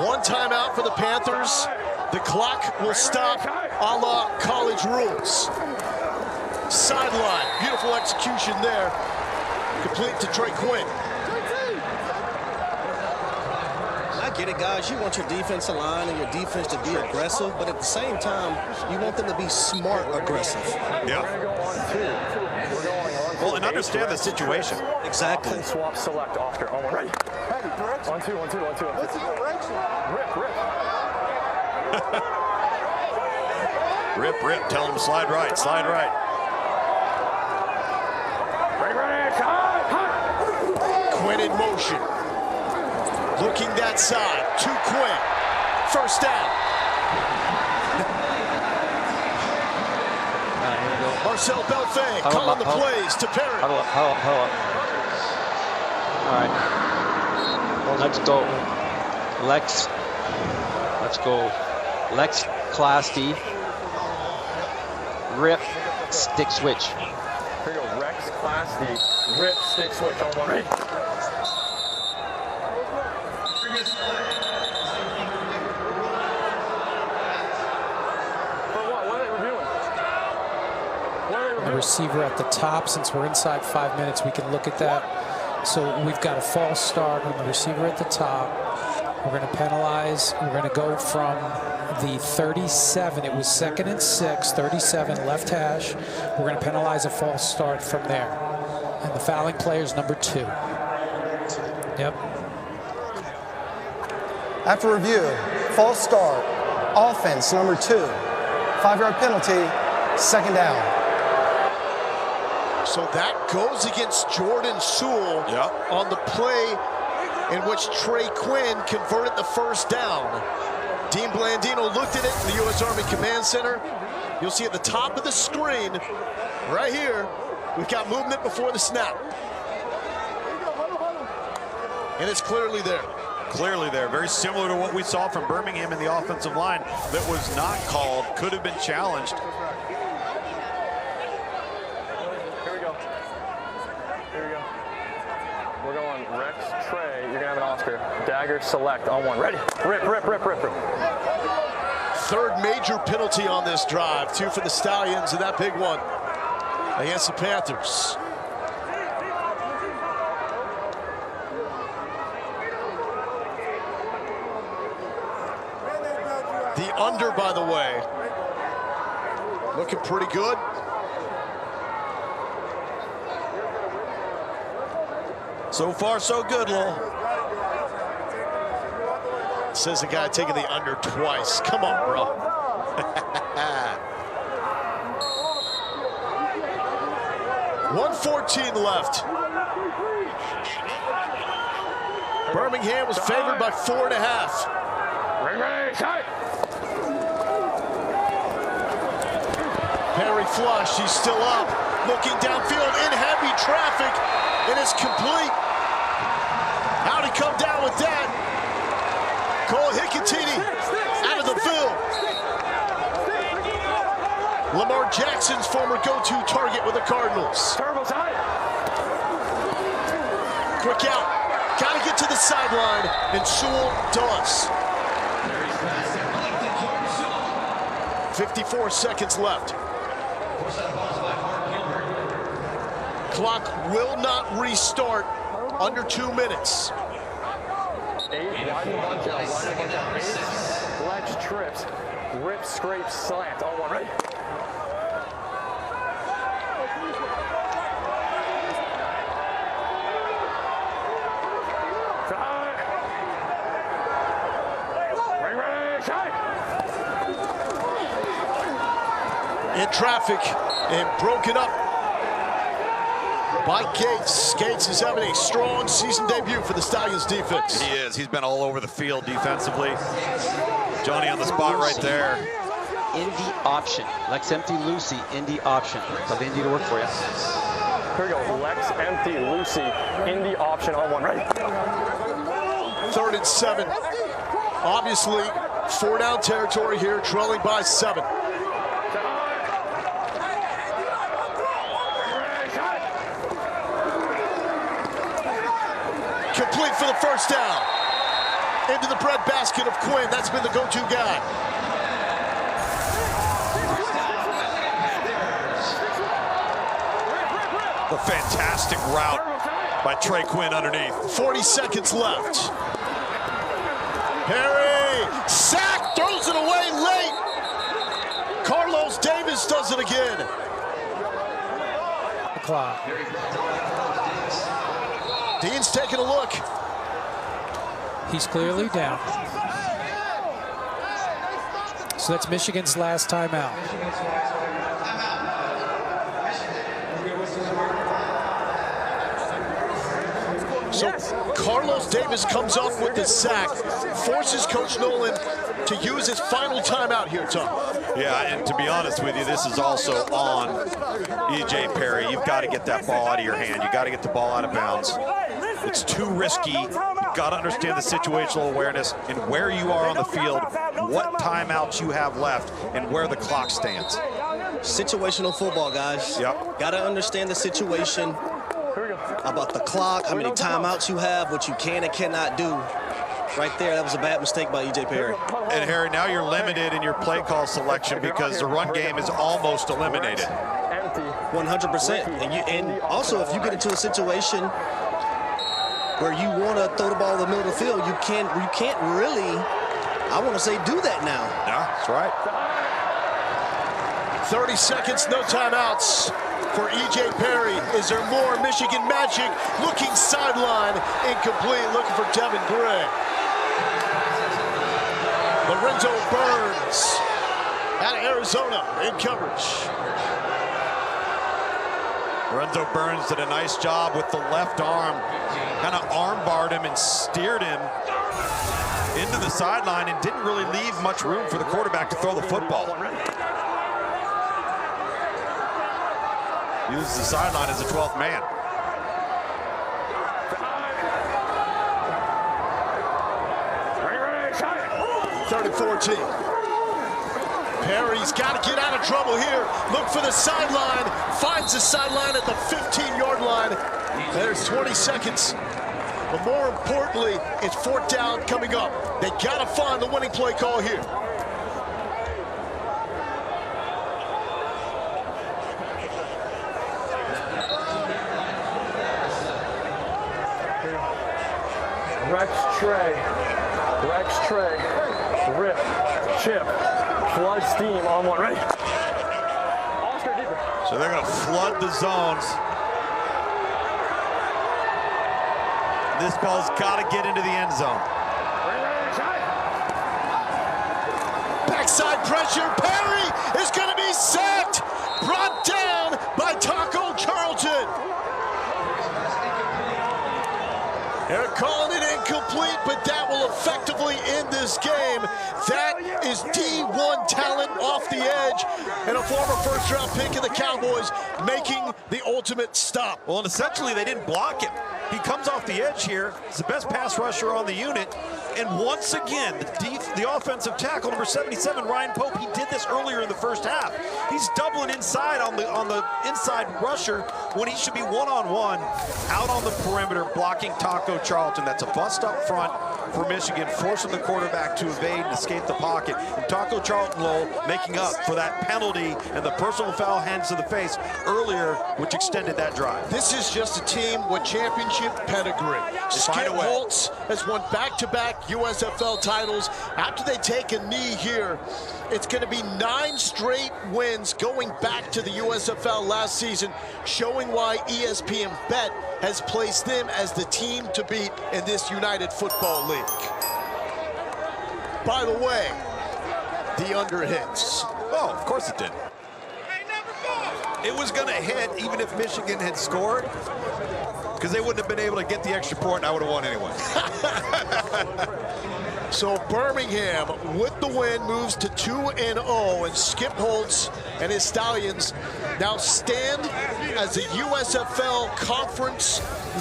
One timeout for the Panthers. The clock will stop a la college rules. Sideline, beautiful execution there. Complete to Trey Quinn. I get it, guys. You want your defensive line and your defense to be aggressive, but at the same time, you want them to be smart aggressive. Yeah. Well, and understand the situation. Exactly. Swap select after. On one. Ready. On two. What's the direction? Rip. Rip. Tell him to slide right. Slide right. Quinn in motion. Looking that side to Quinn. First down. Marcel Belfay calling the plays to Perry. Hold up. All right. Let's go. Let's go. Lex Clasty. Rip. Stick switch. Here we go. Rex Clasty. Rip. Stick switch on one. Ready. The receiver at the top, since we're inside 5 minutes, we can look at that. So we've got a false start on the receiver at the top. We're going to penalize. We're going to go from the 37. It was 2nd and 6, 37 left hash. We're going to penalize a false start from there. And the fouling player is number 2. Yep. After review, false start, offense, number 2. 5-yard penalty, Second down. So that goes against Jordan Sewell on the play in which Trey Quinn converted the first down. Dean Blandino looked at it in the U.S. Army Command Center. You'll see at the top of the screen, right here, we've got movement before the snap. And it's clearly there. Clearly there. Very similar to what we saw from Birmingham in the offensive line that was not called, could have been challenged. Here we go. We're going Rex, Trey. You're going to have an Oscar. Dagger, select on one. Ready? Rip. Third major penalty on this drive. 2 for the Stallions, and that big one against the Panthers. The under, by the way, looking pretty good. So far, so good, Lowell. Says the guy taking the under twice. Come on, bro. 1:14 left. Birmingham was favored by 4.5. Perry flush, he's still up. Looking downfield in heavy traffic, and it's complete. How'd he come down with that? Cole Hicatini out of the field. Lamar Jackson's former go-to target with the Cardinals. Quick out. Got to get to the sideline, and Sewell does. 54 seconds left. Clock will not restart under 2 minutes. 8, widen bunch out. Flex trips, rip, scrape, slant on one. Ready? In traffic and broken up by Gates. Gates is having a strong season debut for the Stallions defense. He is. He's been all over the field defensively. Johnny on the spot right there. Indy option. Lex empty, Lucy, Indy option. Tell the Indy to work for you. Here we go. Lex empty, Lucy, Indy option on one. Ready? 3rd and 7. Obviously, 4-down territory here, trailing by 7. Complete for the first down. Into the breadbasket of Quinn. That's been the go-to guy. The fantastic route by Trey Quinn underneath. 40 seconds left. Perry, sack, throws it away late. Carlos Davis does it again. The clock. Dean's taking a look. He's clearly down. So that's Michigan's last timeout. So Carlos Davis comes up with the sack, forces Coach Nolan to use his final timeout here, Tom. Yeah, and to be honest with you, this is also on E.J. Perry. You've got to get that ball out of your hand. You've got to get the ball out of bounds. It's too risky. You've got to understand the situational awareness and where you are on the field, what timeouts you have left, and where the clock stands. Situational football, guys. Yep. Got to understand the situation, about the clock, how many timeouts you have, what you can and cannot do. Right there, that was a bad mistake by E.J. Perry. And Harry, now you're limited in your play call selection because the run game is almost eliminated. 100%. And also, if you get into a situation where you want to throw the ball in the middle of the field, you can't really, I want to say, do that now. Yeah, that's right. 30 seconds, no timeouts for E.J. Perry. Is there more Michigan magic? Looking sideline, incomplete, looking for Devin Gray. Lorenzo Burns out of Arizona in coverage. Lorenzo Burns did a nice job with the left arm, kind of arm-barred him and steered him into the sideline and didn't really leave much room for the quarterback to throw the football. Uses the sideline as a 12th man. Third and 14. Perry's got to get out of trouble here. Look for the sideline. Finds the sideline at the 15-yard line. There's 20 seconds. But more importantly, it's 4th down coming up. They got to find the winning play call here. Rex Trey, rip, chip, flood steam on one, ready? So they're going to flood the zones. This ball's got to get into the end zone. Backside pressure, Perry is going to be sacked, brought down by Taco Charlton. They're calling it incomplete, but that will effectively end this game. That is D1 talent off the edge, and a former first-round pick of the Cowboys making the ultimate stop. Well, and essentially they didn't block him. He comes off the edge here. He's the best pass rusher on the unit. And once again, the offensive tackle, number 77, Ryan Pope, he did this earlier in the first half. He's doubling inside on the inside rusher when he should be one-on-one out on the perimeter blocking Taco Charlton. That's a bust up front for Michigan, forcing the quarterback to evade and escape the pocket. And Taco Charlton, Lowell, making up for that penalty and the personal foul hands to the face earlier, which extended that drive. This is just a team with championship pedigree. Skip Holtz has won back-to-back USFL titles. After they take a knee here, it's going to be 9 straight wins going back to the USFL last season, showing why ESPN Bet has placed them as the team to beat in this United Football League. By the way, the under hits. Oh, of course it did. It was going to hit even if Michigan had scored, because they wouldn't have been able to get the extra point, and I would have won anyway. So Birmingham, with the win, moves to 2-0, and Skip Holtz and his Stallions now stand as the USFL Conference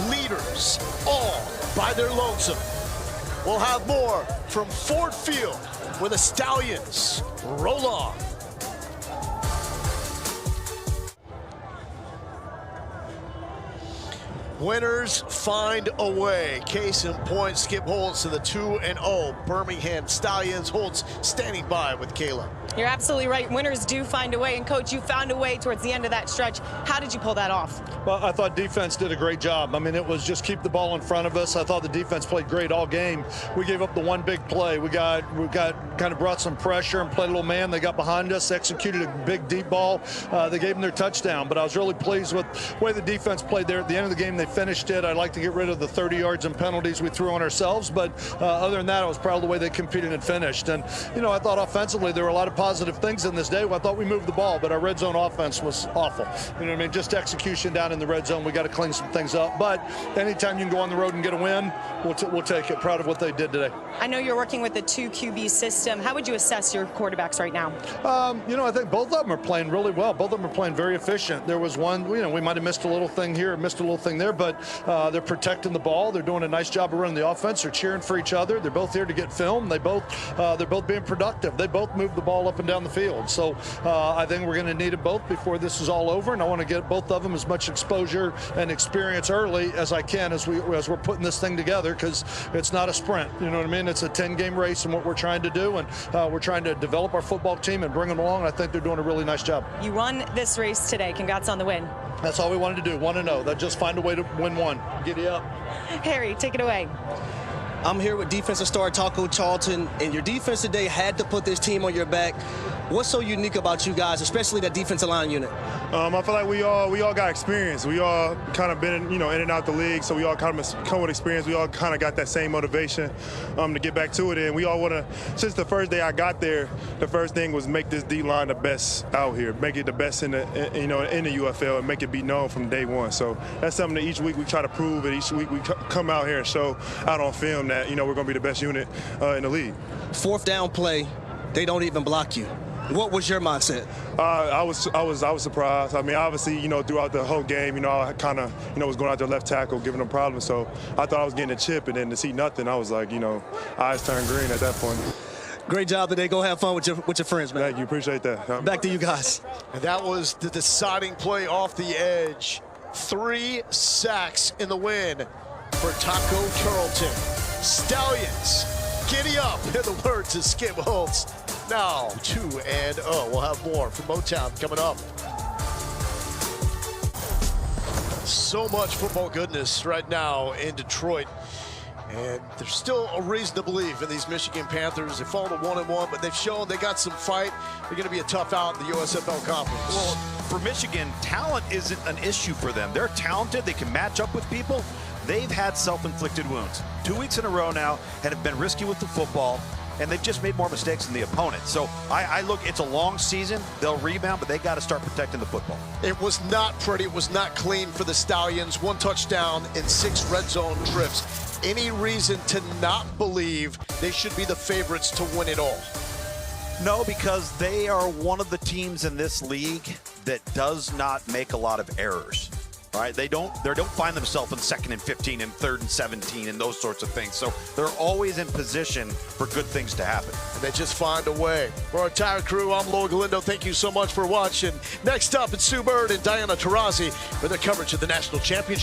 leaders, all by their lonesome. We'll have more from Ford Field, where the Stallions roll on. Winners find a way. Case in point, Skip Holtz to the 2-0 Birmingham Stallions. Holtz standing by with Kayla. You're absolutely right. Winners do find a way. And, Coach, you found a way towards the end of that stretch. How did you pull that off? Well, I thought defense did a great job. I mean, it was just keep the ball in front of us. I thought the defense played great all game. We gave up the one big play. We got kind of brought some pressure and played a little man. They got behind us, executed a big deep ball. They gave them their touchdown. But I was really pleased with the way the defense played there. At the end of the game, they finished it. I'd like to get rid of the 30 yards and penalties we threw on ourselves. But other than that, I was proud of the way they competed and finished. And, you know, I thought offensively there were a lot of positive things in this day. Well, I thought we moved the ball, but our red zone offense was awful. You know what I mean? Just execution down in the red zone. We got to clean some things up. But anytime you can go on the road and get a win, we'll take it. Proud of what they did today. I know you're working with the 2 QB system. How would you assess your quarterbacks right now? You know, I think both of them are playing really well. Both of them are playing very efficient. There was one, you know, we might have missed a little thing here, missed a little thing there, but they're protecting the ball. They're doing a nice job of running the offense. They're cheering for each other. They're both here to get film. They're both being productive. They both move the ball up and down the field. So I think we're going to need them both before this is all over, and I want to get both of them as much exposure and experience early as I can as we're putting this thing together, because it's not a sprint. You know what I mean? It's a 10-game race, and what we're trying to do, and we're trying to develop our football team and bring them along. I think they're doing a really nice job. You won this race today. Congrats on the win. That's all we wanted to do, 1-0. That just find a way to win one. Giddy up. Harry, take it away. I'm here with defensive star Taco Charlton, and your defense today had to put this team on your back. What's so unique about you guys, especially that defensive line unit? I feel like we all got experience. We all kind of been in and out the league, so we all kind of come with experience. We all kind of got that same motivation to get back to it. And we all want to, since the first day I got there, the first thing was make this D-line the best out here, make it the best in the UFL, and make it be known from day one. So that's something that each week we try to prove, and each week we come out here and show out on film that we're going to be the best unit in the league. Fourth down play, they don't even block you. What was your mindset? I was surprised. I mean, obviously, throughout the whole game, I kind of, was going out there left tackle, giving them problems. So I thought I was getting a chip, and then to see nothing, I was like, eyes turned green at that point. Great job today. Go have fun with your friends, man. Thank you. Appreciate that. Back to you guys. And that was the deciding play off the edge. 3 sacks in the win for Taco Charlton. Stallions, giddy up, in the words of Skip Holtz. Now 2-0. We'll have more from Motown coming up. So much football goodness right now in Detroit. And there's still a reason to believe in these Michigan Panthers. They fall to 1-1, but they've shown they got some fight. They're going to be a tough out in the USFL Conference. Well, for Michigan, talent isn't an issue for them. They're talented. They can match up with people. They've had self-inflicted wounds 2 weeks in a row now and have been risky with the football, and they've just made more mistakes than the opponent. So I look, it's a long season. They'll rebound, but they got to start protecting the football. It was not pretty. It was not clean for the Stallions. 1 touchdown in 6 red zone trips. Any reason to not believe they should be the favorites to win it all? No, because they are one of the teams in this league that does not make a lot of errors. All right, they don't find themselves in 2nd and 15 and 3rd and 17 and those sorts of things. So they're always in position for good things to happen. And they just find a way. For our entire crew, I'm Lloyd Galindo. Thank you so much for watching. Next up, it's Sue Bird and Diana Taurasi for their coverage of the National Championship.